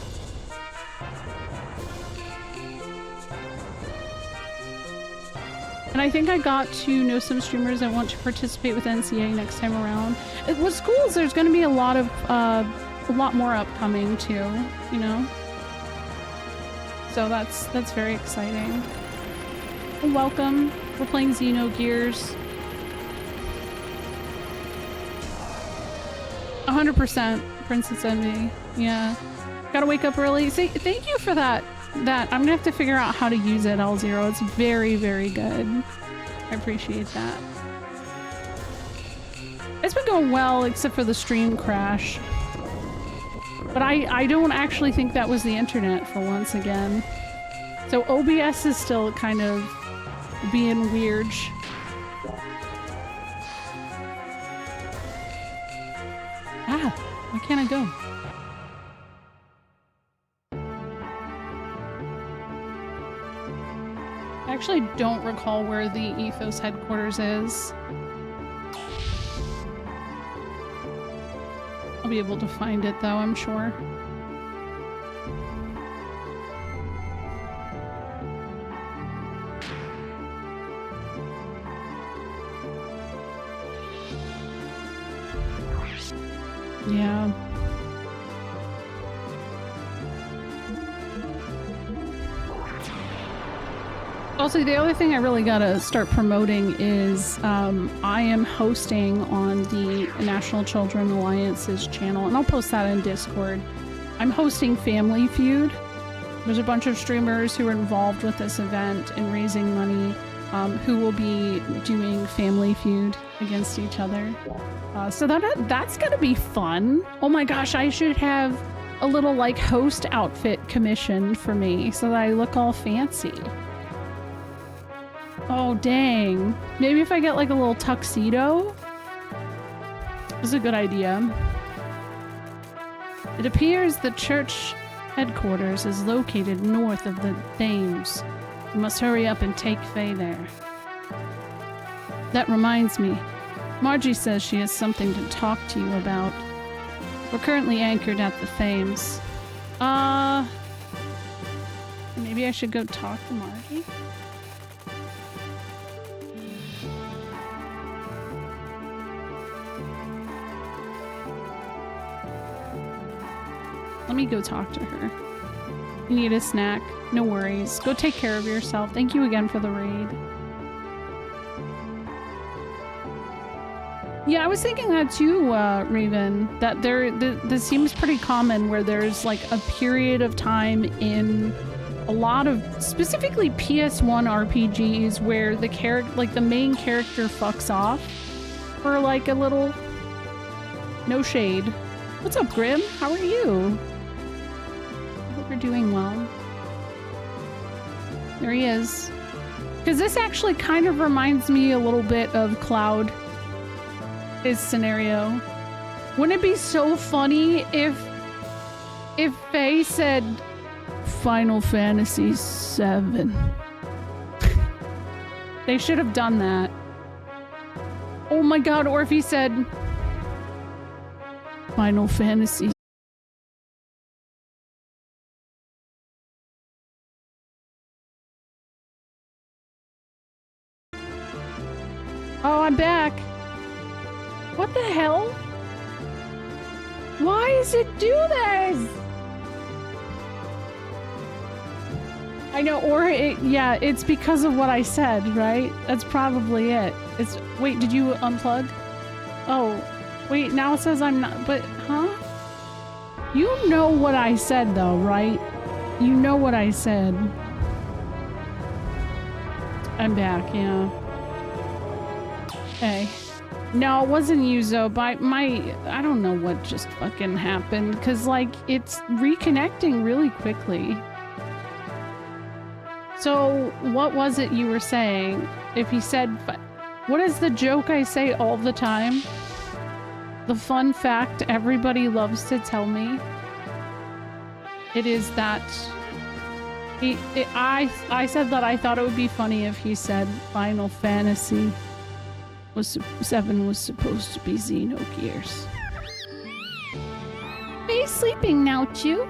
Speaker 1: And I think I got to know some streamers that want to participate with NCA next time around. With schools, there's going to be a lot more upcoming too, you know. So that's very exciting. Welcome. We're playing Xenogears. 100% Princess Envy. Yeah. Gotta wake up early. Say thank you for that. I'm gonna have to figure out how to use it, L0. It's very, very good. I appreciate that. It's been going well, except for the stream crash. But I don't actually think that was the internet for once again. So OBS is still kind of being weird. Ah, why can't I go? I actually don't recall where the Ethos headquarters is. I'll be able to find it though, I'm sure. Yeah. Also, the other thing I really gotta start promoting is I am hosting on the National Children Alliance's channel, and I'll post that in Discord. I'm hosting Family Feud, There's a bunch of streamers who are involved with this event and raising money, who will be doing Family Feud against each other. So that's gonna be fun. Oh my gosh, I should have a little like host outfit commissioned for me so that I look all fancy. Oh dang. Maybe if I get like a little tuxedo? That's a good idea. It appears the church headquarters is located north of the Thames. You must hurry up and take Faye there. That reminds me. Margie says she has something to talk to you about. We're currently anchored at the Thames. Maybe I should go talk to Margie? Let me go talk to her. You need a snack? No worries. Go take care of yourself. Thank you again for the raid. Yeah, I was thinking that too, Raven. That this seems pretty common where there's like a period of time in a lot of specifically PS1 RPGs where the main character fucks off for like a little. No shade. What's up, Grim? How are you? I hope you're doing well. There he is. Because this actually kind of reminds me a little bit of Cloud. His scenario. Wouldn't it be so funny if Faye said Final Fantasy VII? They should have done that. Oh my god, or if he said Final Fantasy. Oh, I'm back. What the hell? Why does it do this? I know, or yeah, it's because of what I said, right? That's probably it. Wait, did you unplug? Oh, wait, now it says I'm not, but, huh? You know what I said though, right? You know what I said. I'm back, yeah. Okay. No, it wasn't you, Zoe. I don't know what just fucking happened, because, like, it's reconnecting really quickly. So, what was it you were saying? If he said, what is the joke I say all the time? The fun fact everybody loves to tell me? It is that I said that I thought it would be funny if he said Final Fantasy 7 was supposed to be Xenogears. He's sleeping now, Chew.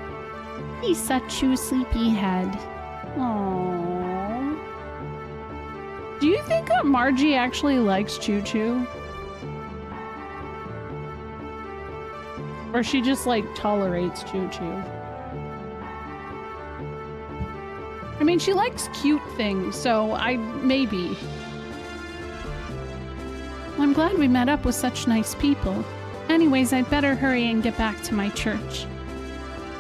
Speaker 1: He's such a sleepyhead. Aww. Do you think that Margie actually likes Choo Choo? Or she just, like, tolerates Choo Choo? I mean, she likes cute things, so maybe. I'm glad we met up with such nice people. Anyways, I'd better hurry and get back to my church.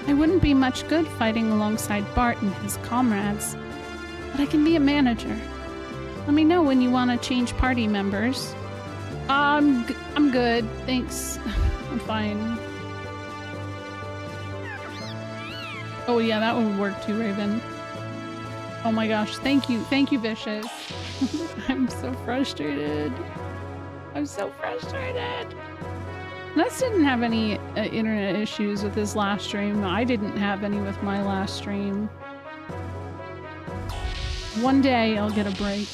Speaker 1: I wouldn't be much good fighting alongside Bart and his comrades, but I can be a manager. Let me know when you want to change party members. I'm good, thanks. I'm fine. Oh yeah, that would work too, Raven. Oh my gosh, thank you, Vicious. I'm so frustrated. I'm so frustrated. Ness didn't have any internet issues with his last stream. I didn't have any with my last stream. One day I'll get a break.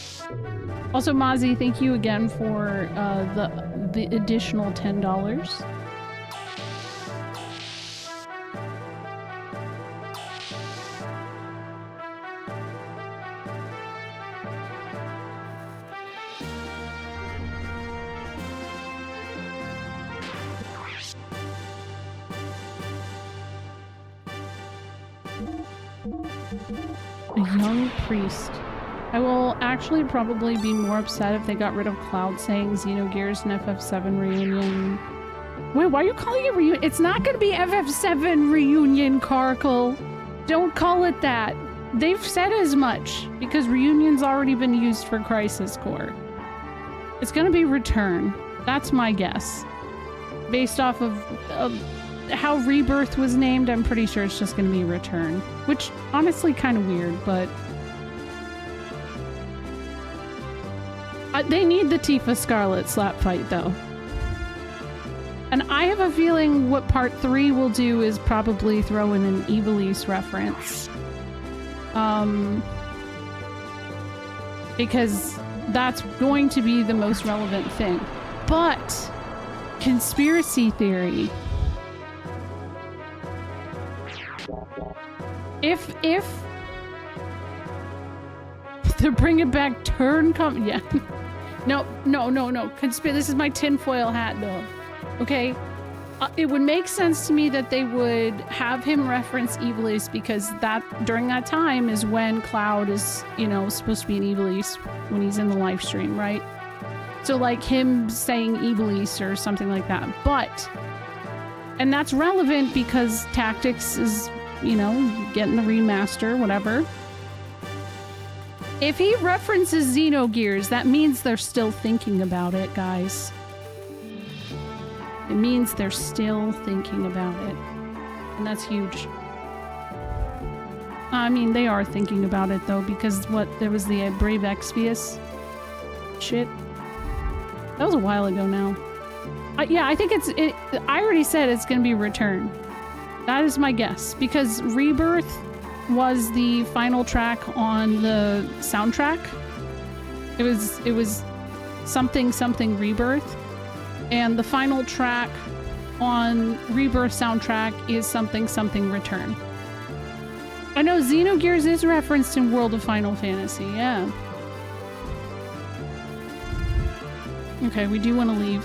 Speaker 1: Also, Mozzie, thank you again for the additional $10. A young priest. I will actually probably be more upset if they got rid of Cloud saying Xenogears and FF7 reunion. Wait, why are you calling it reunion? It's not gonna be FF7 reunion, Carkle. Don't call it that. They've said as much because Reunion's already been used for Crisis Core. It's gonna be Return. That's my guess. Based off of how Rebirth was named, I'm pretty sure it's just gonna be Return. Which, honestly, kind of weird, but... they need the Tifa Scarlet slap fight, though. And I have a feeling what Part 3 will do is probably throw in an Ivalice reference. Because that's going to be the most relevant thing. But, conspiracy theory. If they're bringing back yeah. No. This is my tinfoil hat, though. Okay? It would make sense to me that they would have him reference Ivalice because during that time is when Cloud is, supposed to be an Ivalice when he's in the live stream, right? So like him saying Ivalice or something like that. And that's relevant because Tactics is, getting the remaster, whatever. If he references Xenogears, that means they're still thinking about it, guys. It means they're still thinking about it. And that's huge. I mean, they are thinking about it, though, because there was the Brave Exvius shit. That was a while ago now. Yeah, I think I already said it's going to be Return. That is my guess, because Rebirth was the final track on the soundtrack. It was something Rebirth. And the final track on Rebirth soundtrack is something Return. I know Xenogears is referenced in World of Final Fantasy, yeah. Okay, we do want to leave.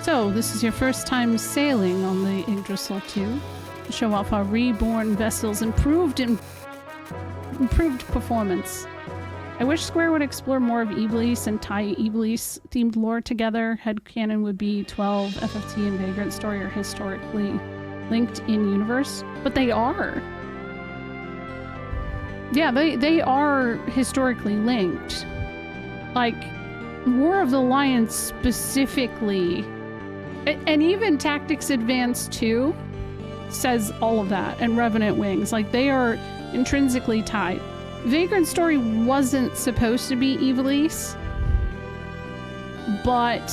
Speaker 1: So, this is your first time sailing on the Yggdrasil 2. To show off our reborn vessel's improved performance. I wish Square would explore more of Ivalice and tie Ivalice themed lore together. Headcanon would be 12, FFT, and Vagrant Story are historically linked in universe. But they are. Yeah, they are historically linked. Like, War of the Lions specifically, and even Tactics Advance 2 says all of that, and Revenant Wings. Like, they are intrinsically tied. Vagrant Story wasn't supposed to be Ivalice, but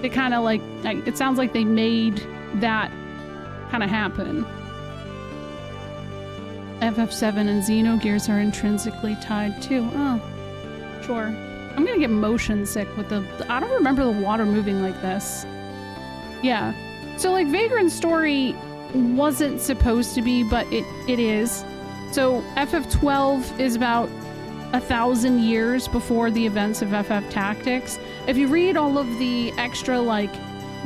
Speaker 1: they kind of like, it sounds like they made that kind of happen. FF7 and Xenogears are intrinsically tied too. Oh, sure. I'm gonna get motion sick with I don't remember the water moving like this. Yeah. So like Vagrant Story wasn't supposed to be, but it is. So FF12 is about 1,000 years before the events of FF Tactics. If you read all of the extra like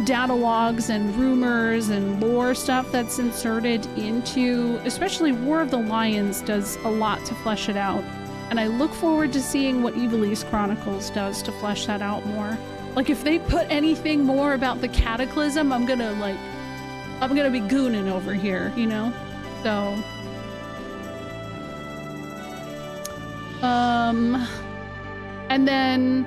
Speaker 1: data logs and rumors and lore stuff that's inserted into, especially War of the Lions does a lot to flesh it out. And I look forward to seeing what Ivalice Chronicles does to flesh that out more. Like if they put anything more about the Cataclysm, I'm gonna be gooning over here, So and then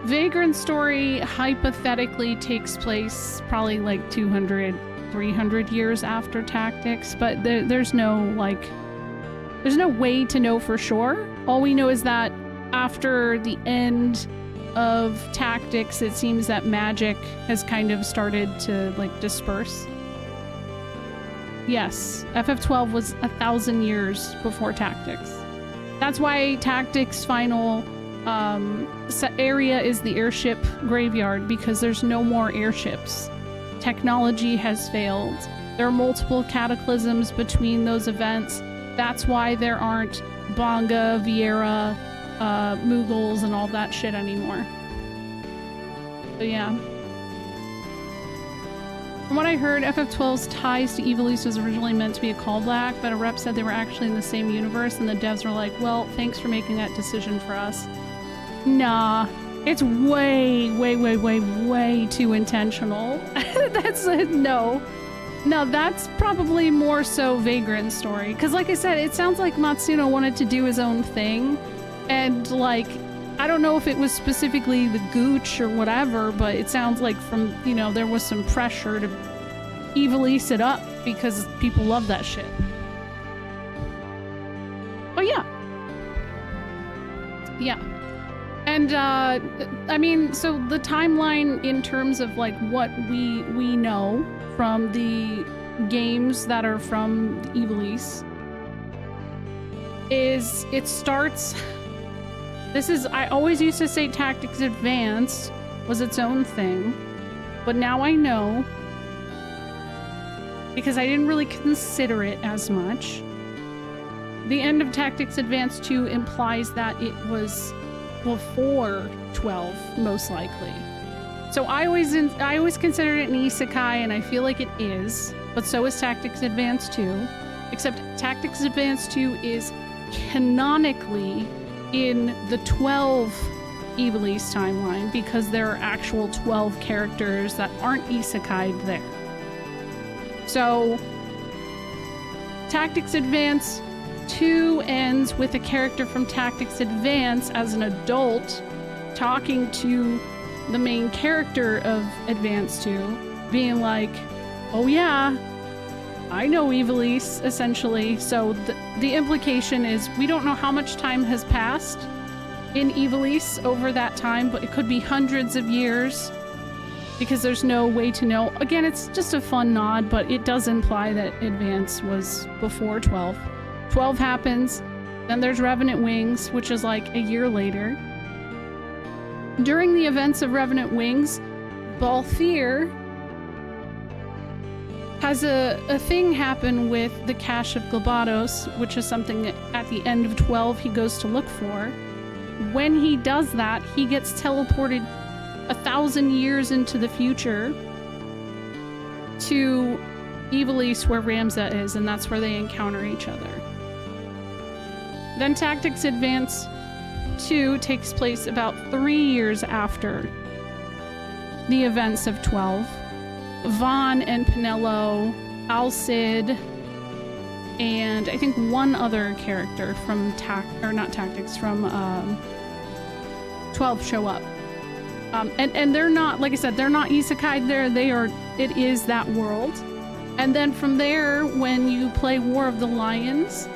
Speaker 1: Vagrant Story hypothetically takes place probably like 200, 300 years after Tactics, but there's no way to know for sure. All we know is that after the end of Tactics, it seems that magic has kind of started to like disperse. Yes, FF12 was 1,000 years before Tactics. That's why Tactics' final area is the airship graveyard, because there's no more airships. Technology has failed. There are multiple cataclysms between those events. That's why there aren't Bonga, Vieira, Mughals, and all that shit anymore. So yeah. From what I heard, FF12's ties to Ivalice was originally meant to be a callback, but a rep said they were actually in the same universe, and the devs were like, well, thanks for making that decision for us. Nah. It's way, way, way, way, way too intentional. That's no. No, that's probably more so Vagrant's story. Because like I said, it sounds like Matsuno wanted to do his own thing. And like, I don't know if it was specifically the gooch or whatever, but it sounds like from, you know, there was some pressure to Evilise it up because people love that shit. But yeah. Yeah. And, I mean, so the timeline in terms of like what we know from the games that are from Evilise is it starts... This is... I always used to say Tactics Advanced was its own thing, but now I know because I didn't really consider it as much. The end of Tactics Advance 2 implies that it was before 12, most likely. So I always considered it an isekai, and I feel like it is, but so is Tactics Advance 2. Except Tactics Advance 2 is canonically in the 12 Evilise timeline because there are actual 12 characters that aren't isekai'd there. So Tactics Advance 2 ends with a character from Tactics Advance as an adult talking to the main character of Advance 2, being like, oh yeah, I know Evilise, essentially. So the implication is we don't know how much time has passed in Evilise over that time, but it could be hundreds of years because there's no way to know. Again, it's just a fun nod, but it does imply that Advance was before 12. 12 happens, then there's Revenant Wings, which is like a year later. During the events of Revenant Wings, Balthier has a thing happen with the Cache of Glabados, which is something that at the end of 12 he goes to look for. When he does that, he gets teleported 1,000 years into the future to Evilise, where Ramza is, and that's where they encounter each other. Then Tactics Advance 2 takes place about 3 years after the events of 12. Vaughn and Pinello, Alcid, and I think one other character from from 12 show up. And they're not, like I said, they're not isekai there. It is that world. And then from there, when you play War of the Lions,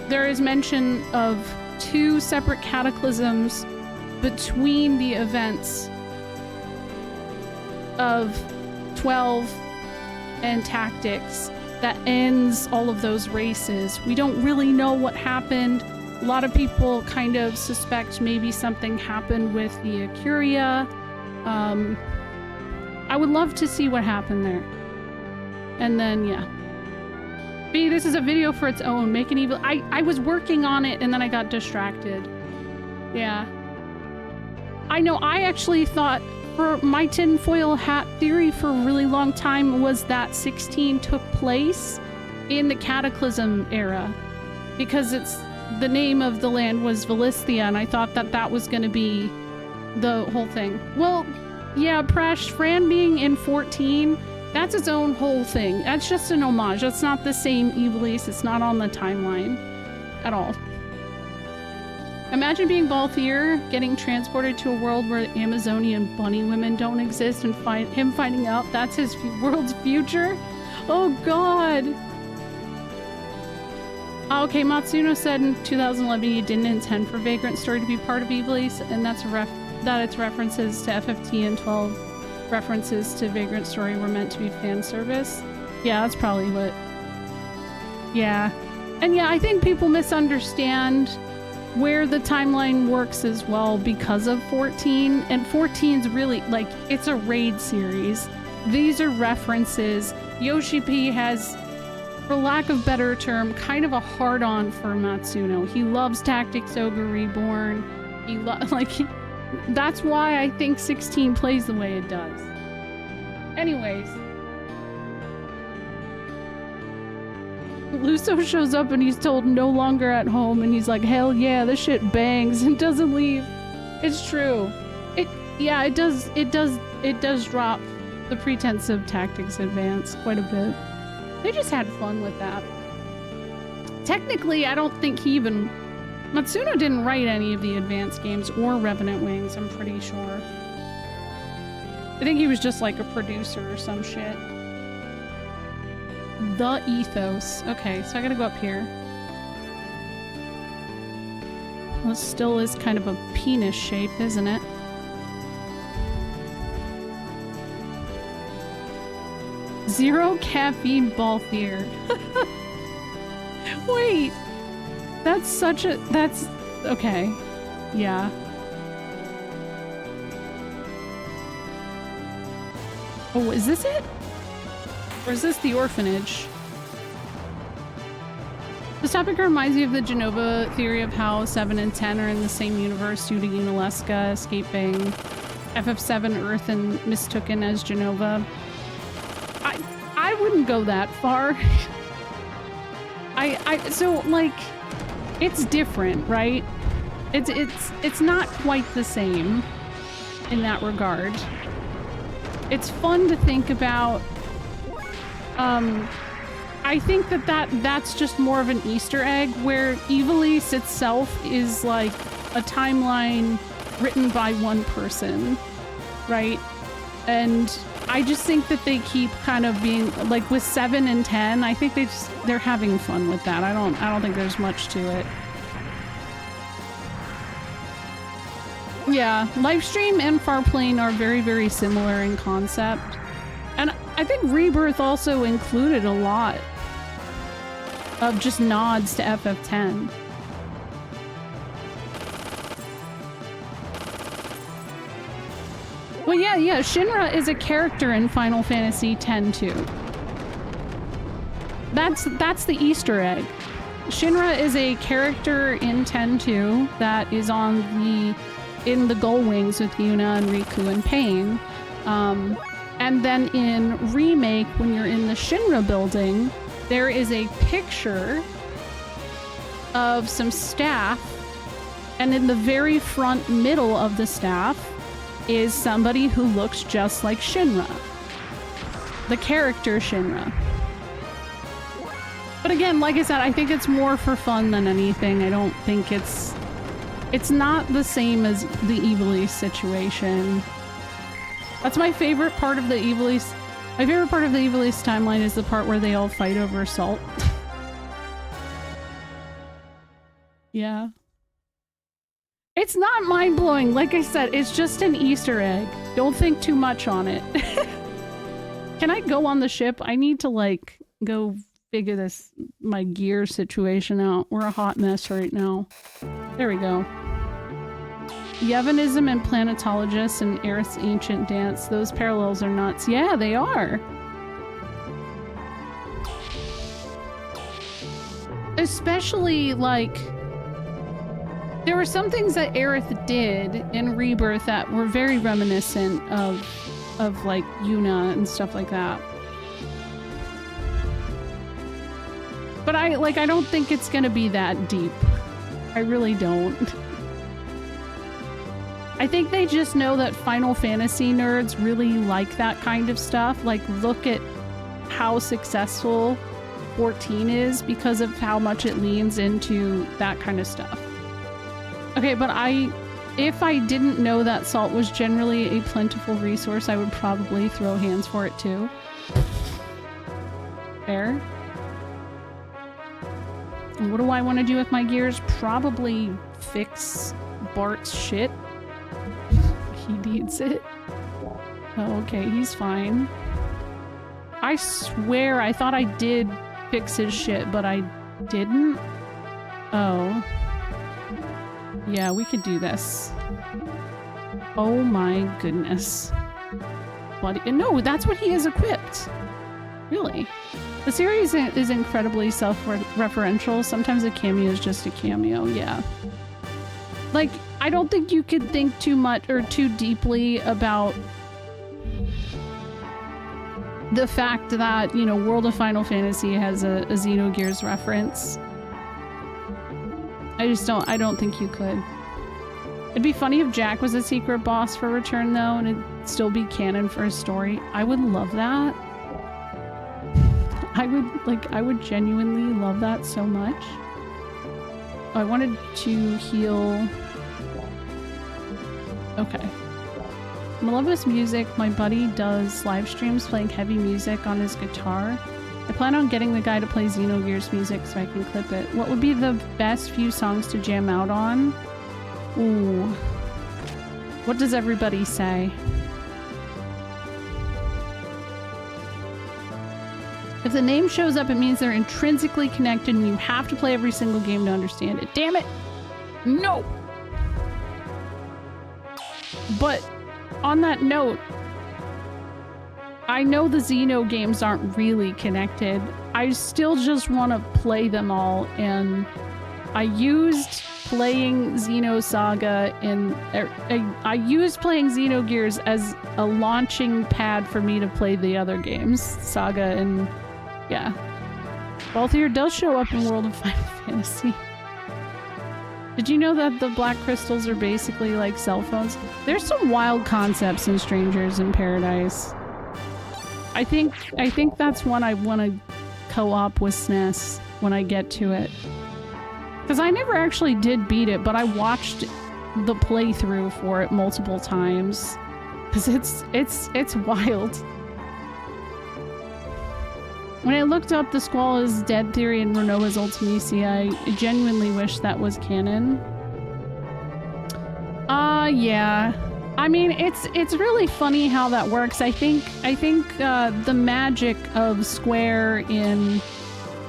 Speaker 1: there is mention of 2 separate cataclysms between the events of 12 and Tactics that ends all of those races. We don't really know what happened. A lot of people kind of suspect maybe something happened with the Acuria. I would love to see what happened there. And then, yeah. B, this is a video for its own. Make an evil... I was working on it and then I got distracted. Yeah. I know, I actually thought for my tinfoil hat theory for a really long time was that 16 took place in the Cataclysm era. Because the name of the land was Valisthia, and I thought that that was going to be the whole thing. Well, yeah, Presh, Fran being in 14... that's its own whole thing. That's just an homage. That's not the same Evilise. It's not on the timeline at all. Imagine being Balthier, getting transported to a world where Amazonian bunny women don't exist, and him finding out that's his world's future. Oh God. Okay, Matsuno said in 2011 he didn't intend for Vagrant Story to be part of Evilise, and that's that its references to FFT and 12 references to Vagrant Story were meant to be fan service. Yeah, that's probably what... Yeah. And yeah, I think people misunderstand where the timeline works as well because of 14. And 14's really, like, it's a raid series. These are references. Yoshi P has, for lack of better term, kind of a hard-on for Matsuno. He loves Tactics Ogre Reborn. He that's why I think 16 plays the way it does. Anyways. Luso shows up and he's told no longer at home, and he's like, hell yeah, this shit bangs, and doesn't leave. It's true. Yeah, it does drop the pretense of tactics advance quite a bit. They just had fun with that. Technically, I don't think Matsuno didn't write any of the advanced games or Revenant Wings, I'm pretty sure. I think he was just like a producer or some shit. The Ethos. Okay, so I gotta go up here. Well, it still is kind of a penis shape, isn't it? Zero caffeine Balthier. Wait. That's okay. Yeah. Oh, is this it? Or is this the orphanage? This topic reminds me of the Genova theory of how 7 and 10 are in the same universe due to Unalesca escaping FF7 Earth and mistooken as Genova. I wouldn't go that far. So like, it's different, right? It's not quite the same in that regard. It's fun to think about. I think that's just more of an Easter egg, where Ivalice itself is like a timeline written by one person, right? And I just think that they keep kind of being like with 7 and 10, I think they're having fun with that. I don't think there's much to it. Yeah, Livestream and Farplane are very, very similar in concept. And I think Rebirth also included a lot of just nods to FF10. Well, yeah, Shinra is a character in Final Fantasy X too. That's the Easter egg. Shinra is a character in 10-2 that is in the Gull Wings with Yuna and Riku and Pain. And then in Remake, when you're in the Shinra building, there is a picture of some staff, and in the very front middle of the staff is somebody who looks just like Shinra. The character Shinra. But again, like I said, I think it's more for fun than anything. I don't think it's not the same as the Ivalice situation. That's my favorite part of the Ivalice. My favorite part of the Ivalice timeline is the part where they all fight over salt. Yeah. It's not mind-blowing. Like I said, it's just an Easter egg. Don't think too much on it. Can I go on the ship? I need to, like, go figure my gear situation out. We're a hot mess right now. There we go. Yevionism and planetologists and Aerith's ancient dance. Those parallels are nuts. Yeah, they are. Especially, like, there were some things that Aerith did in Rebirth that were very reminiscent of like Yuna and stuff like that. But I don't think it's gonna be that deep. I really don't. I think they just know that Final Fantasy nerds really like that kind of stuff. Like, look at how successful 14 is because of how much it leans into that kind of stuff. Okay, but if I didn't know that salt was generally a plentiful resource, I would probably throw hands for it too. Fair. And what do I want to do with my gears? Probably fix Bart's shit. He needs it. Oh, okay, he's fine. I swear I thought I did fix his shit, but I didn't. Oh. Yeah, we could do this. Oh my goodness. What? No, that's what he has equipped. Really. The series is incredibly self-referential. Sometimes a cameo is just a cameo, yeah. Like, I don't think you could think too much or too deeply about the fact that, you know, World of Final Fantasy has a Xenogears reference. I don't think you could. It'd be funny if Jack was a secret boss for Return though, and it'd still be canon for his story. I would love that. I would genuinely love that so much. Oh, I wanted to heal. Okay. I love this music. My buddy does live streams playing heavy music on his guitar. I plan on getting the guy to play Xenogears music so I can clip it. What would be the best few songs to jam out on? Ooh. What does everybody say? If the name shows up, it means they're intrinsically connected and you have to play every single game to understand it. Damn it! No! But on that note, I know the Xeno games aren't really connected. I still just want to play them all, and I used playing Xenosaga and I used playing Xenogears as a launching pad for me to play the other games, Saga and yeah. Balthier does show up in World of Final Fantasy. Did you know that the black crystals are basically like cell phones? There's some wild concepts in Strangers in Paradise. I think that's one I want to co-op with SNES when I get to it. Because I never actually did beat it, but I watched the playthrough for it multiple times. Because it's wild. When I looked up the Squall is Dead theory and Renoa's Ultimecia, I genuinely wish that was canon. Yeah. I mean, it's really funny how that works. I think the magic of Square in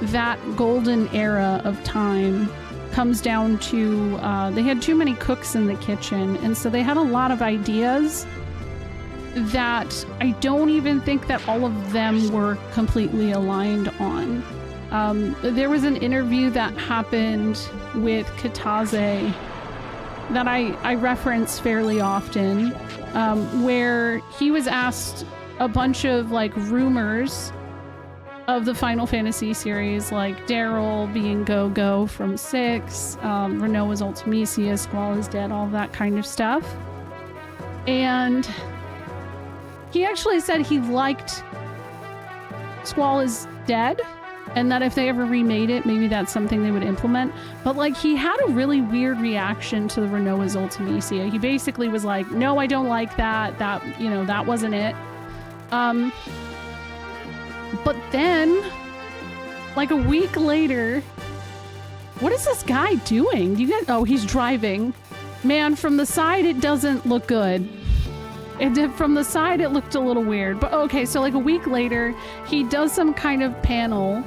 Speaker 1: that golden era of time comes down to they had too many cooks in the kitchen, and so they had a lot of ideas that I don't even think that all of them were completely aligned on. There was an interview that happened with Kitase that I reference fairly often, where he was asked a bunch of like rumors of the Final Fantasy series, like Daryl being Go-Go from 6, Renoa's Ultimecia, Squall is Dead, all that kind of stuff. And he actually said he liked Squall is Dead, and that if they ever remade it, maybe that's something they would implement. But like, he had a really weird reaction to the Renoa's Ultimecia. He basically was like, no, I don't like that. That, you know, that wasn't it. But then, like a week later, what is this guy doing? You guys, oh, he's driving. Man, from the side, it doesn't look good. From the side, it looked a little weird. But okay, so like a week later, he does some kind of panel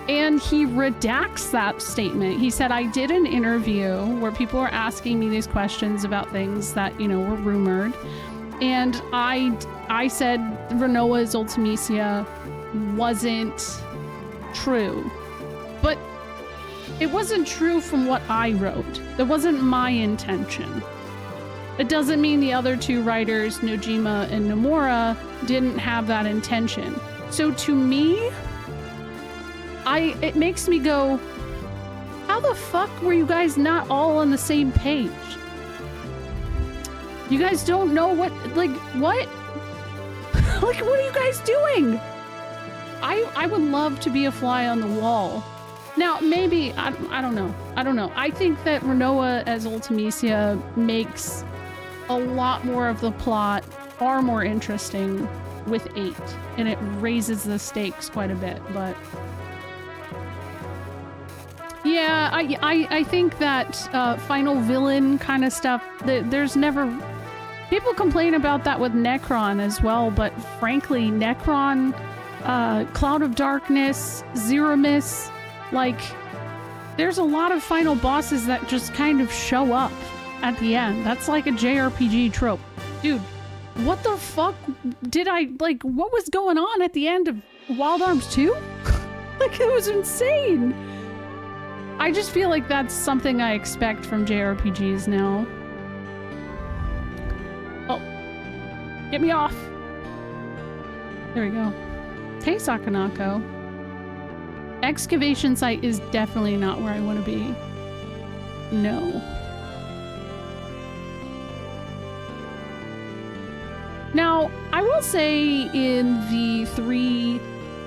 Speaker 1: and he redacts that statement. He said, I did an interview where people were asking me these questions about things that, you know, were rumored. And I said Renoa's Ultimecia wasn't true. But it wasn't true from what I wrote. That wasn't my intention. It doesn't mean the other two writers, Nojima and Nomura, didn't have that intention. So to me, it makes me go, how the fuck were you guys not all on the same page? You guys don't know what, like, what? Like, what are you guys doing? I would love to be a fly on the wall. Now, maybe, I don't know. I don't know. I think that Renoa as Ultimecia makes a lot more of the plot far more interesting with 8, and it raises the stakes quite a bit. But yeah, I think that final villain kind of stuff, there's never, people complain about that with Necron as well, but frankly, Necron, Cloud of Darkness, Zeramis, like, there's a lot of final bosses that just kind of show up at the end. That's like a JRPG trope. Dude, what the fuck did I, like, what was going on at the end of Wild Arms 2? Like, it was insane. I just feel like that's something I expect from JRPGs now. Oh. Get me off. There we go. Hey, Sakanako. Excavation site is definitely not where I want to be. No. Now, I will say in the 3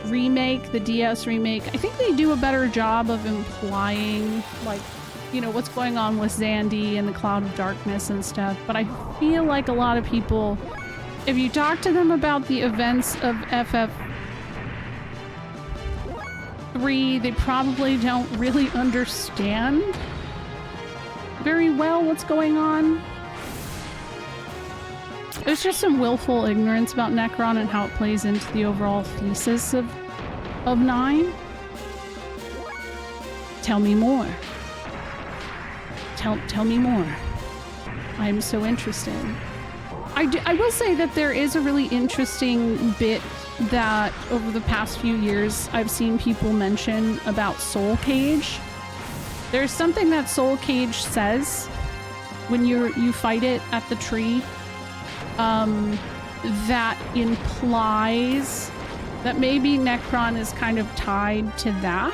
Speaker 1: remake, the DS remake, I think they do a better job of implying, like, you know, what's going on with Xandy and the Cloud of Darkness and stuff. But I feel like a lot of people, if you talk to them about the events of FF3, they probably don't really understand very well what's going on. There's just some willful ignorance about Necron and how it plays into the overall thesis of 9. Tell me more. Tell me more. I'm so interested. I will say that there is a really interesting bit that over the past few years I've seen people mention about Soul Cage. There's something that Soul Cage says when you fight it at the tree, that implies that maybe Necron is kind of tied to that.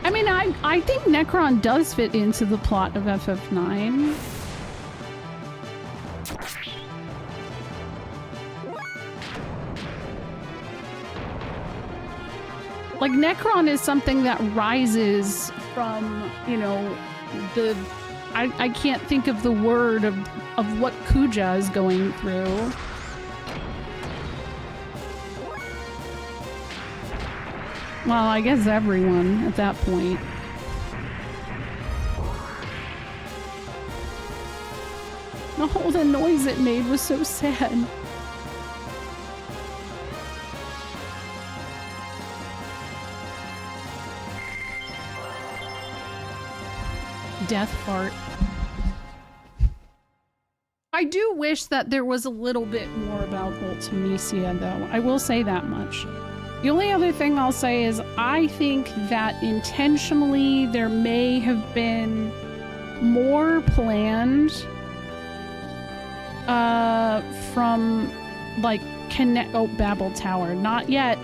Speaker 1: I mean, I think Necron does fit into the plot of FF9. Like, Necron is something that rises from, you know, the... I can't think of the word of what Kuja is going through. Well, I guess everyone at that point. Oh, the noise it made was so sad. Death fart. I do wish that there was a little bit more about Ultimecia, though. I will say that much. The only other thing I'll say is I think that intentionally there may have been more planned from, like, Babel Tower. Not yet.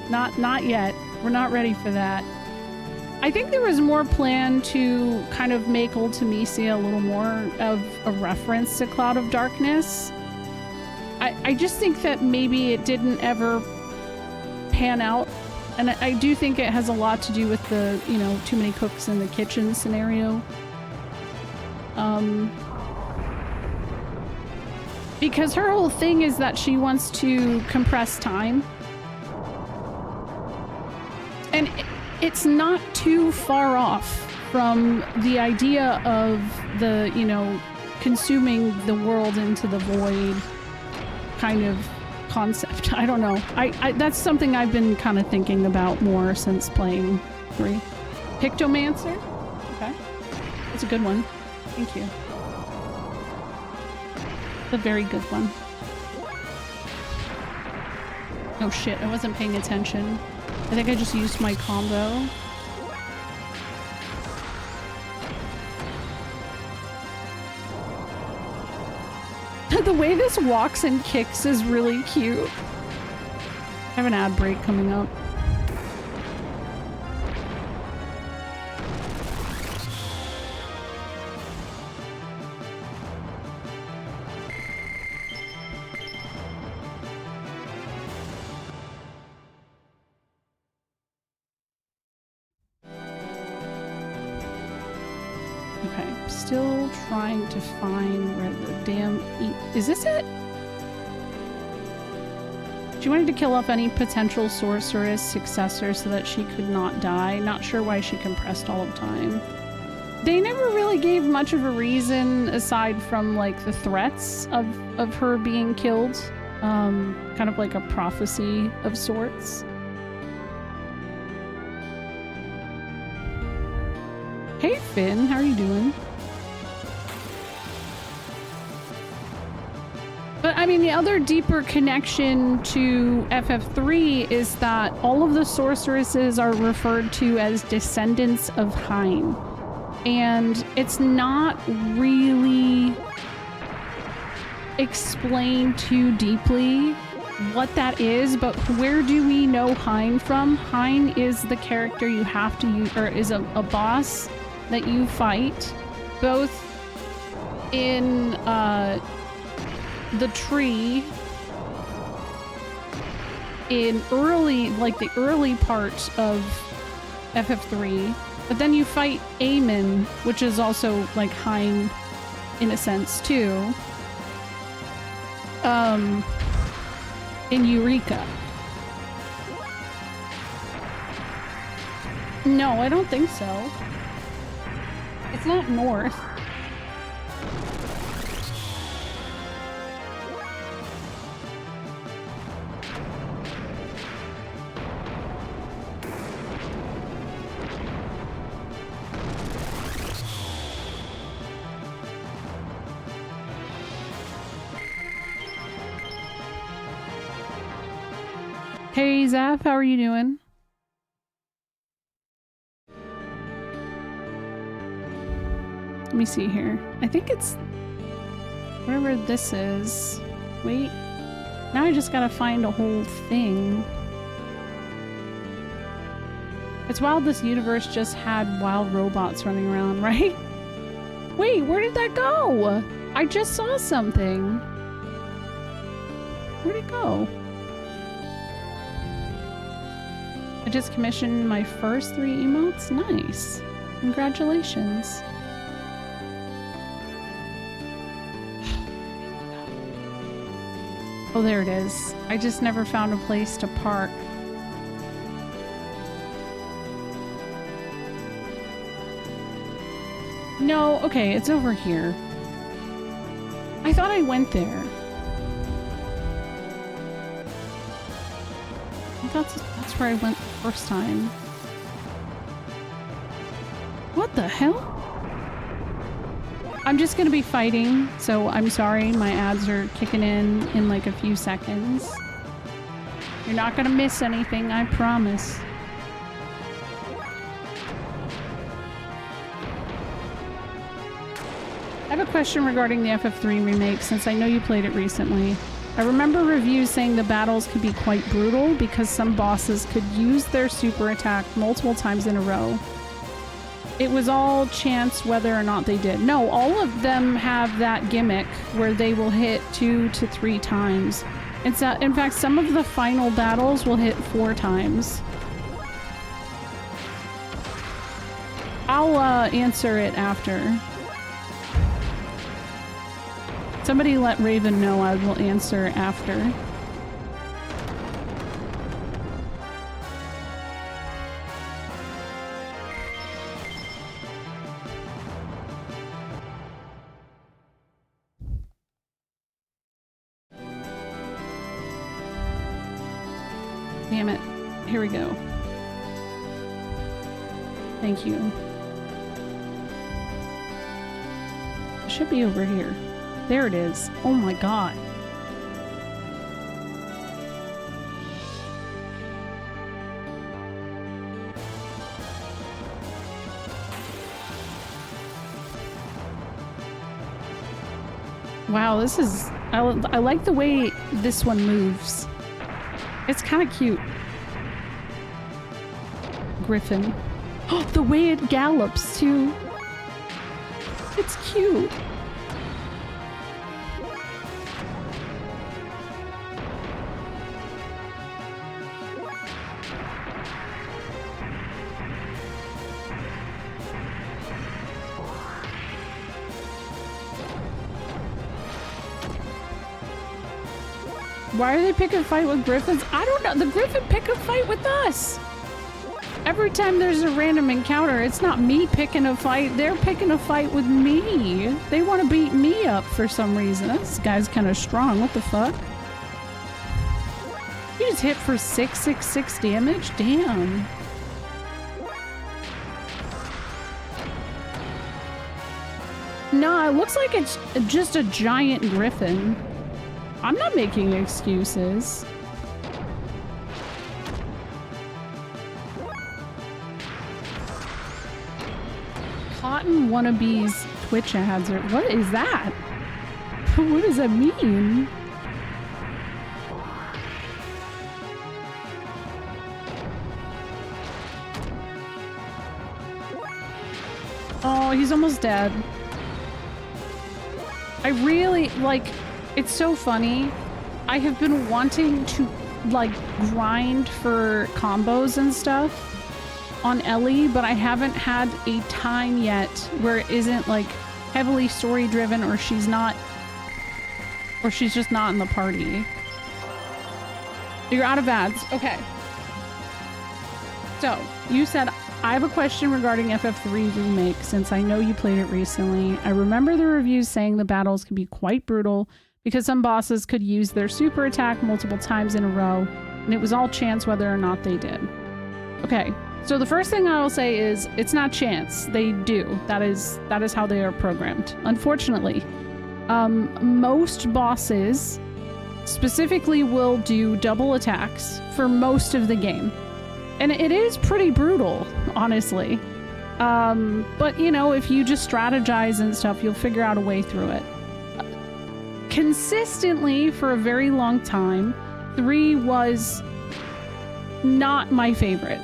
Speaker 1: Not yet. We're not ready for that. I think there was more planned to kind of make Ultimecia a little more of a reference to Cloud of Darkness. I just think that maybe it didn't ever pan out. And I do think it has a lot to do with the, you know, too many cooks in the kitchen scenario. Because her whole thing is that she wants to compress time. And it's not too far off from the idea of the, you know, consuming the world into the void kind of concept. I don't know. I that's something I've been kind of thinking about more since playing 3. Pictomancer? Okay. That's a good one. Thank you. It's a very good one. Oh shit, I wasn't paying attention. I think I just used my combo. The way this walks and kicks is really cute. I have an ad break coming up. Still trying to find where the damn... Is this it? She wanted to kill off any potential sorceress successor so that she could not die. Not sure why she compressed all of time. They never really gave much of a reason aside from, like, the threats of her being killed. Kind of like a prophecy of sorts. Hey Finn, how are you doing? But I mean, the other deeper connection to FF3 is that all of the sorceresses are referred to as descendants of Hein. And it's not really explained too deeply what that is, but where do we know Hein from? Hein is the character you have to use, or is a boss that you fight, both in the tree in early, like the early part of FF3, but then you fight Eamon, which is also like Hein in a sense too. In Eureka. No, I don't think so. It's not north. Hey Zaf, how are you doing? Let me see here. I think it's whatever this is. Wait. Now I just gotta find a whole thing. It's wild this universe just had wild robots running around, right? Wait, where did that go? I just saw something. Where'd it go? I just commissioned my first 3 emotes? Nice. Congratulations. Oh, there it is. I just never found a place to park. No, okay, it's over here. I thought I went there. That's where I went the first time. What the hell? I'm just gonna be fighting, so I'm sorry my ads are kicking in like a few seconds. You're not gonna miss anything, I promise. I have a question regarding the FF3 remake, since I know you played it recently. I remember reviews saying the battles could be quite brutal because some bosses could use their super attack multiple times in a row. It was all chance whether or not they did. No, all of them have that gimmick where they will hit 2 to 3 times. In fact, some of the final battles will hit 4 times. I'll answer it after. Somebody let Raven know I will answer after. Damn it. Here we go. Thank you. It should be over here. There it is. Oh my god. Wow, this is... I like the way this one moves. It's kind of cute. Griffin. Oh, the way it gallops, too. It's cute. Why are they picking a fight with griffins? I don't know. The griffin pick a fight with us. Every time there's a random encounter, it's not me picking a fight. They're picking a fight with me. They want to beat me up for some reason. This guy's kind of strong. What the fuck? You just hit for 666 damage? Damn. Nah, it looks like it's just a giant griffin. I'm not making excuses. Cotton wannabes Twitch ads or what is that? What does that mean?
Speaker 2: Oh, he's almost dead. I really, like, it's so funny. I have been wanting to, like, grind for combos and stuff on Ellie, but I haven't had a time yet where it isn't, like, heavily story-driven or she's just not in the party. You're out of ads. Okay. So, you said, I have a question regarding FF3 Remake since I know you played it recently. I remember the reviews saying the battles could be quite brutal because some bosses could use their super attack multiple times in a row, and it was all chance whether or not they did. Okay, so the first thing I will say is it's not chance. They do. That is how they are programmed. Unfortunately, most bosses specifically will do double attacks for most of the game. And it is pretty brutal, honestly. But, you know, if you just strategize and stuff, you'll figure out a way through it. Consistently, for a very long time, 3 was not my favorite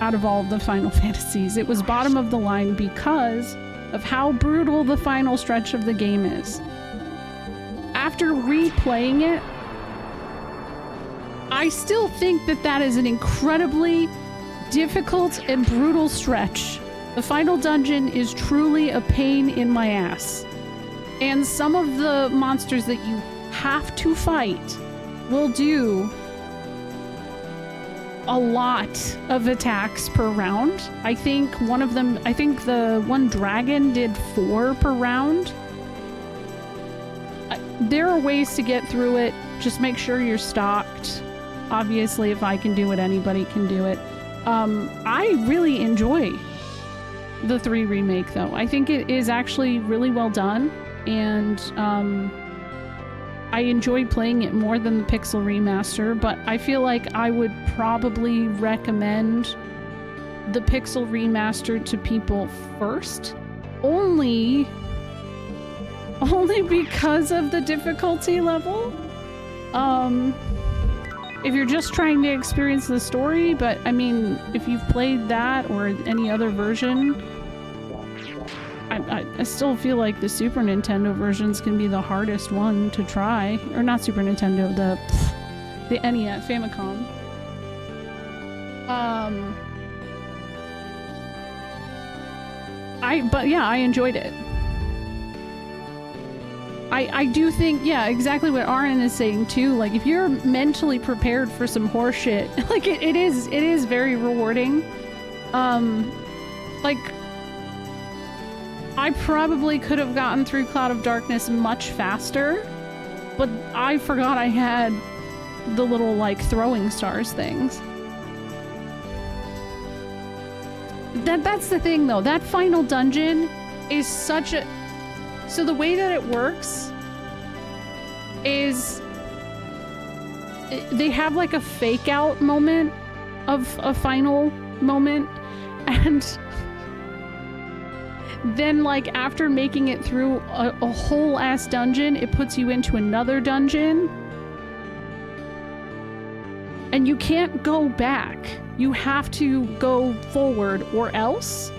Speaker 2: out of all of the Final Fantasies. It was bottom of the line because of how brutal the final stretch of the game is. After replaying it, I still think that that is an incredibly difficult and brutal stretch. The final dungeon is truly a pain in my ass. And some of the monsters that you have to fight will do a lot of attacks per round. I think the one dragon did 4 per round. There are ways to get through it. Just make sure you're stocked. Obviously, if I can do it, anybody can do it. I really enjoy the 3 remake, though. I think it is actually really well done, and I enjoyed playing it more than the Pixel remaster, but I feel like I would probably recommend the Pixel remaster to people first, only because of the difficulty level. If you're just trying to experience the story, but I mean, if you've played that or any other version, I still feel like the Super Nintendo versions can be the hardest one to try. Or not Super Nintendo, the NES, Famicom. But yeah, I enjoyed it. I do think, yeah, exactly what Aaron is saying too. Like, if you're mentally prepared for some horse shit, like it is very rewarding. Like, I probably could have gotten through Cloud of Darkness much faster, but I forgot I had the little, like, throwing stars things. That's the thing, though. That final dungeon is such a... So the way that it works is they have like a fake out moment of a final moment, and then like after making it through a whole ass dungeon, it puts you into another dungeon and you can't go back. You have to go forward or else.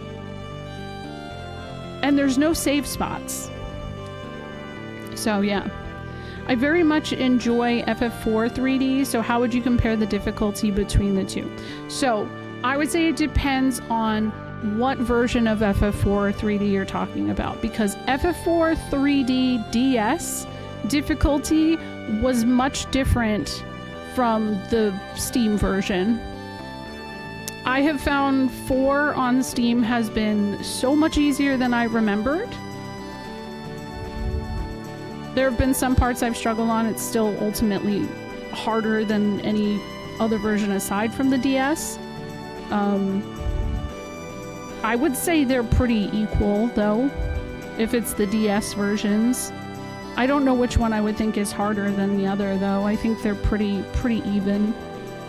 Speaker 2: And there's no save spots. So yeah, I very much enjoy FF4 3D. So how would you compare the difficulty between the two? So I would say it depends on what version of FF4 3D you're talking about, because FF4 3D DS difficulty was much different from the Steam version. I have found 4 on Steam has been so much easier than I remembered. There have been some parts I've struggled on. It's still ultimately harder than any other version aside from the DS. I would say they're pretty equal, though, if it's the DS versions. I don't know which one I would think is harder than the other, though. I think they're pretty even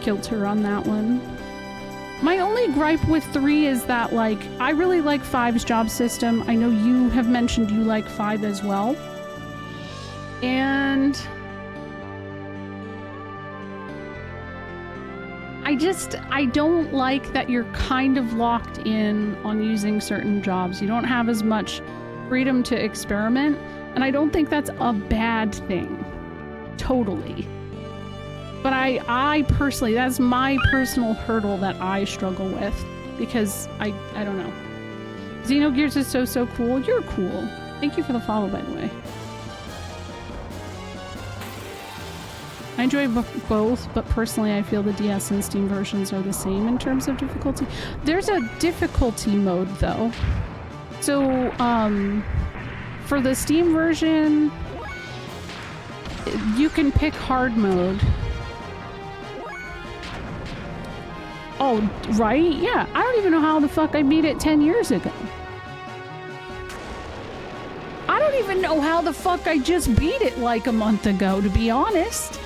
Speaker 2: kilter on that one. My only gripe with 3 is that, like, I really like 5's job system. I know you have mentioned you like 5 as well. And
Speaker 1: I don't like that you're kind of locked in on using certain jobs. You don't have as much freedom to experiment, and I don't think that's a bad thing. Totally. But I personally, that's my personal hurdle that I struggle with, because I don't know. Xenogears is so cool. You're cool. Thank you for the follow, by the way. I enjoy both, but personally I feel the DS and Steam versions are the same in terms of difficulty. There's a difficulty mode though. So, for the Steam version, you can pick hard mode. Oh, right? Yeah, I don't even know how the fuck I beat it 10 years ago. I don't even know how the fuck I just beat it like a month ago, to be honest.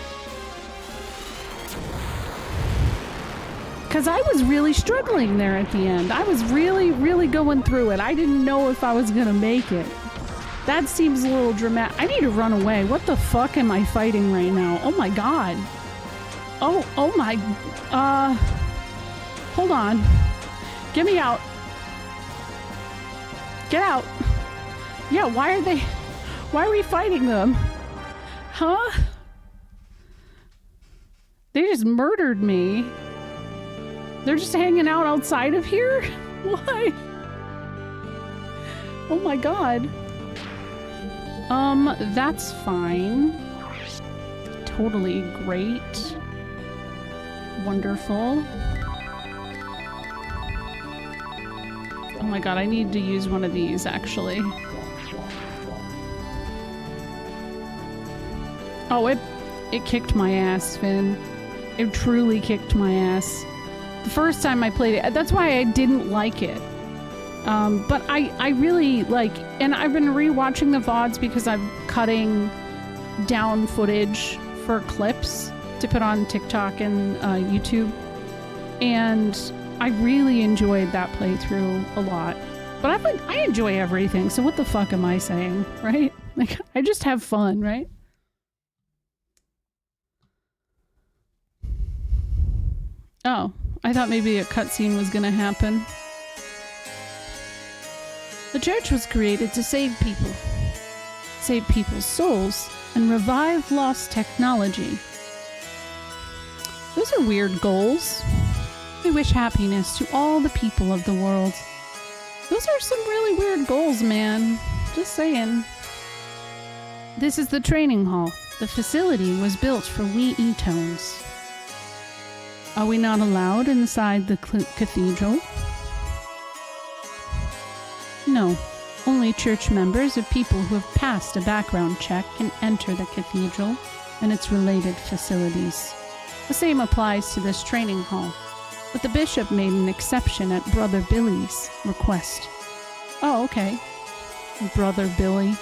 Speaker 1: Because I was really struggling there at the end. I was really going through it. I didn't know if I was gonna make it. That seems a little dramatic. I need to run away. What the fuck am I fighting right now? Oh my god. Oh my... Hold on. Get me out. Get out. Yeah, why are we fighting them? Huh? They just murdered me. They're just hanging out outside of here? Why? Oh my god. That's fine. Totally great. Wonderful. Oh my god, I need to use one of these, actually. Oh, it kicked my ass, Finn. It truly kicked my ass. The first time I played it, that's why I didn't like it. But I really like, and I've been rewatching the VODs because I'm cutting down footage for clips to put on TikTok and YouTube. And I really enjoyed that playthrough a lot. But I enjoy everything, so what the fuck am I saying, right? Like, I just have fun, right? Oh, I thought maybe a cutscene was gonna happen. The church was created to save people. Save people's souls and revive lost technology. Those are weird goals. I wish happiness to all the people of the world. Those are some really weird goals, man. Just saying. This is the training hall. The facility was built for we Etones. Are we not allowed inside the cathedral? No. Only church members or people who have passed a background check can enter the cathedral and its related facilities. The same applies to this training hall. But the bishop made an exception at Brother Billy's request. Oh, okay. Brother Billy.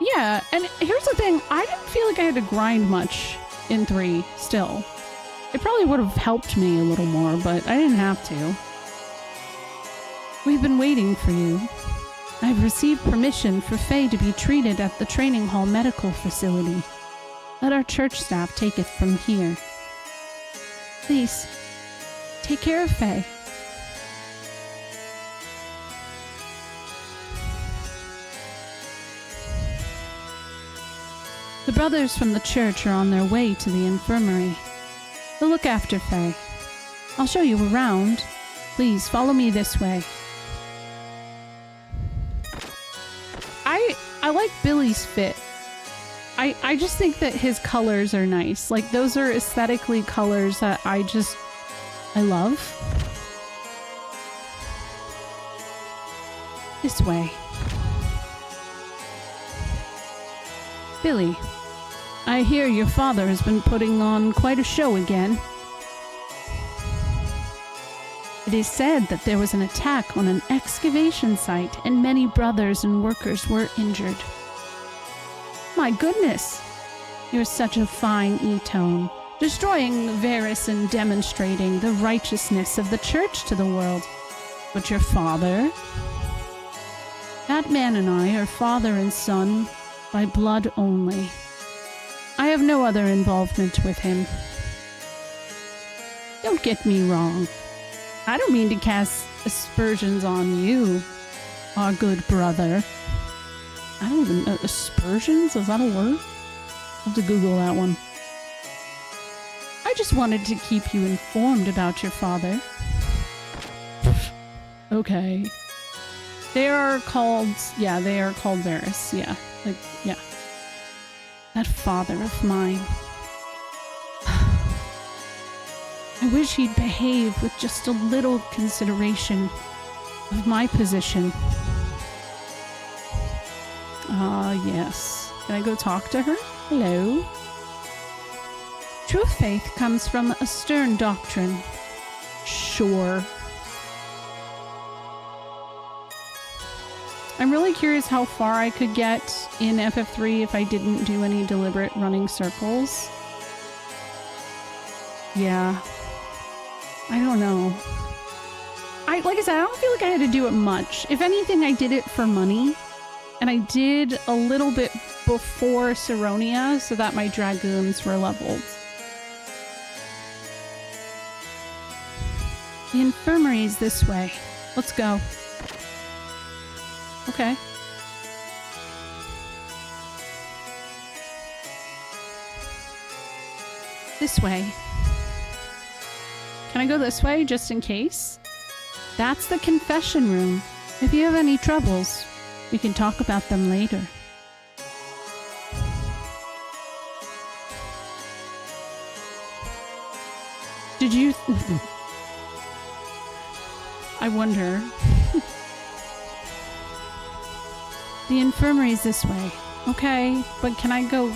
Speaker 1: Yeah, and here's the thing. I didn't feel like I had to grind much in 3 still. It probably would have helped me a little more, but I didn't have to. We've been waiting for you. I've received permission for Faye to be treated at the training hall medical facility. Let our church staff take it from here. Please, take care of Faye. The brothers from the church are on their way to the infirmary. They'll look after Faye. I'll show you around. Please, follow me this way. I like Billy's fit. I just think that his colors are nice. Like, those are aesthetically colors that I love. This way. Billy, I hear your father has been putting on quite a show again. It is said that there was an attack on an excavation site and many brothers and workers were injured. My goodness! You're such a fine Etone, destroying Varus and demonstrating the righteousness of the church to the world. But your father? That man and I are father and son by blood only.
Speaker 2: I have no other involvement with him. Don't get me wrong. I don't mean to cast aspersions on you, our good brother. I don't even know. Aspersions? Is that a word? I'll have to Google that one. I just wanted to keep you informed about your father. Okay. They are called Varys. Yeah. Like, yeah. That father of mine. I wish he'd behave with just a little consideration of my position. Ah, yes. Can I go talk to her? Hello? True faith comes from a stern doctrine. Sure. I'm really curious how far I could get in FF3 if I didn't do any deliberate running circles. Yeah. I don't know. Like I said, I don't feel like I had to do it much. If anything, I did it for money. And I did a little bit before Saronia so that my dragoons were leveled. The infirmary is this way. Let's go. Okay. This way. Can I go this way just in case? That's the confession room. If you have any troubles, we can talk about them later. Did you... I wonder. The infirmary is this way. Okay, but can I go...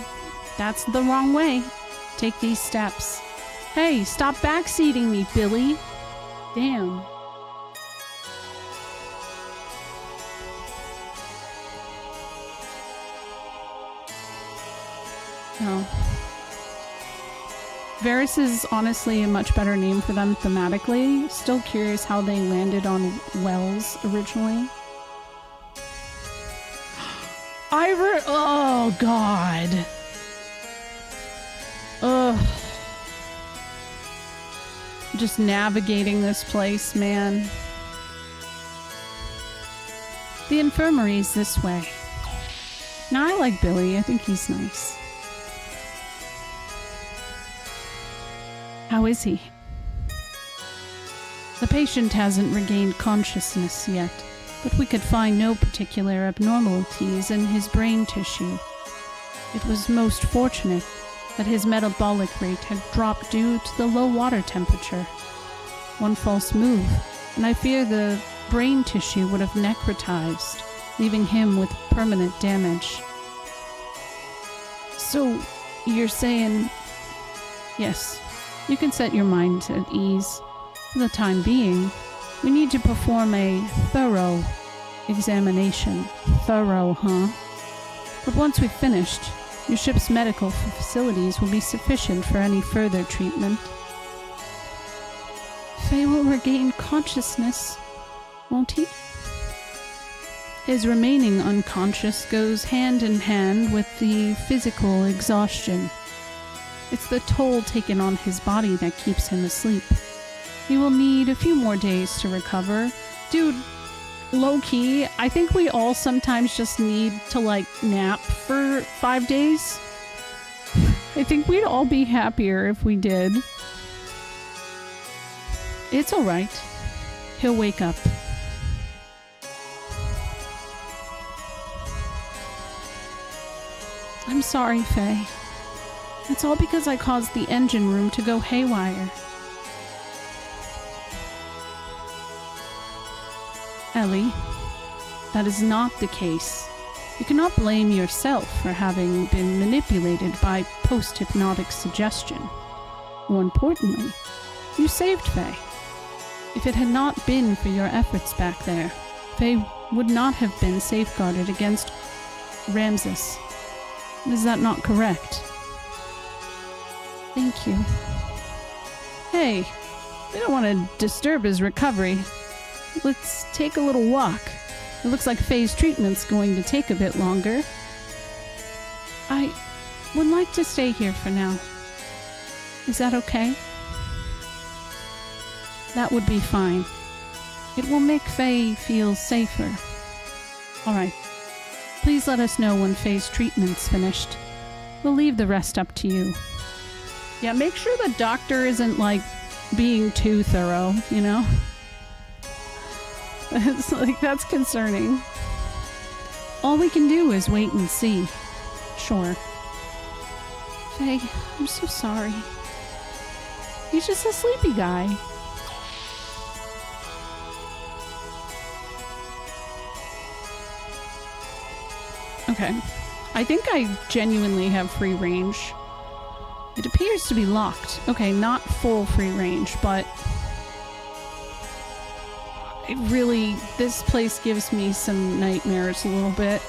Speaker 2: That's the wrong way. Take these steps. Hey, stop backseating me, Billy. Damn. Oh. Varys is honestly a much better name for them thematically. Still curious how they landed on Wells originally. Oh, God. Ugh. Just navigating this place, man. The infirmary is this way. Now, I like Billy. I think he's nice. How is he? The patient hasn't regained consciousness yet, but we could find no particular abnormalities in his brain tissue. It was most fortunate that his metabolic rate had dropped due to the low water temperature. One false move, and I fear the brain tissue would have necrotized, leaving him with permanent damage. So, you're saying... Yes, you can set your mind at ease. For the time being, we need to perform a thorough examination. Thorough, huh? But once we've finished, your ship's medical facilities will be sufficient for any further treatment. Faye will regain consciousness, won't he? His remaining unconscious goes hand in hand with the physical exhaustion. It's the toll taken on his body that keeps him asleep. He will need a few more days to recover. Dude, low-key, I think we all sometimes just need to, like, nap for 5 days. I think we'd all be happier if we did. It's alright. He'll wake up. I'm sorry, Faye. It's all because I caused the engine room to go haywire. Ellie, that is not the case. You cannot blame yourself for having been manipulated by post-hypnotic suggestion. More importantly, you saved Faye. If it had not been for your efforts back there, Faye would not have been safeguarded against Ramses. Is that not correct? Thank you. Hey, we don't want to disturb his recovery. Let's take a little walk. It looks like Faye's treatment's going to take a bit longer. would like to stay here for now. Is that okay? That would be fine. It will make Faye feel safer. Alright. Please let us know when Faye's treatment's finished. We'll leave the rest up to you. Yeah, make sure the doctor isn't, like, being too thorough, you know? It's like, that's concerning. All we can do is wait and see. Sure. Faye, I'm so sorry. He's just a sleepy guy. Okay. I think I genuinely have free range. It appears to be locked. Okay, not full free range, but... it really... this place gives me some nightmares a little bit.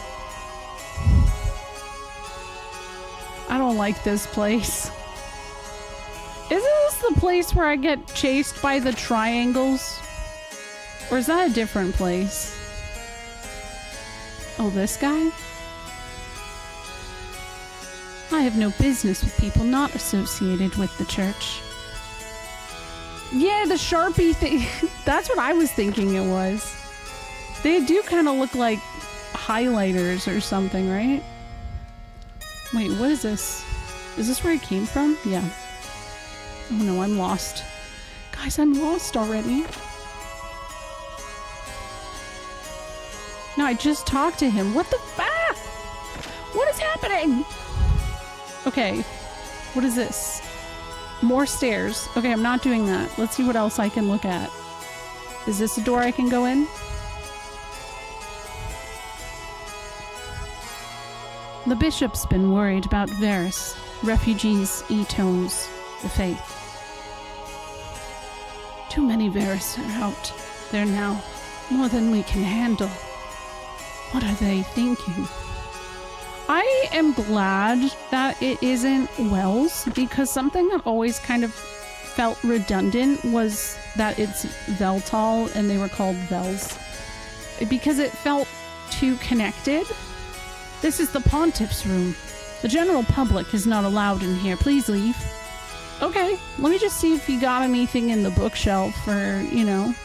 Speaker 2: I don't like this place. Isn't this the place where I get chased by the triangles? Or is that a different place? Oh, this guy? I have no business with people not associated with the church. Yeah, the Sharpie thing. That's what I was thinking it was. They do kind of look like highlighters or something, right? Wait, what is this? Is this where I came from? Yeah. Oh no, I'm lost. Guys, I'm lost already. No, I just talked to him. What the fuck? What is happening? Okay, what is this? More stairs. Okay, I'm not doing that. Let's see what else I can look at. Is this a door I can go in? The bishop's been worried about Varus, refugees, E-tones, the faith. Too many Varus are out there now, more than we can handle. What are they thinking? I am glad that it isn't Wells, because something that always kind of felt redundant was that it's Veltal and they were called Vels. Because it felt too connected. This is the Pontiff's room. The general public is not allowed in here. Please leave. Okay, let me just see if you got anything in the bookshelf or, you know.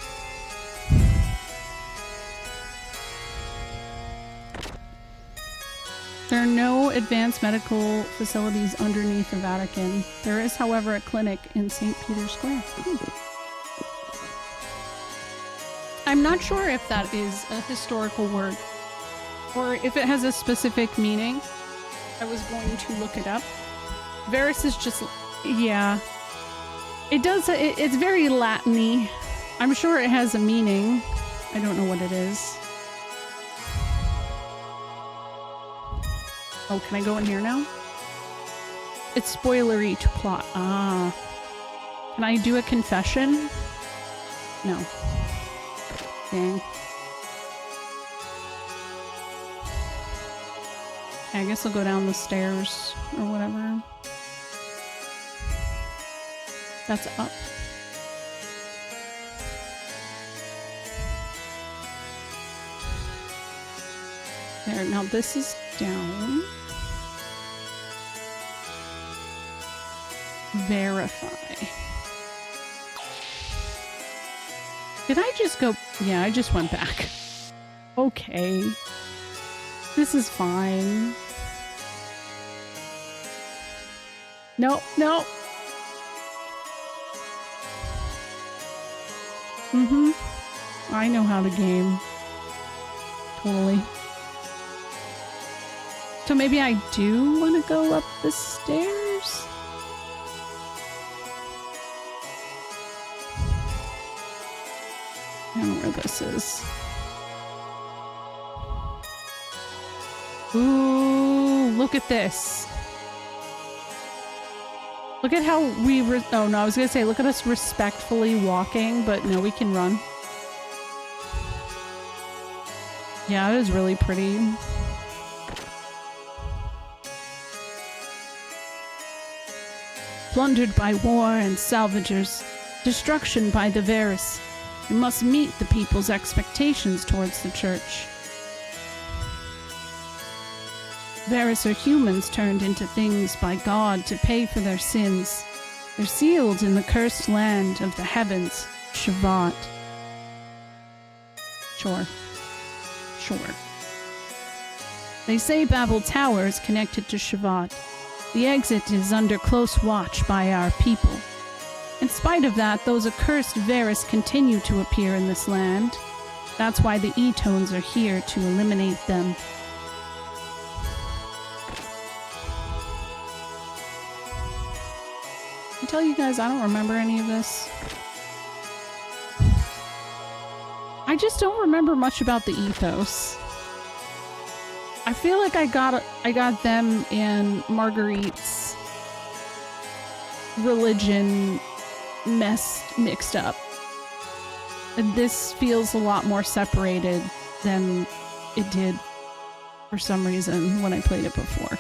Speaker 2: There are no advanced medical facilities underneath the Vatican. There is, however, a clinic in St. Peter's Square. I'm not sure if that is a historical word or if it has a specific meaning. I was going to look it up. Varus is just... yeah. It does... it's very Latin-y. I'm sure it has a meaning. I don't know what it is. Oh, can I go in here now? It's spoilery to plot. Ah. Can I do a confession? No. Dang. I guess I'll go down the stairs or whatever. That's up. There, now this is down. Verify. Did I just go? Yeah, I just went back. Okay. This is fine. No, no. I know how to game. Totally. So maybe I do want to go up the stairs? I don't know where this is. Ooh, look at this. Look at how we oh no, I was gonna say look at us respectfully walking, but no, we can run. Yeah, it is really pretty. Plundered by war and salvagers, destruction by the Varus. We must meet the people's expectations towards the church. Varys are humans turned into things by God to pay for their sins. They're sealed in the cursed land of the heavens, Shabbat. Sure. They say Babel Tower is connected to Shabbat. The exit is under close watch by our people. In spite of that, those accursed Varys continue to appear in this land. That's why the E-tones are here to eliminate them. I tell you guys, I don't remember any of this. I just don't remember much about the ethos. I feel like I got them and Marguerite's religion mixed up. And this feels a lot more separated than it did for some reason when I played it before.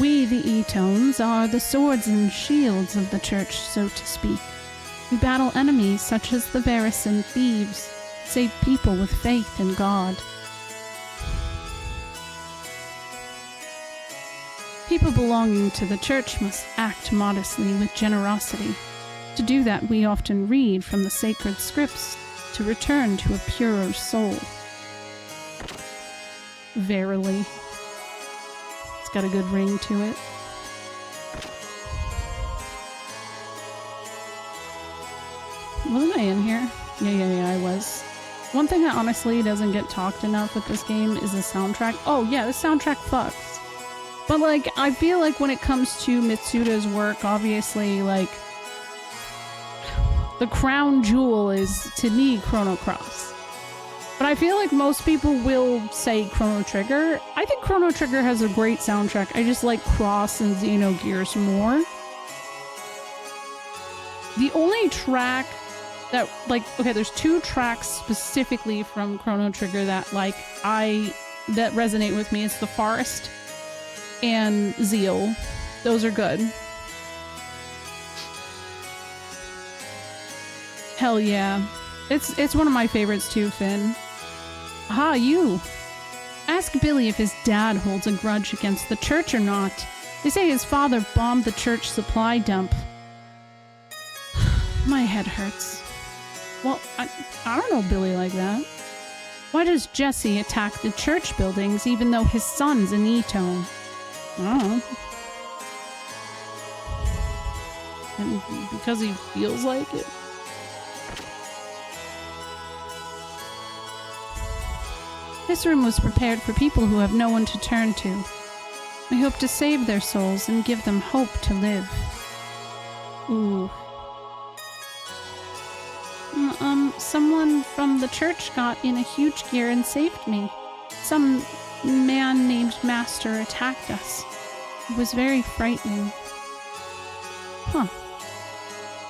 Speaker 2: We, the E-tones, are the swords and shields of the church, so to speak. We battle enemies such as the Varys and thieves, save people with faith in God. People belonging to the church must act modestly with generosity. To do that, we often read from the sacred scripts to return to a purer soul. Verily. It's got a good ring to it. Wasn't I in here? Yeah, I was. One thing that honestly doesn't get talked enough with this game is the soundtrack. Oh yeah, the soundtrack fucks. But like, I feel like when it comes to Mitsuda's work, obviously, like, the crown jewel is, to me, Chrono Cross. But I feel like most people will say Chrono Trigger. I think Chrono Trigger has a great soundtrack. I just like Cross and Xenogears more. The only track that, like, okay, there's two tracks specifically from Chrono Trigger that, like, that resonate with me. It's The Forest and Zeal. Those are good. Hell yeah. It's one of my favorites too, Finn. Aha, you! Ask Billy if his dad holds a grudge against the church or not. They say his father bombed the church supply dump. My head hurts. Well, I don't know Billy like that. Why does Jesse attack the church buildings even though his son's an E-tone? I don't know. And because he feels like it? This room was prepared for people who have no one to turn to. We hope to save their souls and give them hope to live. Ooh. Someone from the church got in a huge gear and saved me. Some man named Master attacked us. It was very frightening. Huh.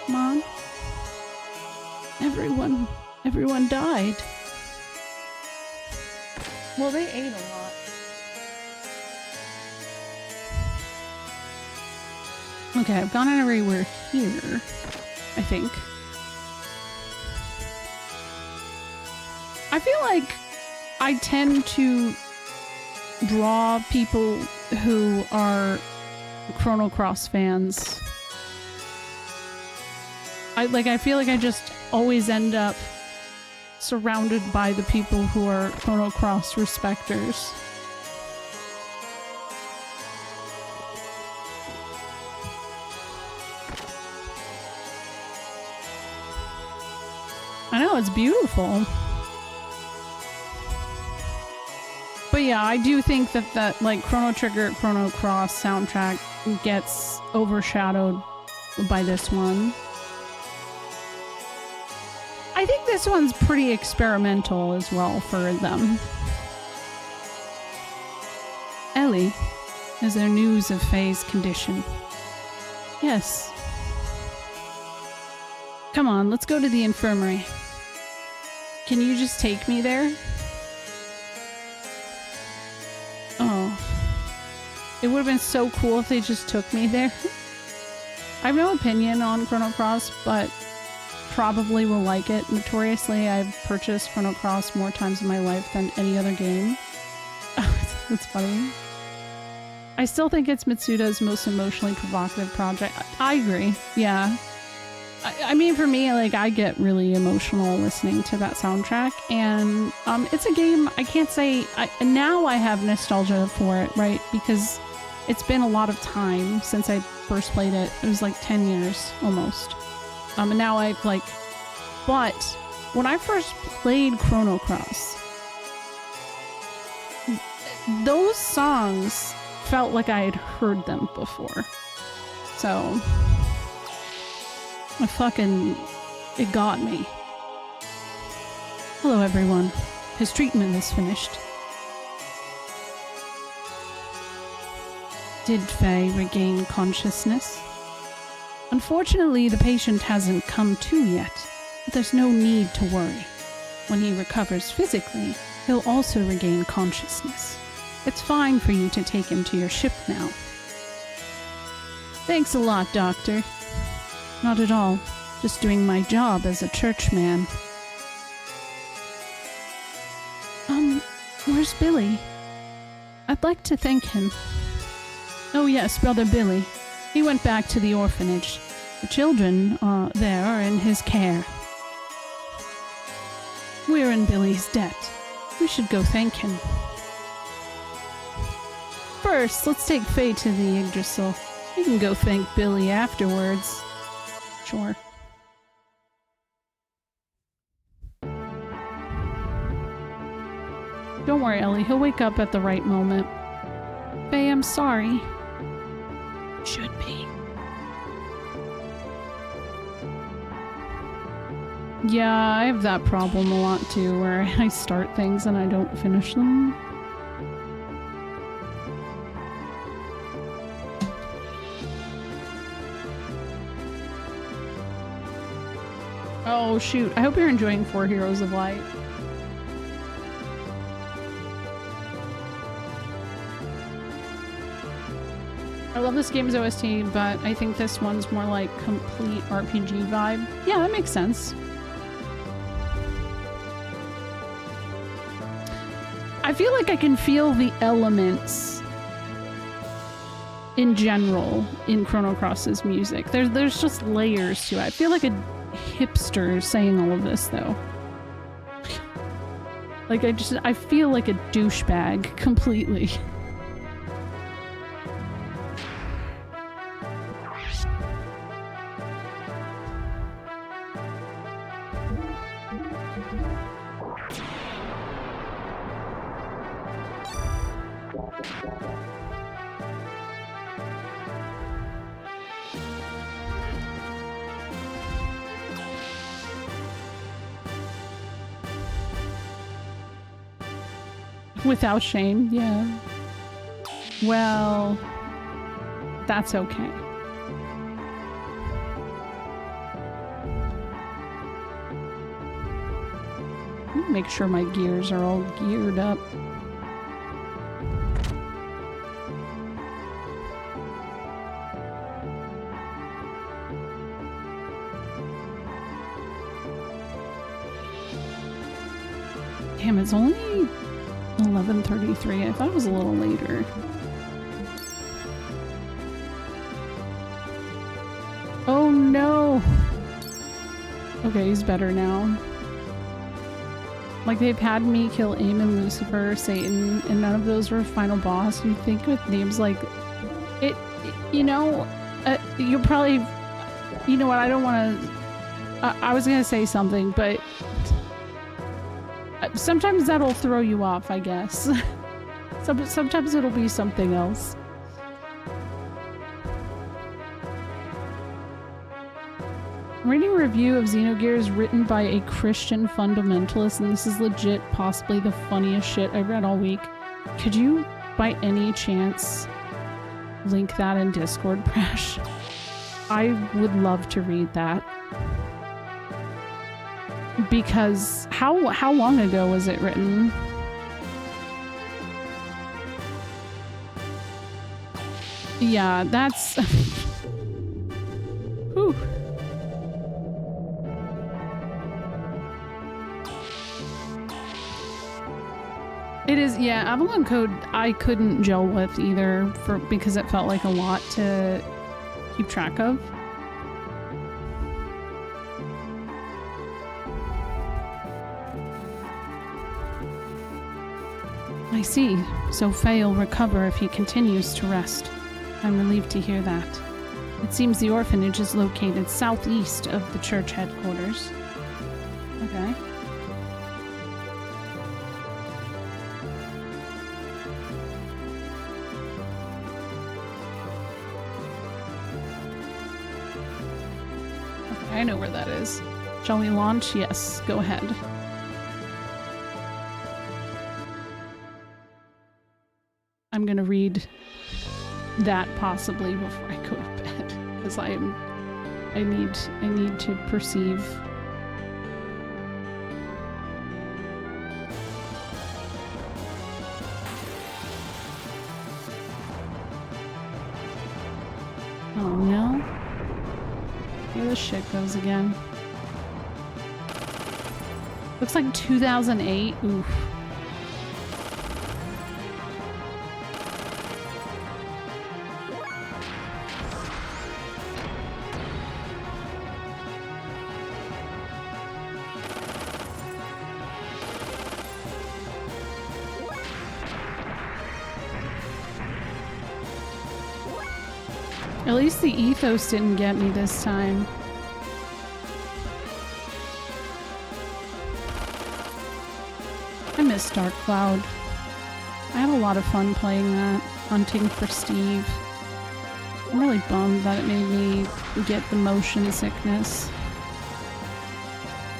Speaker 2: Mom? Everyone died. Well, they ate a lot. Okay, I've gone everywhere here, I think. I feel like I tend to draw people who are Chrono Cross fans. I feel like I just always end up surrounded by the people who are Chrono Cross respecters. I know, it's beautiful. But yeah, I do think that like Chrono Trigger, Chrono Cross soundtrack gets overshadowed by this one. I think this one's pretty experimental as well for them. Ellie, is there news of Faye's condition? Yes. Come on, let's go to the infirmary. Can you just take me there? Oh. It would have been so cool if they just took me there. I have no opinion on Chrono Cross, but probably will like it. Notoriously, I've purchased Chrono Cross more times in my life than any other game.
Speaker 1: That's funny. I still think it's Mitsuda's most emotionally provocative project. I agree. Yeah. I mean, for me, like, I get really emotional listening to that soundtrack, and it's a game I can't say... now I have nostalgia for it, right? Because it's been a lot of time since I first played it. It was like 10 years, almost. And now I've, like... But when I first played Chrono Cross, those songs felt like I had heard them before. So... it got me. Hello, everyone. His treatment is finished. Did Faye regain consciousness? Unfortunately, the patient hasn't come to yet, but there's no need to worry. When he recovers physically, he'll also regain consciousness. It's fine for you to take him to your ship now. Thanks a lot, Doctor. Not at all. Just doing my job as a churchman. Where's Billy? I'd like to thank him. Oh yes, Brother Billy. He went back to the orphanage. The children there are in his care. We're in Billy's debt. We should go thank him. First, let's take Faye to the Yggdrasil. We can go thank Billy afterwards. Sure. Don't worry, Ellie. He'll wake up at the right moment. Faye, I'm sorry. Should be. Yeah, I have that problem a lot too, where I start things and I don't finish them. Oh shoot, I hope you're enjoying 4 Heroes of Light. I love this game's OST, but I think this one's more like complete RPG vibe. Yeah, that makes sense. I feel like I can feel the elements in general in Chrono Cross's music. There's just layers to it. I feel like a hipster saying all of this though. Like I feel like a douchebag completely. Without shame, yeah. Well, that's okay. Make sure my gears are all geared up. Damn, it's only 11:33. I thought it was a little later. Oh no! Okay, he's better now. Like, they've had me kill Aemon, Lucifer, Satan, and none of those were a final boss. You'd think with names like... you know, you're probably... You know what, I don't want to... I was gonna say something, but... sometimes that'll throw you off, I guess. Sometimes it'll be something else. I'm reading a review of Xenogears written by a Christian fundamentalist, and this is legit possibly the funniest shit I've read all week. Could you, by any chance, link that in Discord, Prash? I would love to read that. Because how long ago was it written? Yeah, that's... Whew. It is, yeah, Avalon Code I couldn't gel with either because it felt like a lot to keep track of. I see. So Faye'll recover if he continues to rest. I'm relieved to hear that. It seems the orphanage is located southeast of the church headquarters. Okay. Okay, I know where that is. Shall we launch? Yes, go ahead. I'm gonna read that possibly before I go to bed because I need to perceive. Oh no. Here this shit goes again. Looks like 2008. Oof. At least the ethos didn't get me this time. I miss Dark Cloud. I had a lot of fun playing that, hunting for Steve. I'm really bummed that it made me get the motion sickness.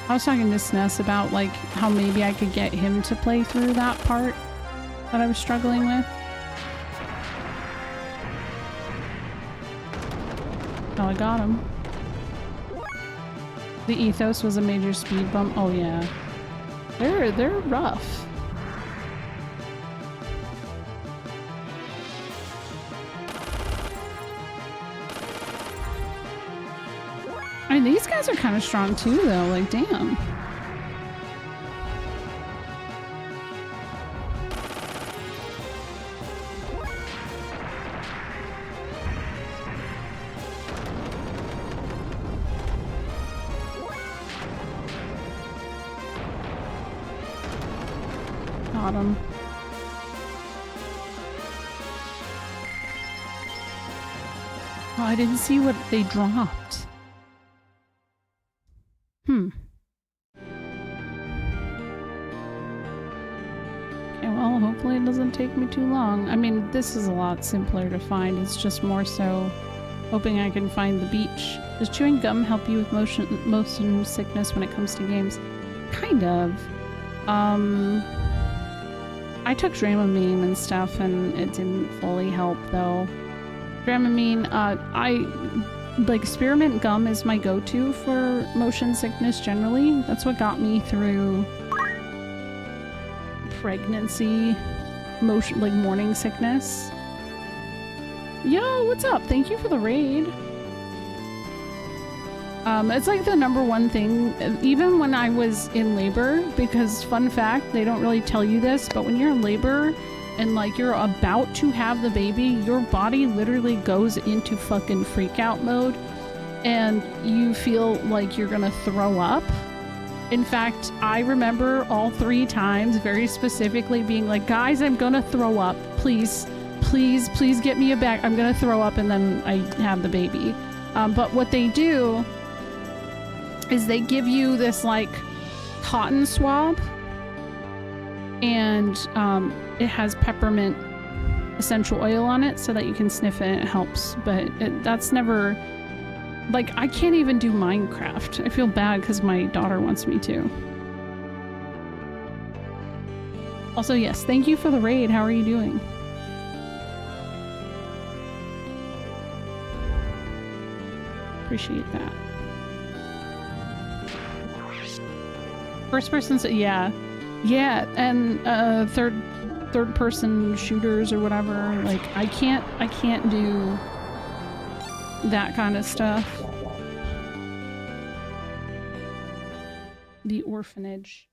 Speaker 1: I was talking to SNES about like how maybe I could get him to play through that part that I was struggling with. Oh, I got him. The ethos was a major speed bump. Oh yeah. They're rough. I mean, these guys are kind of strong too though, like damn. Got him. Oh, I didn't see what they dropped. Okay, well, hopefully it doesn't take me too long. I mean, this is a lot simpler to find. It's just more so hoping I can find the beach. Does chewing gum help you with motion sickness when it comes to games? Kind of. I took Dramamine and stuff, and it didn't fully help, though. Dramamine, like, spearmint gum is my go-to for motion sickness generally. That's what got me through pregnancy, morning sickness. Yo, what's up? Thank you for the raid. It's like the #1 thing, even when I was in labor, because fun fact, they don't really tell you this, but when you're in labor and like you're about to have the baby, your body literally goes into fucking freak out mode and you feel like you're gonna throw up. In fact, I remember all 3 times very specifically being like, guys, I'm gonna throw up. Please, please, please get me a bag. I'm gonna throw up, and then I have the baby. But what they do is they give you this like cotton swab, and it has peppermint essential oil on it so that you can sniff it and it helps. But that's never, like, I can't even do Minecraft. I feel bad because my daughter wants me to. Also, yes, thank you for the raid. How are you doing? Appreciate that. First person, yeah, and third person shooters or whatever. Like, I can't do that kind of stuff. The orphanage.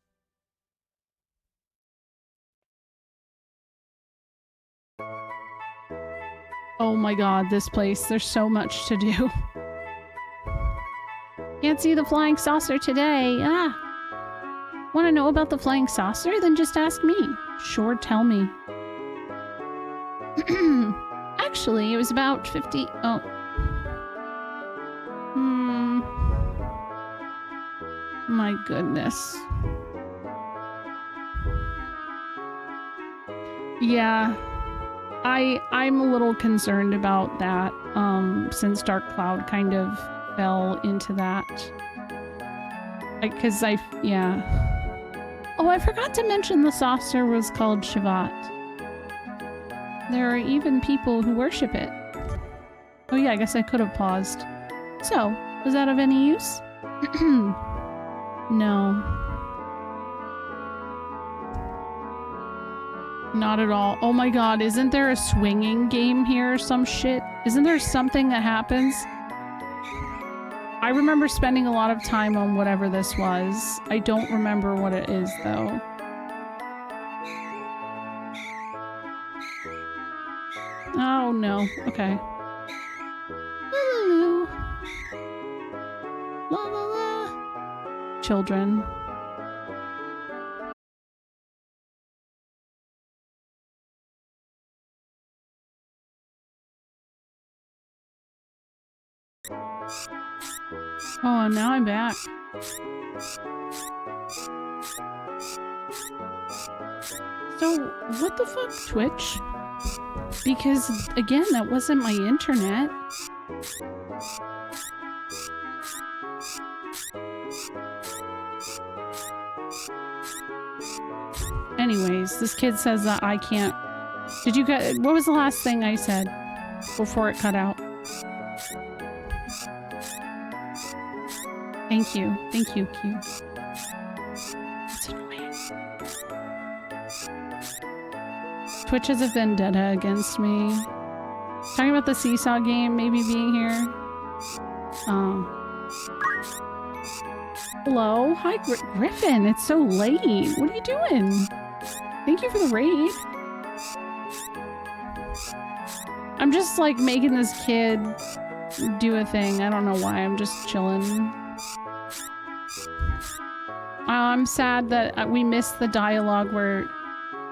Speaker 1: Oh my god, this place. There's so much to do. Can't see the flying saucer today. Ah. Want to know about the flying saucer? Then just ask me. Sure, tell me. Actually, it was about 50... Oh. My goodness. Yeah. I'm a little concerned about that, since Dark Cloud kind of fell into that. Because yeah. Oh, I forgot to mention the saucer was called Shivat. There are even people who worship it. Oh yeah, I guess I could have paused. So, was that of any use? No. Not at all. Oh my god, isn't there a swinging game here or some shit? Isn't there something that happens? I remember spending a lot of time on whatever this was. I don't remember what it is, though. Oh, no. Okay. La la la. Children. Oh, now I'm back. So, what the fuck, Twitch? Because, again, that wasn't my internet. Anyways, this kid says that I can't... Did you get... What was the last thing I said before it cut out? Thank you. Thank you, Q. That's annoying. Twitch has a vendetta against me. Talking about the seesaw game maybe being here. Hello? Hi, Griffin. It's so late. What are you doing? Thank you for the raid. I'm just like making this kid do a thing. I don't know why. I'm just chilling. I'm sad that we missed the dialogue where...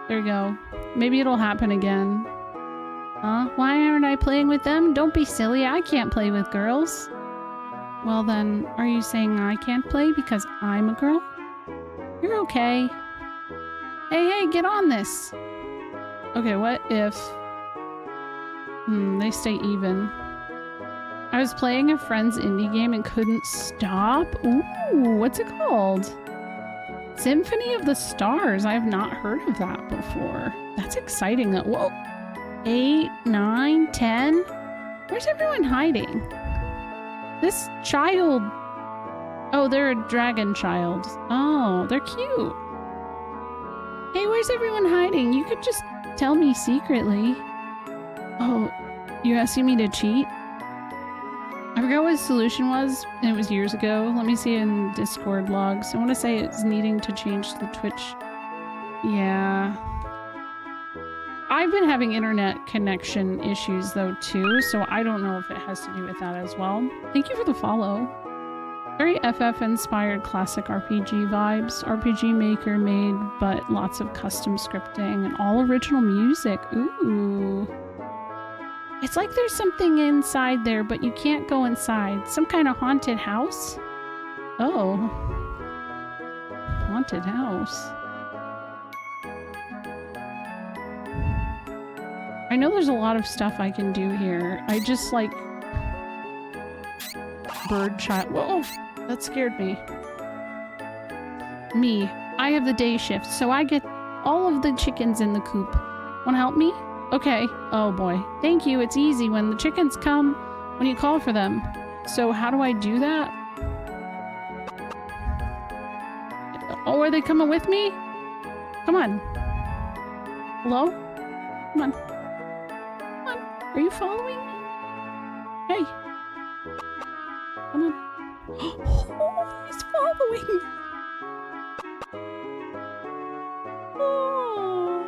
Speaker 1: There you go. Maybe it'll happen again. Huh? Why aren't I playing with them? Don't be silly. I can't play with girls. Well then, are you saying I can't play because I'm a girl? You're okay. Hey, get on this. Okay, what if... they stay even. I was playing a friend's indie game and couldn't stop. Ooh, what's it called? Symphony of the Stars. I have not heard of that before. That's exciting. Whoa. 8, 9, 10? Where's everyone hiding? This child... Oh, they're a dragon child. Oh, they're cute. Hey, where's everyone hiding? You could just tell me secretly. Oh, you're asking me to cheat? I forgot what his solution was, and it was years ago. Let me see in Discord logs. I want to say it's needing to change the Twitch. Yeah. I've been having internet connection issues, though, too, so I don't know if it has to do with that as well. Thank you for the follow. Very FF-inspired classic RPG vibes. RPG Maker made, but lots of custom scripting and all original music. Ooh. It's like there's something inside there, but you can't go inside. Some kind of haunted house? Oh. Haunted house. I know there's a lot of stuff I can do here. I just like... Bird child. Whoa! That scared me. Me. I have the day shift, so I get all of the chickens in the coop. Wanna help me? Okay. Oh boy. Thank you. It's easy when the chickens come when you call for them. So how do I do that? Oh, are they coming with me? Come on. Hello? Come on. Come on. Are you following me? Hey. Come on. Oh, he's following. Oh.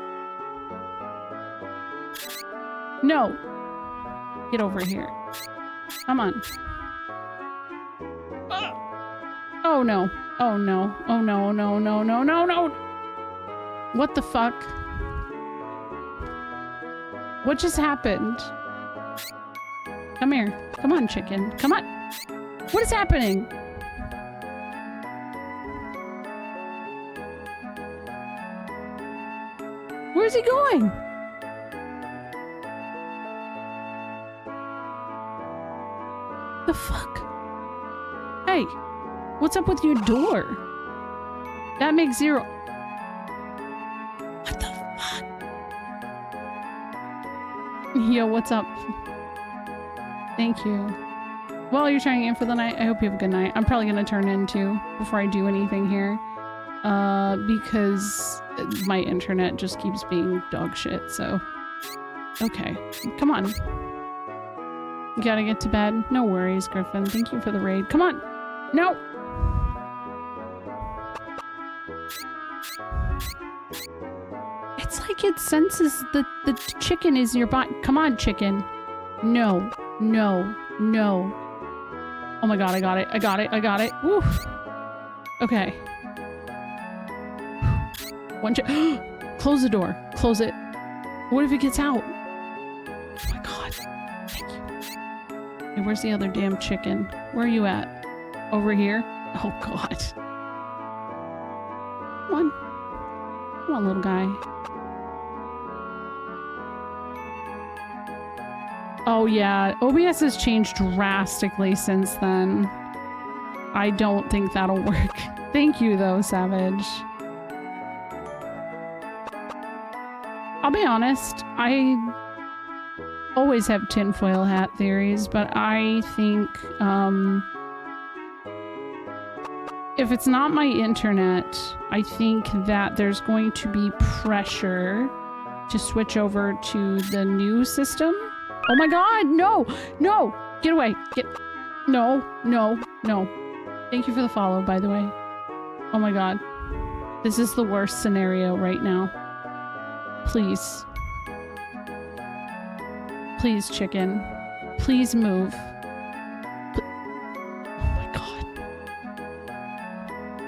Speaker 1: No. Get over here. Come on. Oh no. Oh no. Oh no, no, no, no, no, no. What the fuck? What just happened? Come here. Come on, chicken. Come on. What is happening? Where's he going? The fuck? Hey, what's up with your door? That makes zero. What the fuck? Yo, what's up? Thank you. Well, you're trying in for the night. I hope you have a good night. I'm probably gonna turn in too before I do anything here. Because my internet just keeps being dog shit, so. Okay, come on. You gotta get to bed. No worries, Griffin. Thank you for the raid. Come on! No! It's like it senses the chicken is nearby. Come on, chicken. No. No. No. Oh my god, I got it. I got it. I got it. Woo! Okay. One close the door. Close it. What if it gets out? Oh my god. Thank you. Hey, where's the other damn chicken? Where are you at? Over here? Oh god. Come on. Come on, little guy. Oh yeah, OBS has changed drastically since then. I don't think that'll work. Thank you though, Savage. I'll be honest, I always have tinfoil hat theories, but I think, if it's not my internet, I think that there's going to be pressure to switch over to the new system. Oh my god, no! No! Get away! No, no, no. Thank you for the follow, by the way. Oh my god. This is the worst scenario right now. Please. Please, chicken. Please move. Oh my god.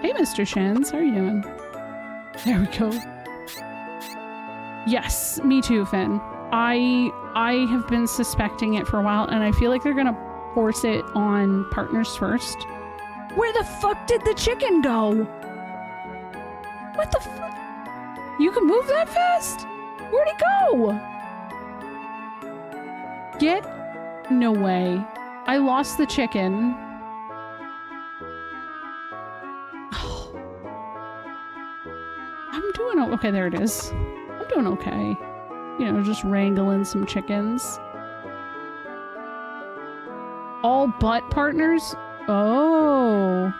Speaker 1: Hey, Mr. Shins. How are you doing? There we go. Yes, me too, Finn. I have been suspecting it for a while, and I feel like they're gonna force it on partners first. Where the fuck did the chicken go? What the fuck? You can move that fast? Where'd it go? Get... No way. I lost the chicken. Oh. I'm doing... Okay, there it is. I'm doing okay. You know, just wrangling some chickens. All but partners? Oh.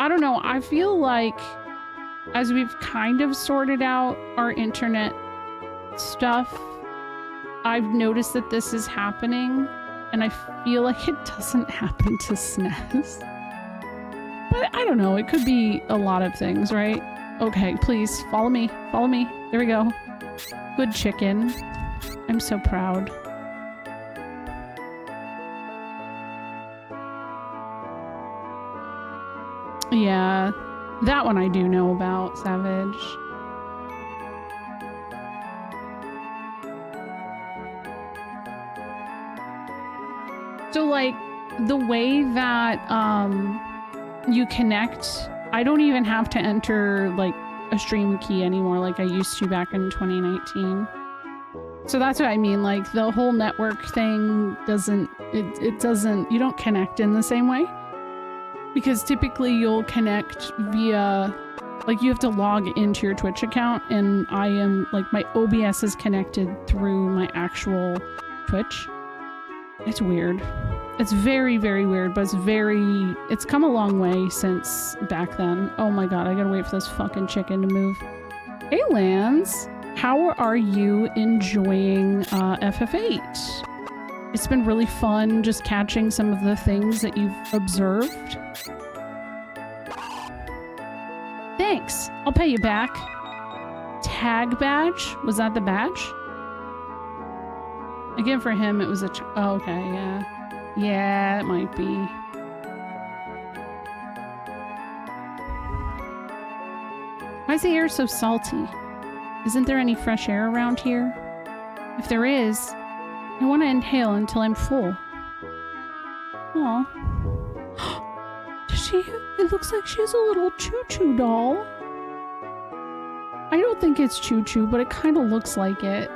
Speaker 1: I don't know. I feel like as we've kind of sorted out our internet stuff, I've noticed that this is happening, and I feel like it doesn't happen to SNES. But I don't know. It could be a lot of things, right? Okay, please follow me. Follow me. There we go. Good chicken. I'm so proud. Yeah, that one I do know about, Savage. So, like, the way that you connect, I don't even have to enter, like, a stream key anymore like I used to back in 2019. So that's what I mean, like the whole network thing doesn't, it doesn't, you don't connect in the same way. Because typically you'll connect via, like you have to log into your Twitch account, and I am, like my OBS is connected through my actual Twitch. It's weird. It's very, very weird, but it's come a long way since back then. Oh my god, I gotta wait for this fucking chicken to move. Hey Lance, how are you enjoying FF8? It's been really fun just catching some of the things that you've observed. Thanks, I'll pay you back. Tag badge? Was that the badge?
Speaker 2: Again, for him, it was a... oh, okay, yeah. Yeah, it might be. Why is the air so salty? Isn't there any fresh air around here? If there is, I want to inhale until I'm full. Aw. Does she... it looks like she has a little choo-choo doll. I don't think it's choo-choo, but it kind of looks like it.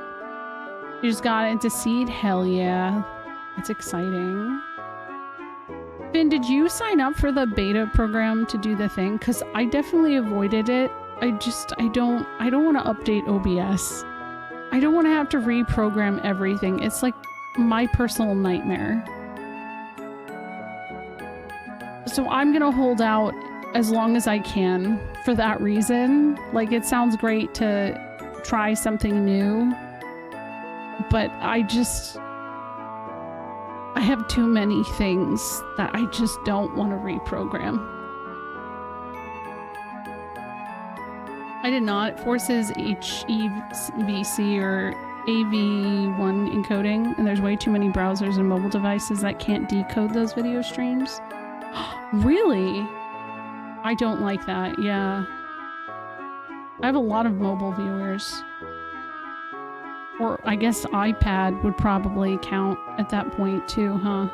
Speaker 2: You just got into seed? Hell yeah. That's exciting. Finn, did you sign up for the beta program to do the thing? Because I definitely avoided it. I don't want to update OBS. I don't want to have to reprogram everything. It's like my personal nightmare. So I'm gonna hold out as long as I can for that reason. Like, it sounds great to try something new, but I have too many things that I just don't want to reprogram. I did not. It forces HEVC or AV1 encoding, and there's way too many browsers and mobile devices that can't decode those video streams. Really? I don't like that, yeah. I have a lot of mobile viewers. Or I guess iPad would probably count at that point too, huh?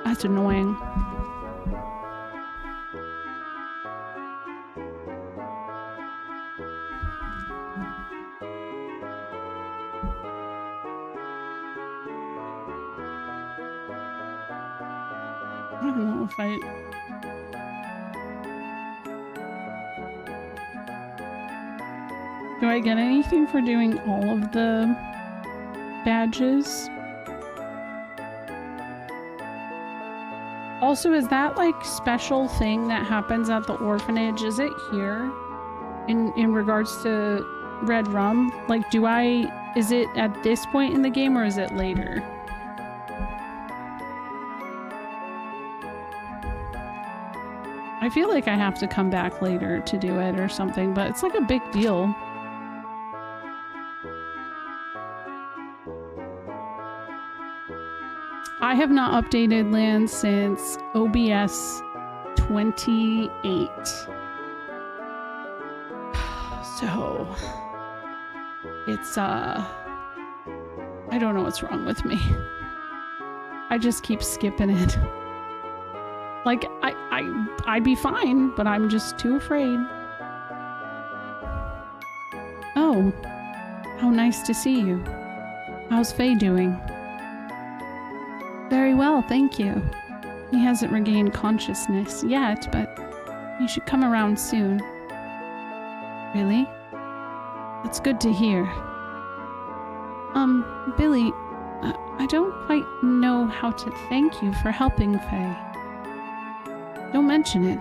Speaker 2: That's annoying. I don't know if I... do I get anything for doing all of the badges? Also, is that like special thing that happens at the orphanage? Is it here? In regards to Red Rum? Like, is it at this point in the game or is it later? I feel like I have to come back later to do it or something, but it's like a big deal. I have not updated land since OBS 28. So it's I don't know what's wrong with me. I just keep skipping it. Like I'd be fine, but I'm just too afraid. Oh, how nice to see you. How's Faye doing? Very well, thank you. He hasn't regained consciousness yet, but he should come around soon. Really? That's good to hear. Billy, I don't quite know how to thank you for helping Faye. Don't mention it.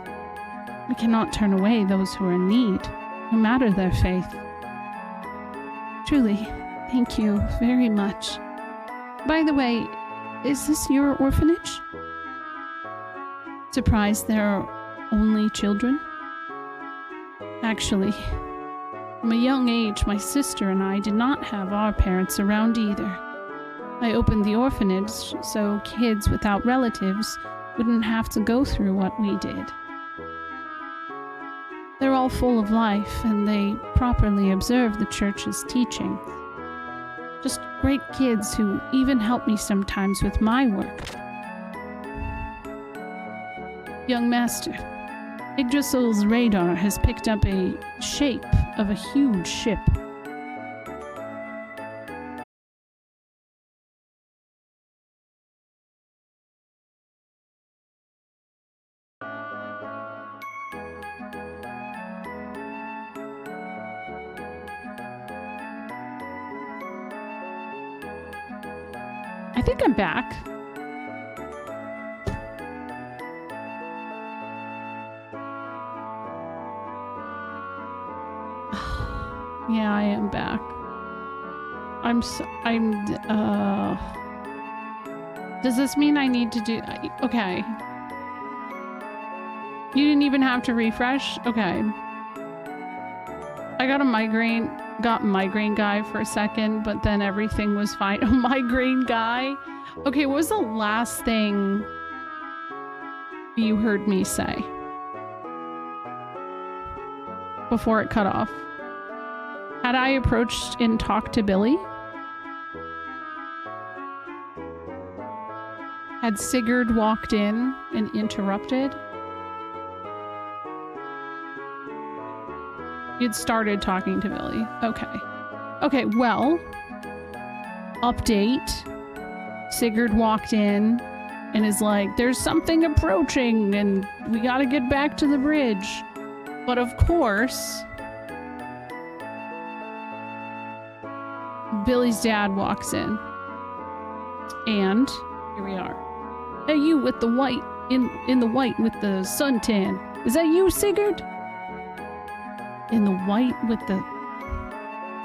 Speaker 2: We cannot turn away those who are in need, no matter their faith. Truly, thank you very much. By the way, is this your orphanage? Surprised there are only children? Actually, from a young age, my sister and I did not have our parents around either. I opened the orphanage so kids without relatives wouldn't have to go through what we did. They're all full of life, and they properly observe the church's teachings. Just great kids who even help me sometimes with my work. Young Master, Yggdrasil's radar has picked up a shape of a huge ship. I think I'm back. Yeah, I am back. Does this mean I need to do... okay. You didn't even have to refresh? Okay. I got a migraine.
Speaker 1: got migraine guy for a second, but then everything was fine. Migraine guy? Okay, what was the last thing you heard me say before it cut off? Had I approached and talked to Billy? Had Sigurd walked in and interrupted? You'd started talking to Billy. Okay. Okay, well, update. Sigurd walked in and is like, there's something approaching and we gotta get back to the bridge. But of course, Billy's dad walks in. And here we are. Hey, you with the white, in the white with the suntan. Is that you, Sigurd? In the white with the...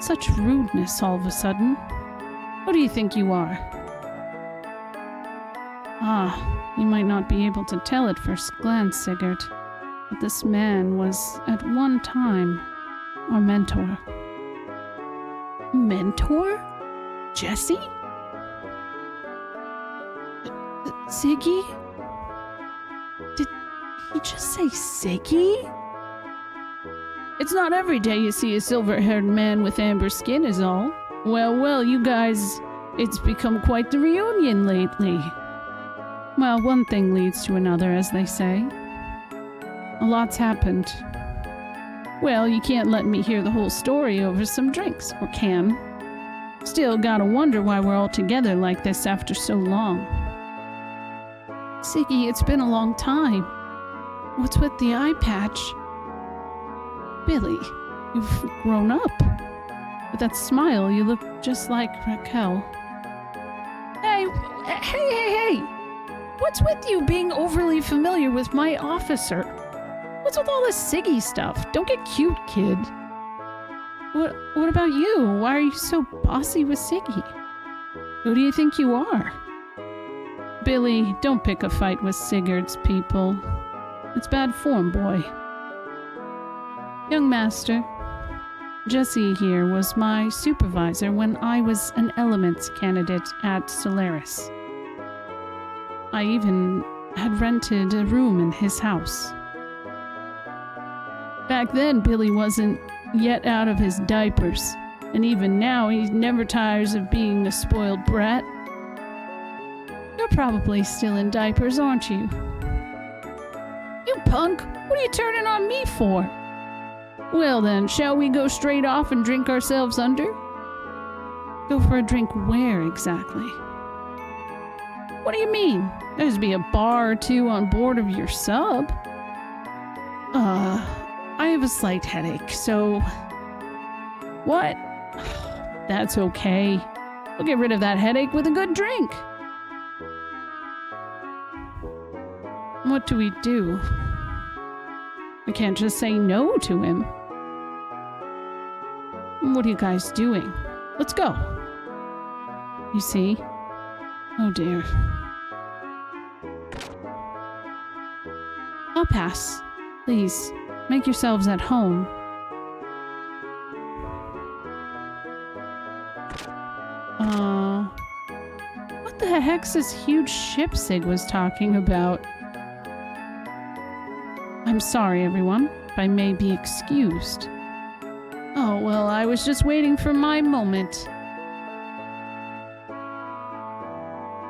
Speaker 1: Such rudeness all of a sudden. Who do you think you are? Ah, you might not be able to tell at first glance, Sigurd, but this man was, at one time, our mentor. Mentor? Jesse? Siggy? Did he just say Siggy? It's not every day you see a silver-haired man with amber skin is all. Well, you guys, it's become quite the reunion lately. Well, one thing leads to another, as they say. A lot's happened. Well, you can't let me hear the whole story over some drinks, or can. Still, gotta wonder why we're all together like this after so long. Siggy, it's been a long time. What's with the eye patch? Billy, you've grown up. With that smile, you look just like Raquel. Hey! What's with you being overly familiar with my officer? What's with all this Siggy stuff? Don't get cute, kid. What about you? Why are you so bossy with Siggy? Who do you think you are? Billy, don't pick a fight with Sigurd's people. It's bad form, boy. Young master, Jesse here was my supervisor when I was an elements candidate at Solaris. I even had rented a room in his house. Back then, Billy wasn't yet out of his diapers, and even now he never tires of being a spoiled brat. You're probably still in diapers, aren't you? You punk! What are you turning on me for? Well then, shall we go straight off and drink ourselves under? Go for a drink where exactly? What do you mean? There's be a bar or two on board of your sub. I have a slight headache, so... What? That's okay. We'll get rid of that headache with a good drink. What do we do? I can't just say no to him. What are you guys doing? Let's go. You see? Oh dear. I'll pass. Please, make yourselves at home. What the heck's this huge ship Sig was talking about? I'm sorry, everyone, if I may be excused. Oh, well, I was just waiting for my moment.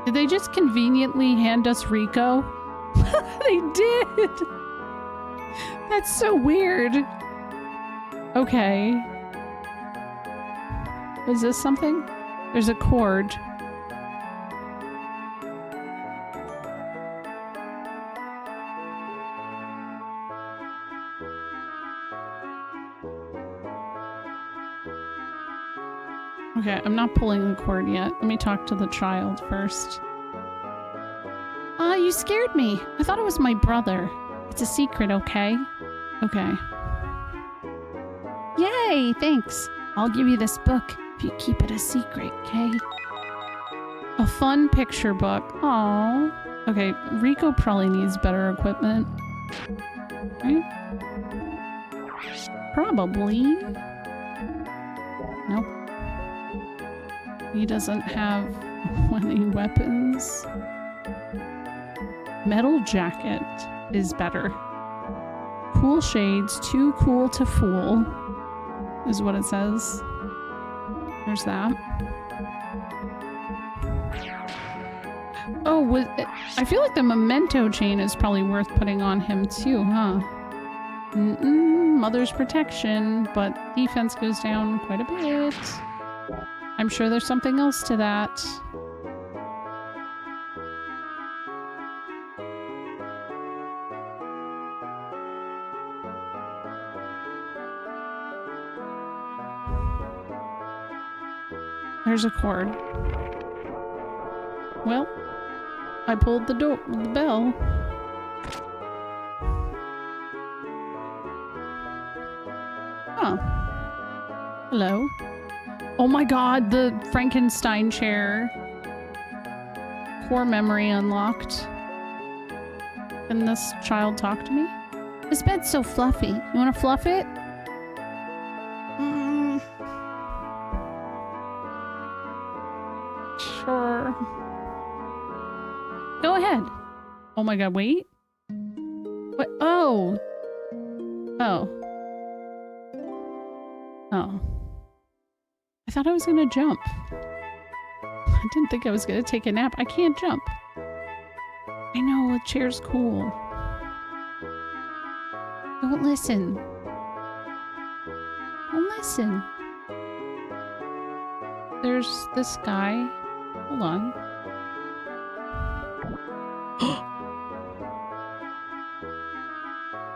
Speaker 1: Did they just conveniently hand us Rico? They did! That's so weird. Okay. Is this something? There's a cord. Okay, I'm not pulling the cord yet. Let me talk to the child first. You scared me. I thought it was my brother. It's a secret, okay? Okay. Yay, thanks. I'll give you this book if you keep it a secret, okay? A fun picture book. Aww. Okay, Rico probably needs better equipment. Right? Probably. Nope. He doesn't have any weapons. Metal jacket is better. Cool shades, too cool to fool, is what it says. There's that. Oh, I feel like the memento chain is probably worth putting on him too, huh? Mother's protection, but defense goes down quite a bit. I'm sure there's something else to that. There's a cord. Well, I pulled the bell. Oh. Hello. Oh my god, the Frankenstein chair. Core memory unlocked. Can this child talk to me? This bed's so fluffy. You want to fluff it? Sure. Go ahead. Oh my god, wait. What? Oh. Oh. Oh. I thought I was gonna jump. I didn't think I was gonna take a nap. I can't jump. I know, the chair's cool. Don't listen. Don't listen. There's this guy. Hold on.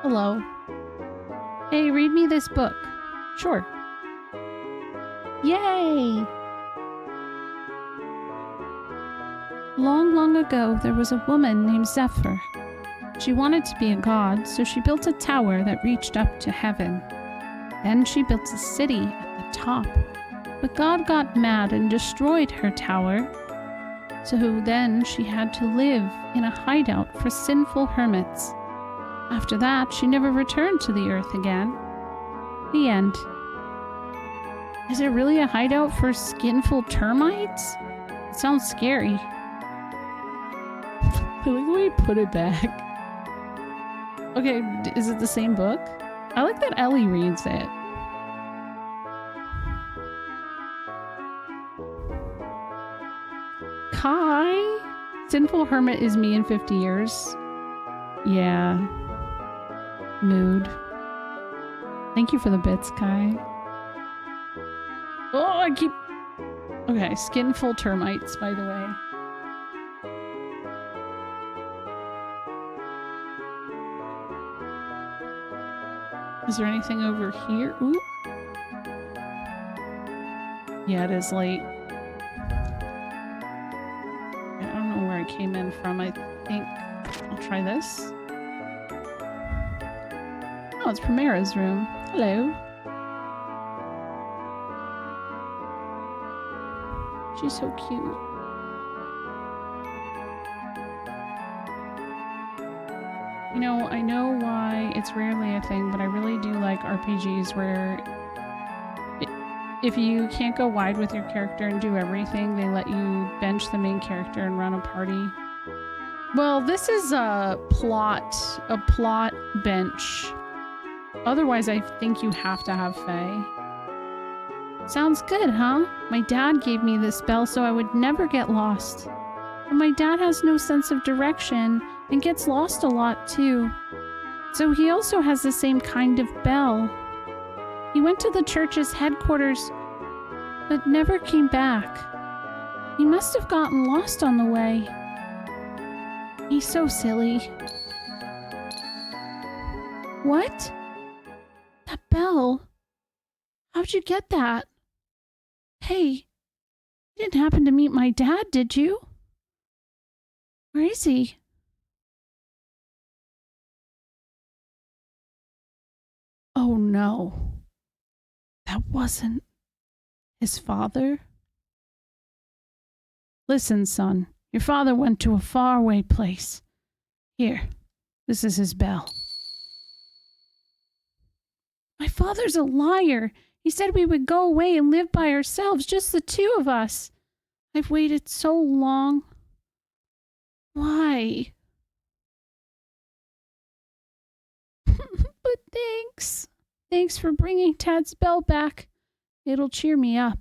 Speaker 1: Hello. Hey, read me this book. Sure. Yay! Long, long ago, there was a woman named Zephyr. She wanted to be a god, so she built a tower that reached up to heaven. Then she built a city at the top. But God got mad and destroyed her tower. So then she had to live in a hideout for sinful hermits. After that, she never returned to the earth again. The end. Is it really a hideout for skinful termites? It sounds scary. I like the way you put it back. Okay, is it the same book? I like that Ellie reads it. Kai? Sinful Hermit is me in 50 years. Yeah. Mood. Thank you for the bits, Kai. Oh, I keep... Okay, skinful termites, by the way. Is there anything over here? Ooh. Yeah, it is late. I don't know where I came in from. I think I'll try this. Oh, it's Primera's room. Hello. She's so cute. You know, I know why it's rarely a thing, but I really do like RPGs where if you can't go wide with your character and do everything, they let you bench the main character and run a party. Well, this is a plot bench. Otherwise, I think you have to have Fae. Sounds good, huh? My dad gave me this bell so I would never get lost. But my dad has no sense of direction and gets lost a lot too. So he also has the same kind of bell. He went to the church's headquarters, but never came back. He must have gotten lost on the way. He's so silly. What? That bell? How'd you get that? Hey, you didn't happen to meet my dad, did you? Where is he? Oh no. That wasn't his father? Listen, son. Your father went to a faraway place. Here, this is his bell. My father's a liar. He said we would go away and live by ourselves, just the two of us. I've waited so long. Why? But thanks. Thanks for bringing Tad's bell back. It'll cheer me up.